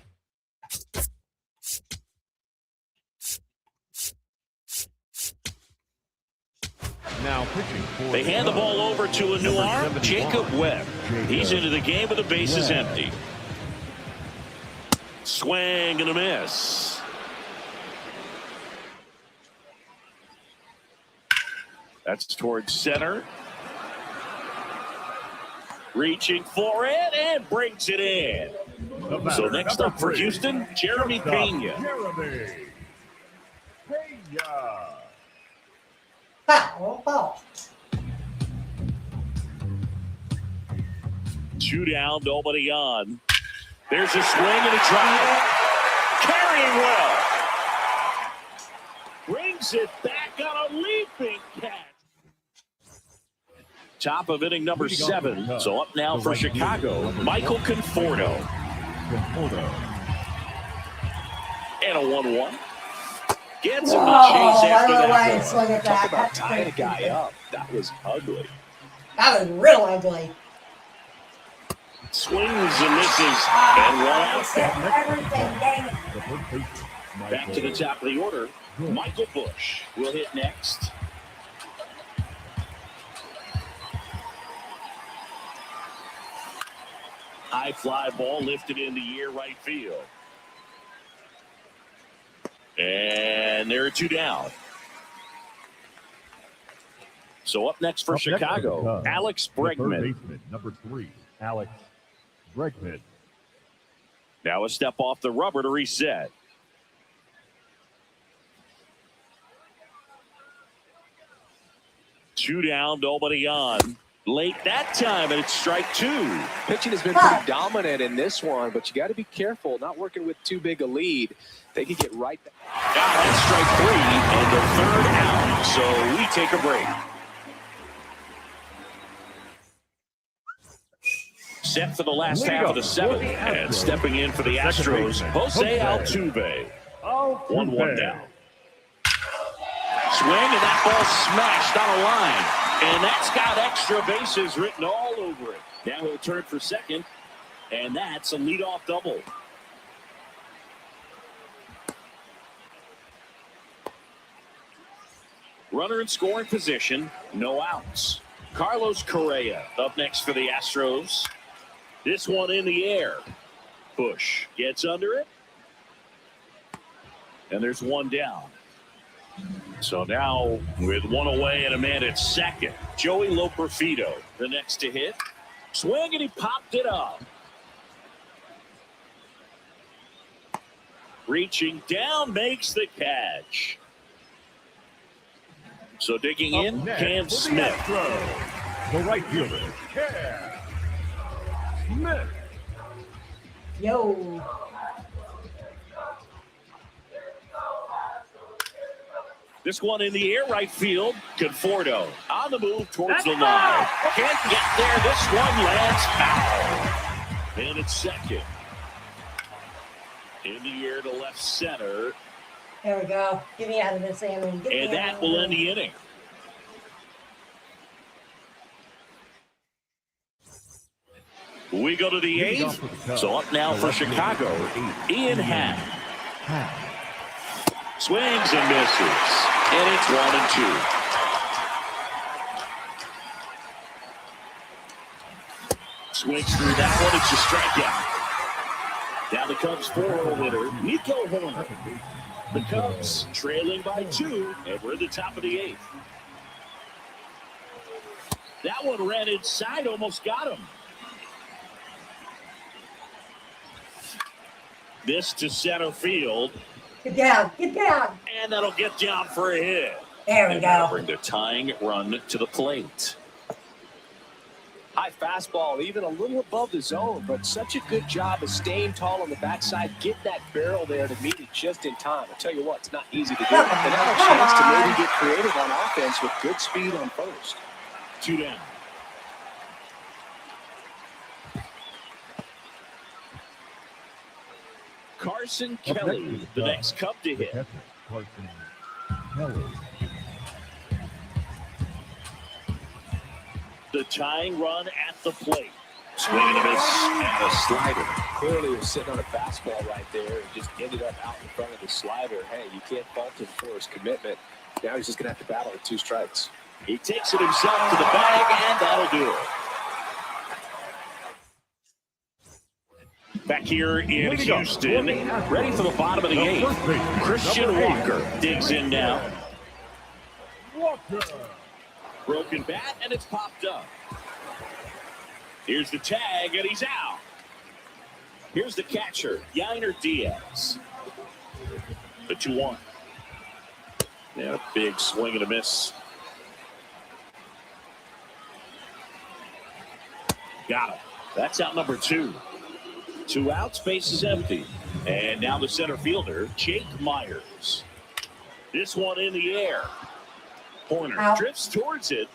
Now pitching for They hand the ball over to a new arm, Jacob Webb. He's into the game with the bases empty. Swing and a miss. That's towards center. Reaching for it and brings it in. So next up for Houston, Jeremy Pena. Jeremy Pena. Foul. 2 down, nobody on. There's a swing and a drive. Carrying well. Brings it back on a leaping catch. Top of inning number 7. So up now for Chicago, Michael Conforto. And a 1-1. Gets him to chase after that. Talk about tying a guy up. That was ugly. That was real ugly. Swings and misses, and one out. Everything, dang it. Back to the top of the order, Michael Busch will hit next. High fly ball lifted in the air, right field. And there are 2 down. So up next for Chicago, Alex Bregman. Number 3, Alex Bregman. Now a step off the rubber to reset. Two down, nobody on. Late that time, and it's strike 2. Pitching has been pretty dominant in this one, but you got to be careful. Not working with too big a lead. They could get right back. Now that's strike 3 and the 3rd out. So we take a break. Set for the last half of the 7th, and stepping in for the Astros, Jose Altuve. 1-1 down. Swing, and that ball smashed on a line. And that's got extra bases written all over it. Now he'll turn for second, and that's a leadoff double. Runner in scoring position, no outs. Carlos Correa up next for the Astros. This one in the air. Busch gets under it. And there's 1 down. So now with 1 away and a man at second, Joey Loperfido, the next to hit. Swing, and he popped it up. Reaching down, makes the catch. So digging in, Cam Smith. The right fielder, Cam Smith. This one in the air, right field. Conforto on the move towards the line. Can't get there. This one lands foul. And it's second. In the air to left center. There we go. Get me out of this, Amy. And that will end the inning. We go to the eighth. So up now for Chicago, Ian Happ. Swings and misses. And it's 1-2. Swings through that one. It's a strikeout. Now the Cubs 4-0 hitter, Nico Horner. The Cubs trailing by 2, and we're at the top of the 8th. That one ran inside, almost got him. This to center field. Get down. Get down. And that'll get down for a hit. There we and go. that'll bring the tying run to the plate. High fastball, even a little above the zone, but such a good job of staying tall on the backside, get that barrel there to meet it just in time. I tell you what, it's not easy to do. And have a chance to maybe get creative on offense with good speed on first. 2 down. Carson Kelly, the next Cub to hit. Carson Kelly. The tying run at the plate. Swing and a miss and a slider. Clearly was sitting on a fastball right there and just ended up out in front of the slider. Hey, you can't fault him for his commitment. Now he's just going to have to battle with 2 strikes. He takes it himself to the bag, and that'll do it. Back here in Houston, ready for the bottom of the 8th. Christian Walker digs in now. Walker. Broken bat, and it's popped up. Here's the tag, and he's out. Here's the catcher, Yainer Diaz. The 2-1. Yeah, a big swing and a miss. Got him. That's out number 2. 2 outs, base is empty. And now the center fielder, Jake Myers. This one in the air. Horner drifts towards it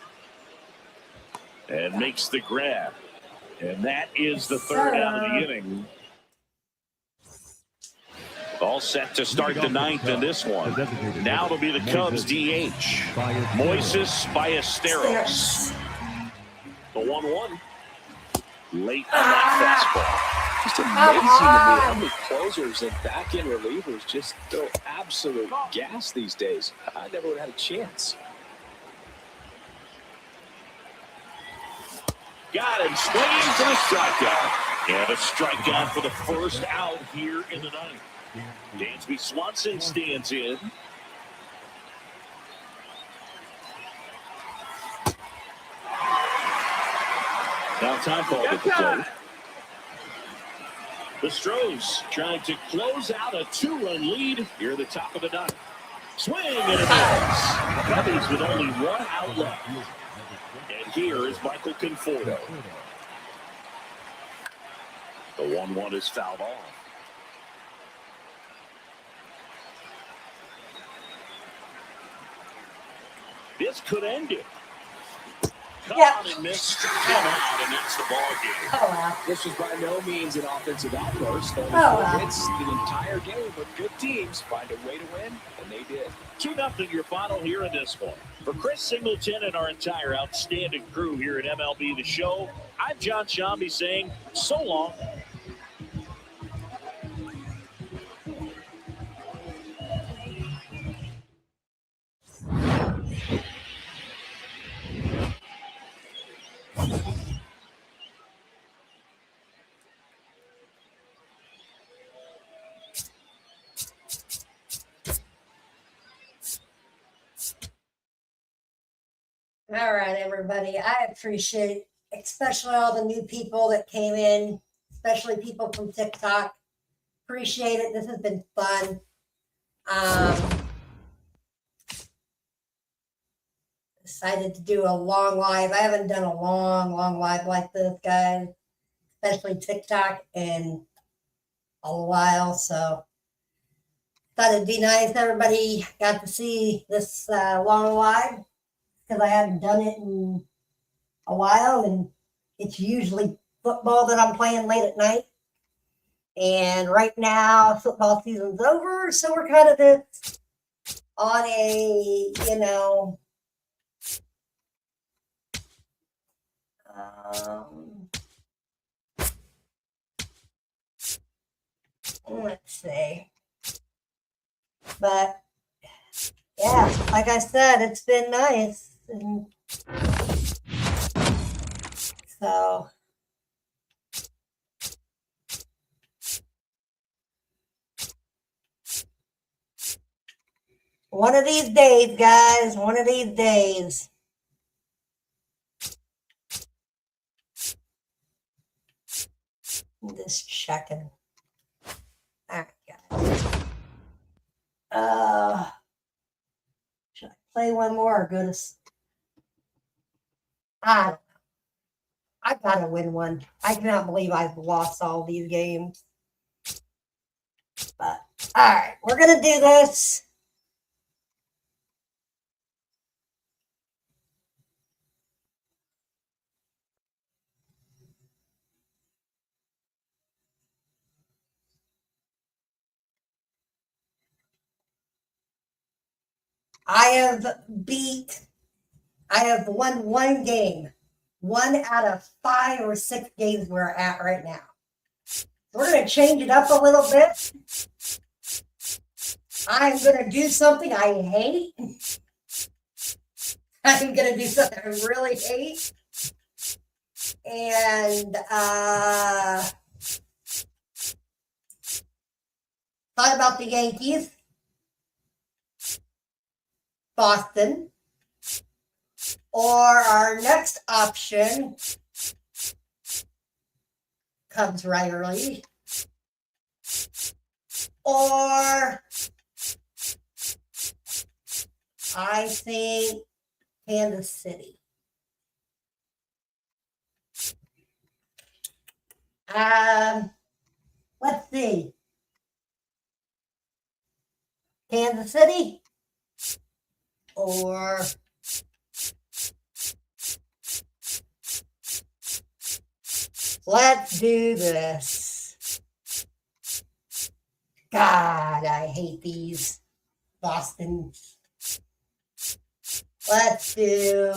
and makes the grab. And that is the 3rd out of the inning. All set to start the 9th in this one. Now it'll be the Cubs DH, Moises Ballesteros. The 1-1. Late on that fastball. Just amazing to me how many closers and back-end relievers just throw absolute gas these days. I never would have had a chance. Got him, swinging for the strikeout. And a strikeout for the first out here in the 9th. Dansby Swanson stands in. Now time called at the plate. The Stros trying to close out a 2-run lead here at the top of the 9th. Swing and a miss. Cubbies with only 1 out left. And here is Michael Conforto. The 1-1 is fouled off. This could end it. Cut out and missed. Come out, and that's the ball game. Oh, wow. This was by no means an offensive outburst. Only Oh, 4 wow. hits the entire game, but good teams find a way to win, and they did. 2-0 your final here in this one. For Chris Singleton and our entire outstanding crew here at MLB The Show, I'm John Shambi saying so long. All right, everybody. I appreciate, especially all the new people that came in, especially people from TikTok. Appreciate it. This has been fun. Decided to do a long live. I haven't done a long live like this, guys, especially TikTok, in a while. So Thought it'd be nice. Everybody got to see this long live because I hadn't done it in a while, and it's usually football that I'm playing late at night. And right now, football season's over, so we're kind of just on a, let's see. But yeah, like I said, it's been nice. And so one of these days, guys, one of these days. I'm just checking. All right, guys. Should I play one more or go to? I don't know. I gotta win one. I cannot believe I've lost all these games. But all right, we're gonna do this. I have won one game, 1 out of 5 or 6 games we're at right now. We're going to change it up a little bit. I'm going to do something I hate. I'm going to do something I really hate. And thought about the Yankees, Boston, or our next option, Cubs right early, or I think Kansas City. Let's see. Kansas City or let's do this. God, I hate these Boston. Let's do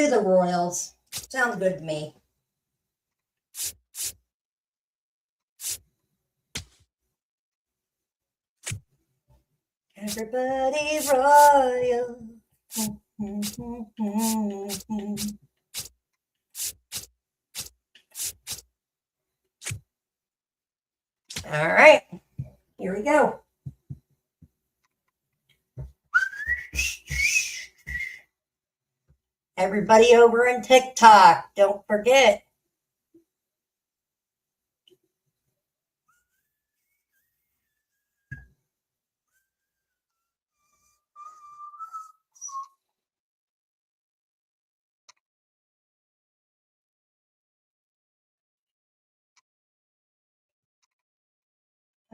the Royals. Sounds good to me. Everybody's royal. All right, here we go. Everybody over in TikTok, don't forget.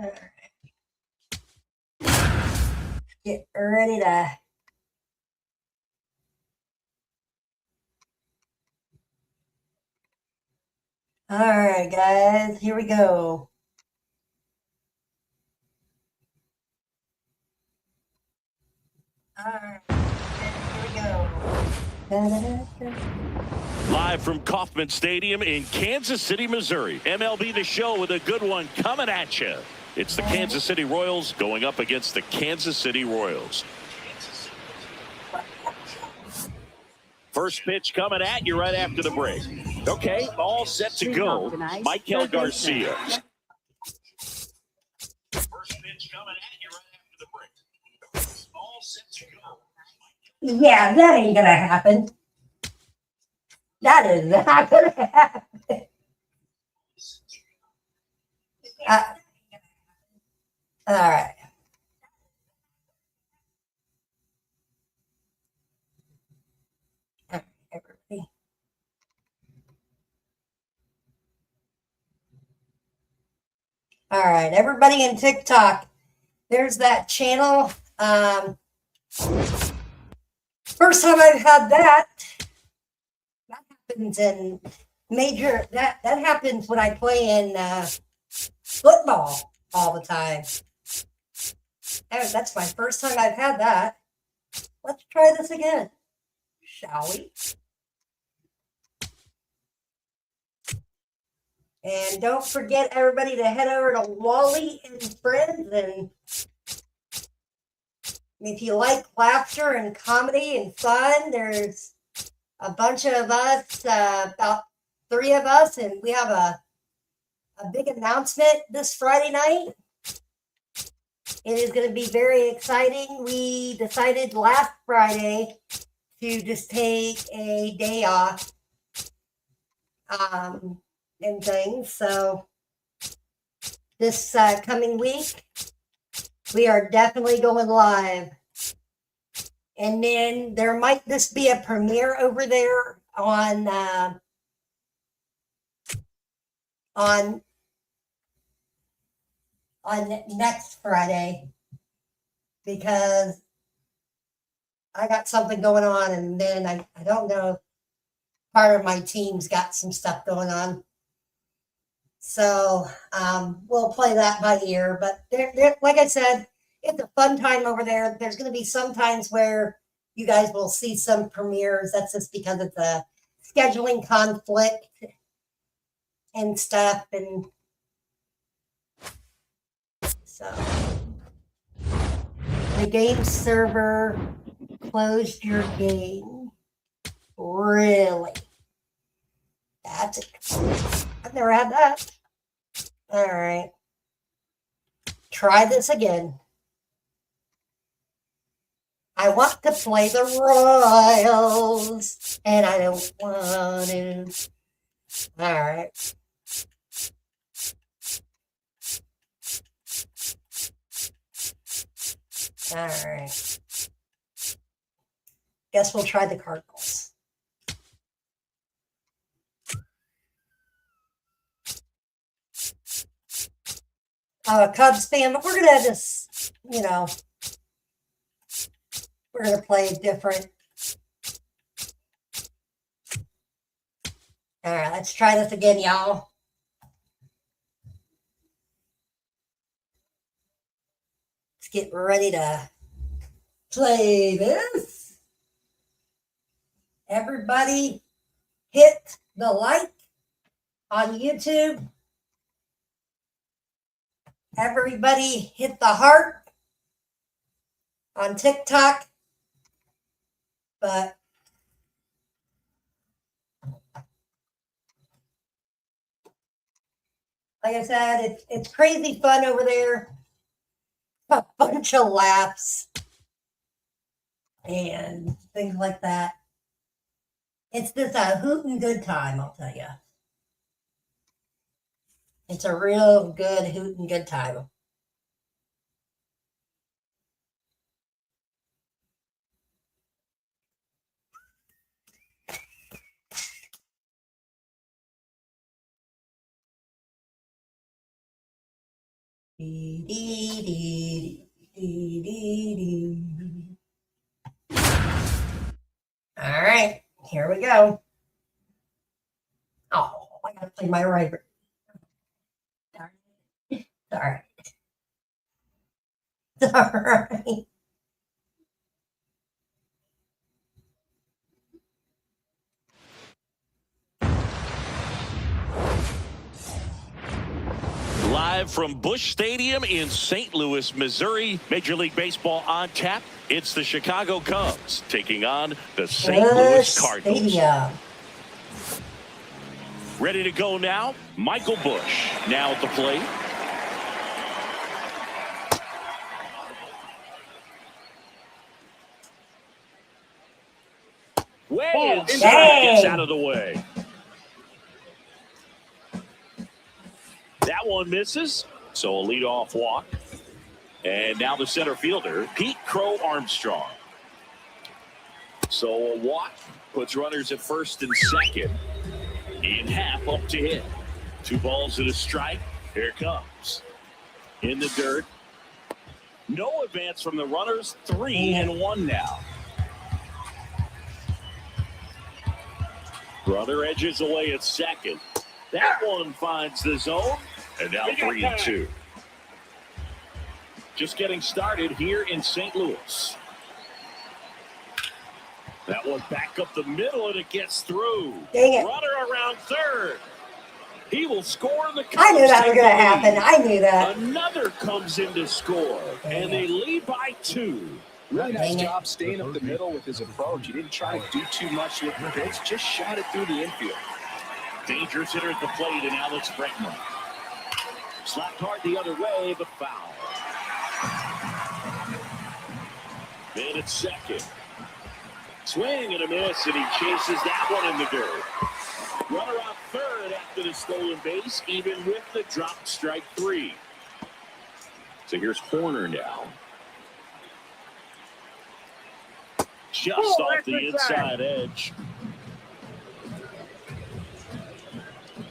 All right. Get ready to. All right, guys, here we go. All right, here we go. Live from Kauffman Stadium in Kansas City, Missouri. MLB The Show with a good one coming at you. It's the Kansas City Royals going up against the Kansas City Royals. First pitch coming at you right after the break. Okay, all set to go. Michael Garcia. First pitch coming at you right after the break. All set to go. Yeah, that ain't gonna happen. That is not gonna happen. All right. Everybody. All right, everybody in TikTok, there's that channel. First time I've had that. That happens in major. That happens when I play in football all the time. That's my first time I've had that. Let's try this again, shall we? And don't forget, everybody, to head over to Wally and Friends. And if you like laughter and comedy and fun, there's a bunch of us, about 3 of us, and we have a big announcement this Friday night. It is going to be very exciting. We decided last Friday to just take a day off and things. So this coming week, we are definitely going live. And then there might just be a premiere over there on next Friday, because I got something going on, and then I don't know, part of my team's got some stuff going on. So we'll play that by ear. But like I said, it's a fun time over there. There's going to be some times where you guys will see some premieres. That's just because it's a scheduling conflict and stuff. And so the game server closed your game. Really? That's it. I've never had that. All right. Try this again. I want to play the Royals, and I don't want to. All right. All right. Guess we'll try the Cardinals. I'm a Cubs fan, but we're going to just, we're going to play different. All right, let's try this again, y'all. Let's get ready to play this. Everybody hit the like on YouTube. Everybody hit the heart on TikTok. But like I said, it's crazy fun over there. A bunch of laughs and things like that. It's just a hootin' good time, I'll tell you. It's a real good hootin' good time. All right, here we go. Oh, I gotta play my right. Sorry. All right. Live from Busch Stadium in St. Louis, Missouri, Major League Baseball on tap. It's the Chicago Cubs taking on the St. Louis Cardinals. Stadium. Ready to go now, Michael Busch now at the plate. Way inside, gets out of the way. That one misses, so a leadoff walk. And now the center fielder, Pete Crow Armstrong. So a walk puts runners at first and second. In half up to hit. 2 balls and a strike. Here it comes. In the dirt. No advance from the runners. 3-1 now. Runner edges away at second. That one finds the zone. And now 3-2. Just getting started here in St. Louis. That one back up the middle, and it gets through. Dang it. Runner around third. He will score in the Cubs. I knew that was going to happen. I knew that. Another comes in to score, and they lead by 2. Really nice job staying up the middle with his approach. He didn't try to do too much with the pitch, just shot it through the infield. Dangerous hitter at the plate, and Alex Bregman. Slapped hard the other way, but foul. Man at second. Swing and a miss, and he chases that one in the dirt. Runner out third after the stolen base, even with the drop strike 3. So here's Horner now. Just off the inside edge.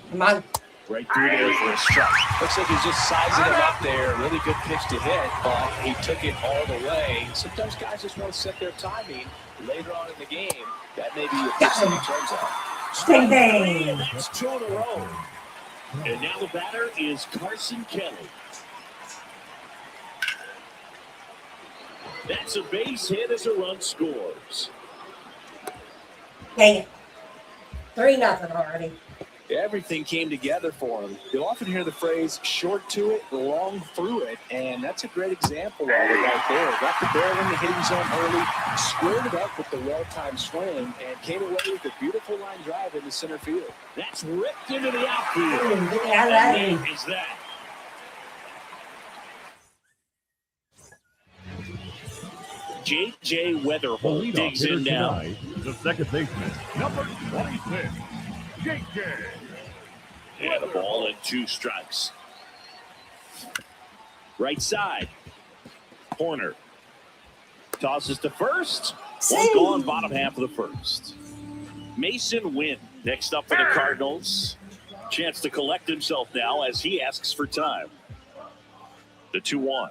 Come on. Right through there for a strike. Looks like he's just sizing him up there. Really good pitch to hit, but he took it all the way. Sometimes guys just want to set their timing later on in the game. That may be a pitch that he turns out. Bang, bang. And that's 2 in a row. And now the batter is Carson Kelly. That's a base hit as a run scores. Dang it. 3-0 already. Everything came together for him. You'll often hear the phrase short to it, long through it, and that's a great example of it right there. Got the barrel in the hitting zone early, squared it up with the well-timed swing, and came away with a beautiful line drive into center field. That's ripped into the outfield. Get me out of that. And that is that. J.J. The Weatherholt leadoff digs hitter in now. tonight, the second baseman, number 26, J.J. And a ball and 2 strikes. Right side. Horner. Tosses to first. One gone, bottom half of the first. Mason Wynn next up for the Cardinals. Chance to collect himself now as he asks for time. The 2-1.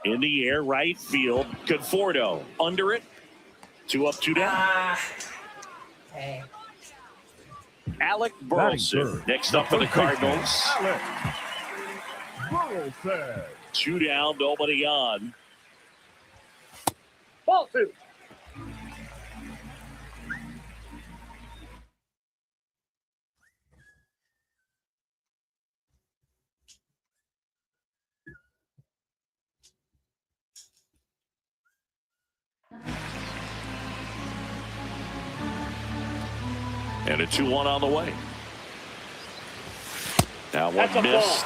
In the air, right field. Conforto under it. 2 up, 2 down. Hey. Alec Burleson next up for the Cardinals. Burleson. 2 down, nobody on. Ball 2. And a 2-1 on the way. Now one missed.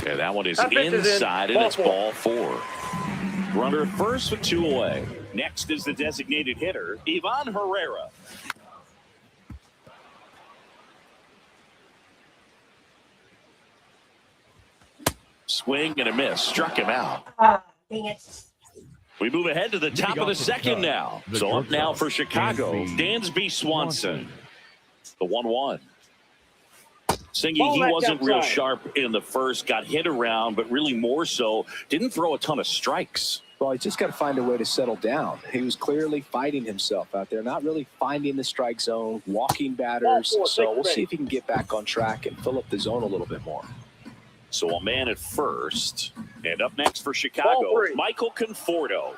Yeah, that one is inside, and it's ball 4. Runner at first with 2 away. Next is the designated hitter, Ivan Herrera. Swing and a miss. Struck him out. Dang it. We move ahead to the top of the second now. So up now for Chicago, Dansby Swanson. The 1-1. Singy, he wasn't real sharp in the first, got hit around, but really more so, didn't throw a ton of strikes. Well, he's just got to find a way to settle down. He was clearly fighting himself out there, not really finding the strike zone, walking batters. So we'll see if he can get back on track and fill up the zone a little bit more. So a man at first. And up next for Chicago, Michael Conforto.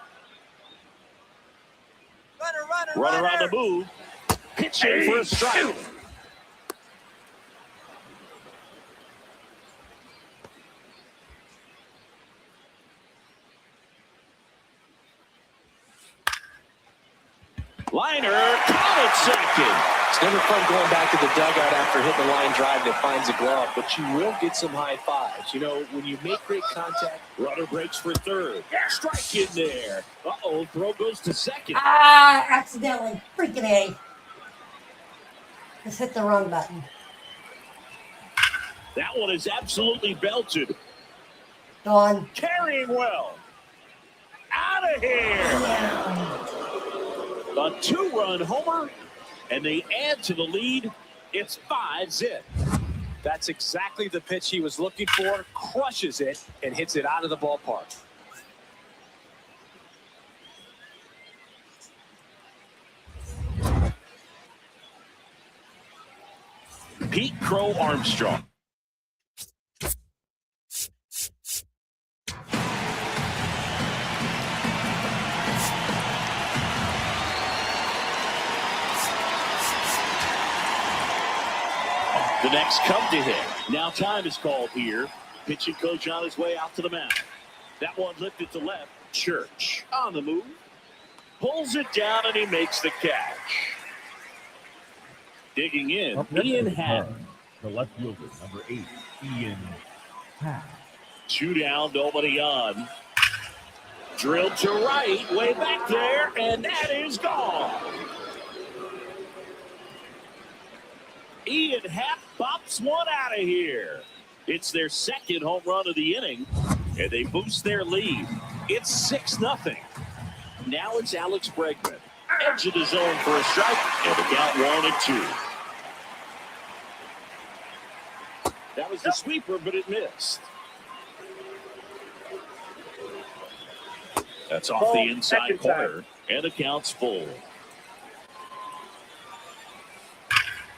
Runner on the move. Pitching for a strike. Liner, caught at second. It's never fun going back to the dugout after hitting the line drive that finds a glove, but you will get some high fives. You know, when you make great contact. Runner breaks for third. Strike in there. Uh-oh, throw goes to second. Accidentally. Freaking A. Just hit the wrong button. That one is absolutely belted. Gone. Carrying well. Out of here. A 2-run homer, and they add to the lead. It's 5-zip. That's exactly the pitch he was looking for. Crushes it and hits it out of the ballpark. Pete Crow Armstrong. The next come to hit. Now time is called here. Pitching coach on his way out to the mound. That one lifted to left. Church on the move. Pulls it down and he makes the catch. Digging in, Ian Hatton. The left fielder, number 8, Ian Hatton. 2 down, nobody on. Drilled to right, way back there, and that is gone. Ian Happ bops one out of here. It's their second home run of the inning, and they boost their lead. It's 6-0. Now it's Alex Bregman. Edge of the zone for a strike, and the count 1-2. That was the sweeper, but it missed. That's off the inside corner, and the count's full.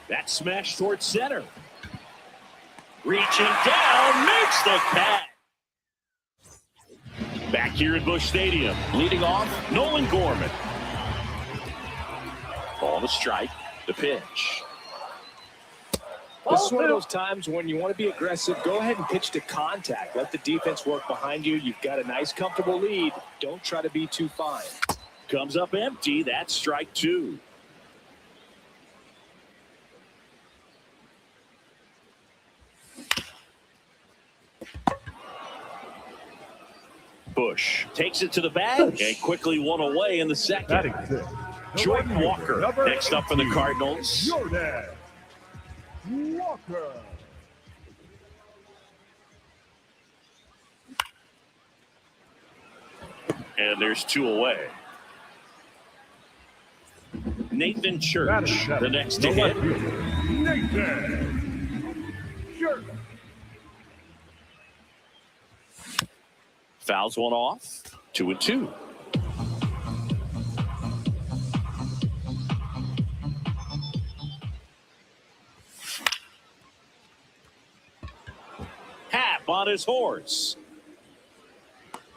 That smash towards center. Reaching down, makes the catch. Back here at Busch Stadium, leading off, Nolan Gorman. Ball to strike, the pitch. This is one of those times when you want to be aggressive. Go ahead and pitch to contact. Let the defense work behind you. You've got a nice, comfortable lead. Don't try to be too fine. Comes up empty. That's strike 2. Busch takes it to the bag and quickly one away in the second. Batting six. Jordan Walker next up for the Cardinals. Jordan Walker. And there's 2 away. Nathan Church, the next to hit. Nathan Church. Fouls one off. 2-2. Happ on his horse.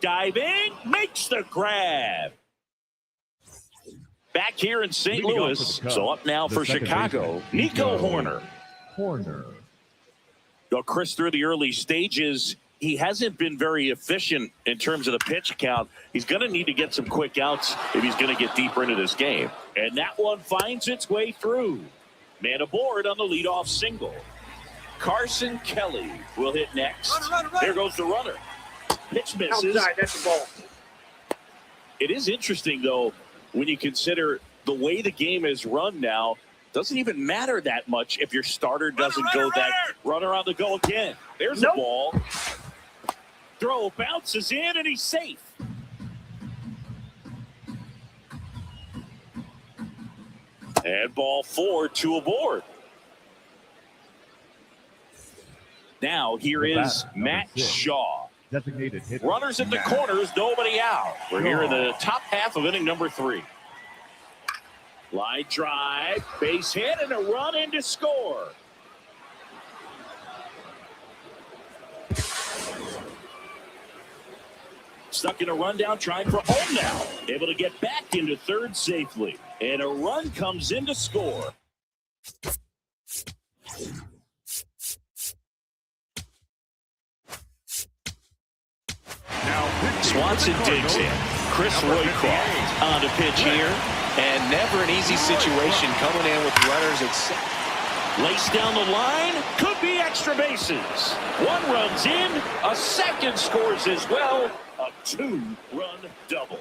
Diving, makes the grab. Back here in St. Louis, so up now for Chicago, Nico Hoerner. Well, Chris, through the early stages, he hasn't been very efficient in terms of the pitch count. He's going to need to get some quick outs if he's going to get deeper into this game. And that one finds its way through. Man aboard on the leadoff single. Carson Kelly will hit next. Run. There goes the runner. Pitch misses. Outside, that's the ball. It is interesting, though, when you consider the way the game is run now. Doesn't even matter that much if your starter doesn't go that runner on the go again. There's the ball. Throw bounces in, and he's safe. And ball 4, 2 aboard. Now here is Matt Shaw. Designated hitter. Runners at the corners, nobody out. We're here in the top half of inning number 3. Line drive, base hit, and a run in to score. Stuck in a rundown, trying for home now. Able to get back into third safely. And a run comes in to score. Swanson digs in. Chris Roycroft on the pitch here. And never an easy situation coming in with runners at second. Lace down the line, could be extra bases. One runs in, a second scores as well. A 2-run double.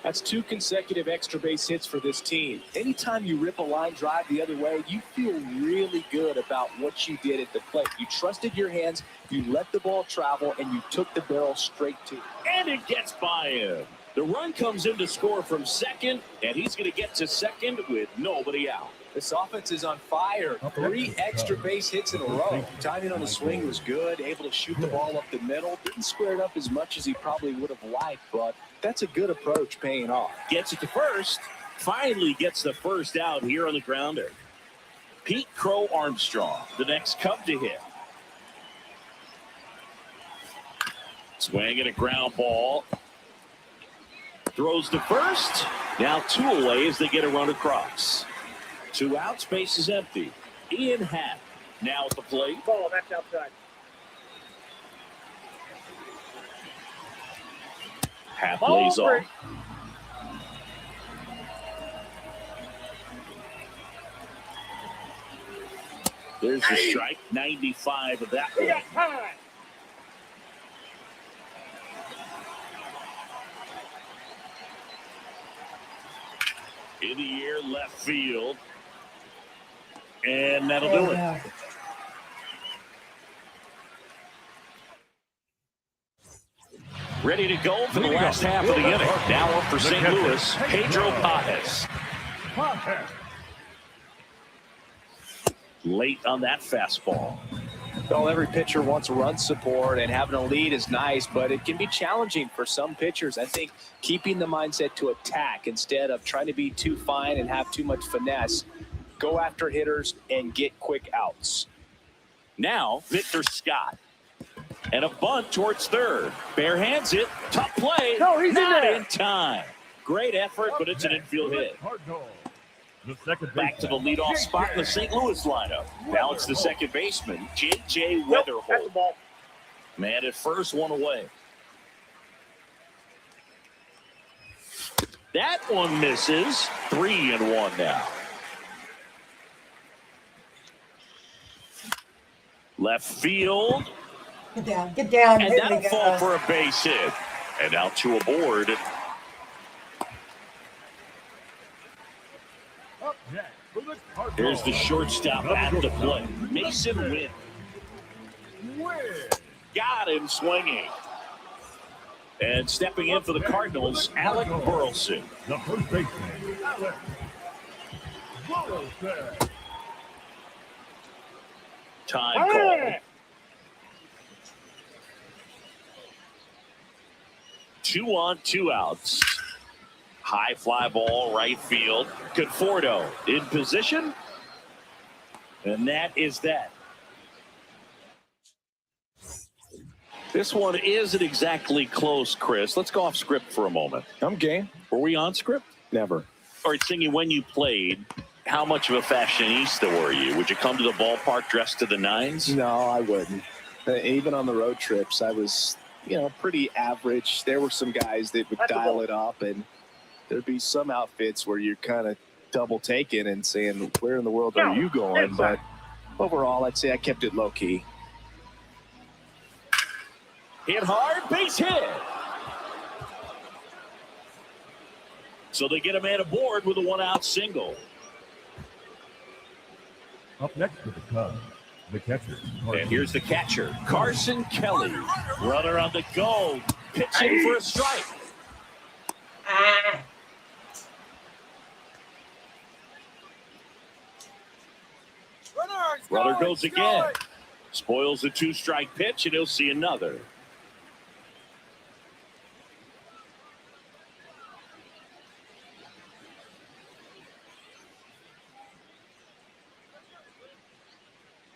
That's 2 consecutive extra base hits for this team. Anytime you rip a line drive the other way, you feel really good about what you did at the plate. You trusted your hands, you let the ball travel, and you took the barrel straight to it. And it gets by him. The run comes in to score from second, and he's going to get to second with nobody out. This offense is on fire. 3 extra base hits in a row. Timing on the swing was good. Able to shoot the ball up the middle. Didn't square it up as much as he probably would have liked, but that's a good approach paying off. Gets it to first. Finally gets the first out here on the grounder. Pete Crow Armstrong, the next Cub to hit. Swing and a ground ball. Throws to first. Now 2 away as they get a run across. 2 outs, base is empty. Ian Happ now at the plate. Ball, that's outside. Happ lays off. There's the strike, 95 of that one. In the air, left field. And that'll do it. Ready to go for the last half of the inning. Now up for St. Louis, Pedro Pages. Late on that fastball. Well, every pitcher wants run support, and having a lead is nice, but it can be challenging for some pitchers. I think keeping the mindset to attack instead of trying to be too fine and have too much finesse. Go after hitters and get quick outs. Now, Victor Scott. And a bunt towards third. Bare hands it. Tough play. No, he's not in there. in time. Great effort, but it's an infield hit. Back to the leadoff spot in the St. Louis lineup. Now it's the second baseman, J.J. That's the Weatherholt. ball. Man at first, 1 away. That one misses. 3-1 now. Left field. Get down. Get down. And There that'll we fall go. for a base hit. And now 2 aboard. Here's the shortstop at the plate. Mason Wynn. Got him swinging. And stepping in for the Cardinals, Alec Burleson. The first baseman, Alec Burleson. Time call. 2 on, 2 outs. High fly ball, right field. Conforto in position. And that is that. This one isn't exactly close, Chris. Let's go off script for a moment. I'm game. Were we on script? Never. All right, Singy, when you played, how much of a fashionista were you? Would you come to the ballpark dressed to the nines? No, I wouldn't. Even on the road trips, I was, pretty average. There were some guys that would dial it up, and there'd be some outfits where you're kind of double taking and saying, where in the world are you going? But overall, I'd say I kept it low key. Hit hard, base hit. So they get a man aboard with a 1-out single. Up next to the Cubs, the catcher. And here's the catcher, Carson Kelly. Runner on the go, pitching for a strike. Runner goes again. Spoils the 2-strike pitch, and he'll see another.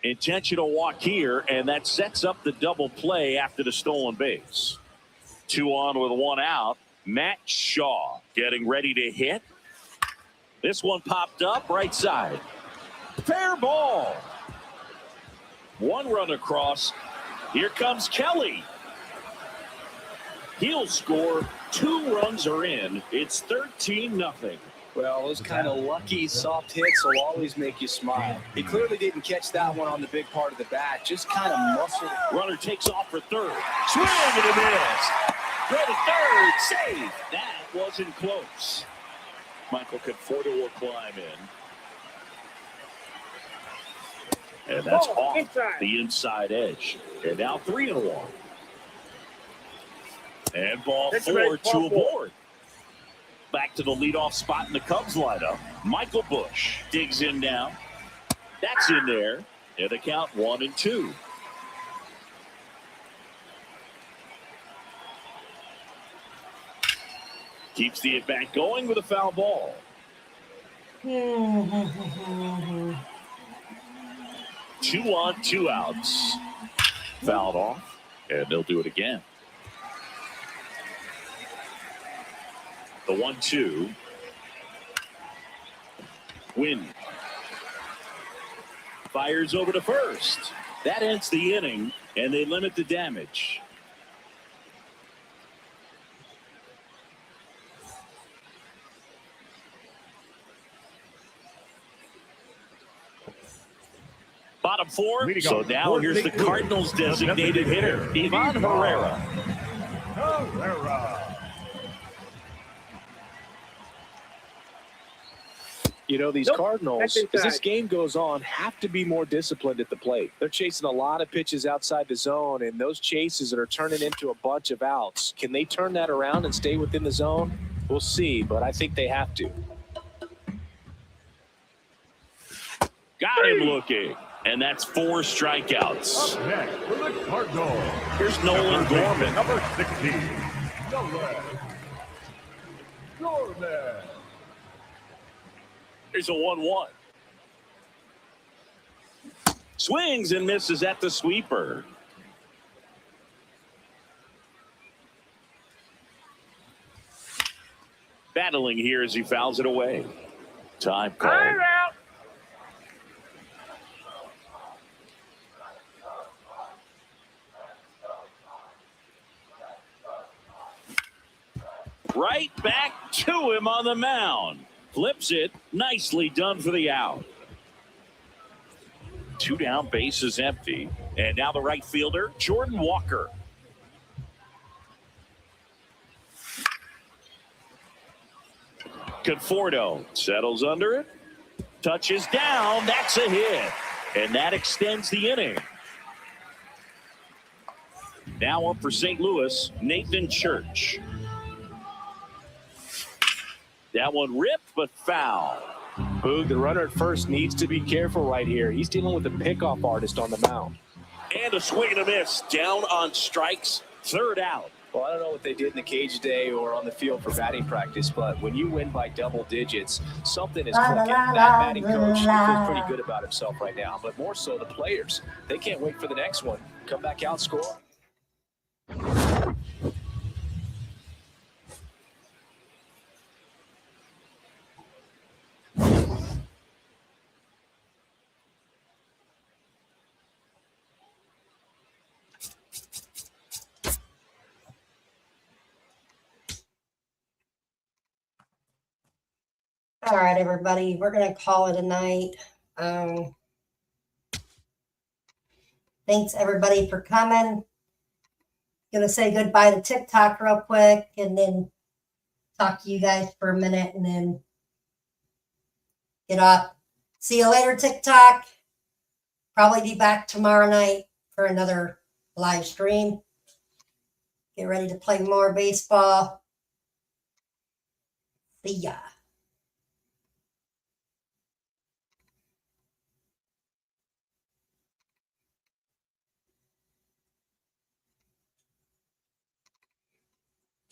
Intentional walk here, and that sets up the double play after the stolen base. 2 on with 1 out. Matt Shaw getting ready to hit. This one popped up right side. Fair ball. 1 run across. Here comes Kelly. He'll score. 2 runs are in. It's 13-0. Well, those kind of lucky, soft hits will always make you smile. He clearly didn't catch that one on the big part of the bat. Just kind of muscled. Runner takes off for third. Swing and a miss. Go to third. Save. That wasn't close. Michael Conforto will climb in. And that's off the inside edge. And now 3-1. And ball 4, 2 aboard. back to the leadoff spot in the Cubs lineup. Michael Busch digs in now. That's in there. And the count 1-2. Keeps the at-bat going with a foul ball. 2 on, 2 outs. Fouled off, and they'll do it again. The 1-2. Win. Fires over to first. That ends the inning, and they limit the damage. Bottom 4. Leading So off, now here's the Cardinals' designated hitter, Ivan Herrera. You know, these Cardinals, as this game goes on, have to be more disciplined at the plate. They're chasing a lot of pitches outside the zone, and those chases that are turning into a bunch of outs. Can they turn that around and stay within the zone? We'll see, but I think they have to. Got him looking. And that's 4 strikeouts. Up next for the Cardinals. Here's Nolan Gorman. Number 16. Nolan Gorman. Here's a 1-1. Swings and misses at the sweeper. Battling here as he fouls it away. Time call. Right back to him on the mound. Flips it. Nicely done for the out. 2 down, bases empty. And now the right fielder, Jordan Walker. Conforto settles under it. Touches down. That's a hit. And that extends the inning. Now up for St. Louis, Nathan Church. That one ripped, but foul. Boog, the runner at first needs to be careful right here. He's dealing with a pickoff artist on the mound. And a swing and a miss. Down on strikes. 3rd out. Well, I don't know what they did in the cage today or on the field for batting practice, but when you win by double digits, something is clicking. That batting coach feels pretty good about himself right now, but more so the players. They can't wait for the next one. Come back out, score. All right, everybody, we're going to call it a night. Thanks, everybody, for coming. Going to say goodbye to TikTok real quick and then talk to you guys for a minute and then get up. See you later, TikTok. Probably be back tomorrow night for another live stream. Get ready to play more baseball. See ya.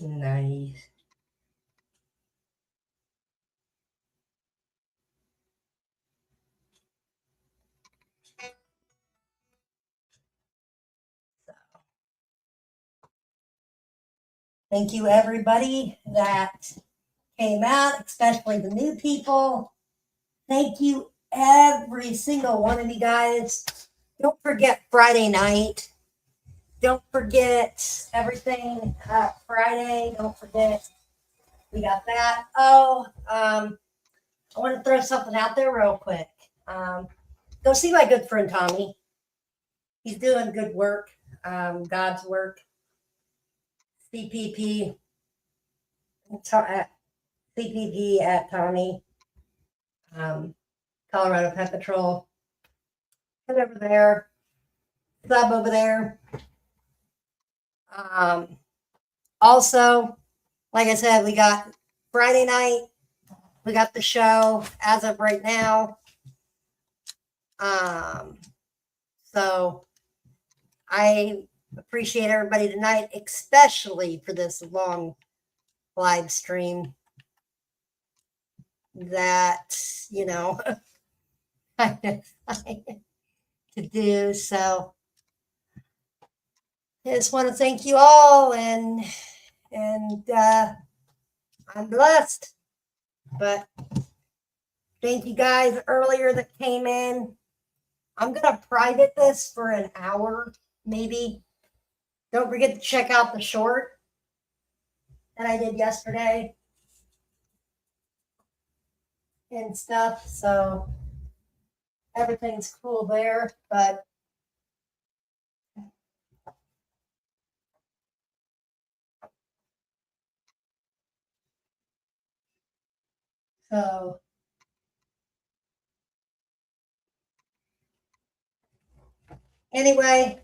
Nice. Thank you, everybody that came out, especially the new people. Thank you, every single one of you guys. Don't forget Friday night. Don't forget everything Friday. Don't forget we got that. Oh, I want to throw something out there real quick. Go see my good friend Tommy. He's doing good work, God's work. CPP at Tommy, Colorado Pet Patrol. Head over there, sub over there. Also, like I said, we got Friday night, we got the show as of right now. So I appreciate everybody tonight, especially for this long live stream that, you know, I to do. So I just want to thank you all, and I'm blessed. But thank you guys earlier that came in. I'm going to private this for an hour, maybe. Don't forget to check out the short that I did yesterday and stuff. So everything's cool there. But so anyway,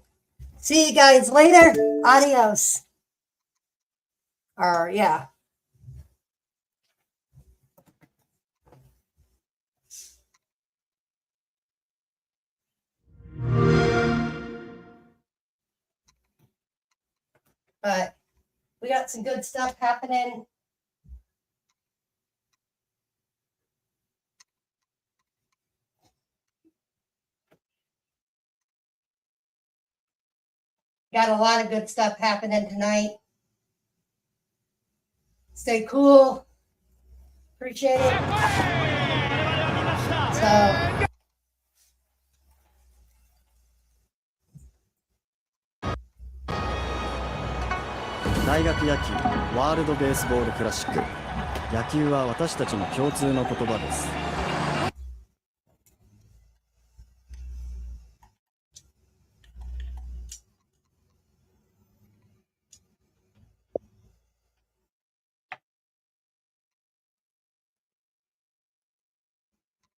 see you guys later. Adios. Or yeah. But we got some good stuff happening. Got a lot of good stuff happening tonight. Stay cool. Appreciate it. So大学野球ワールドベースボールクラシック。野球は私たちの共通の言葉です。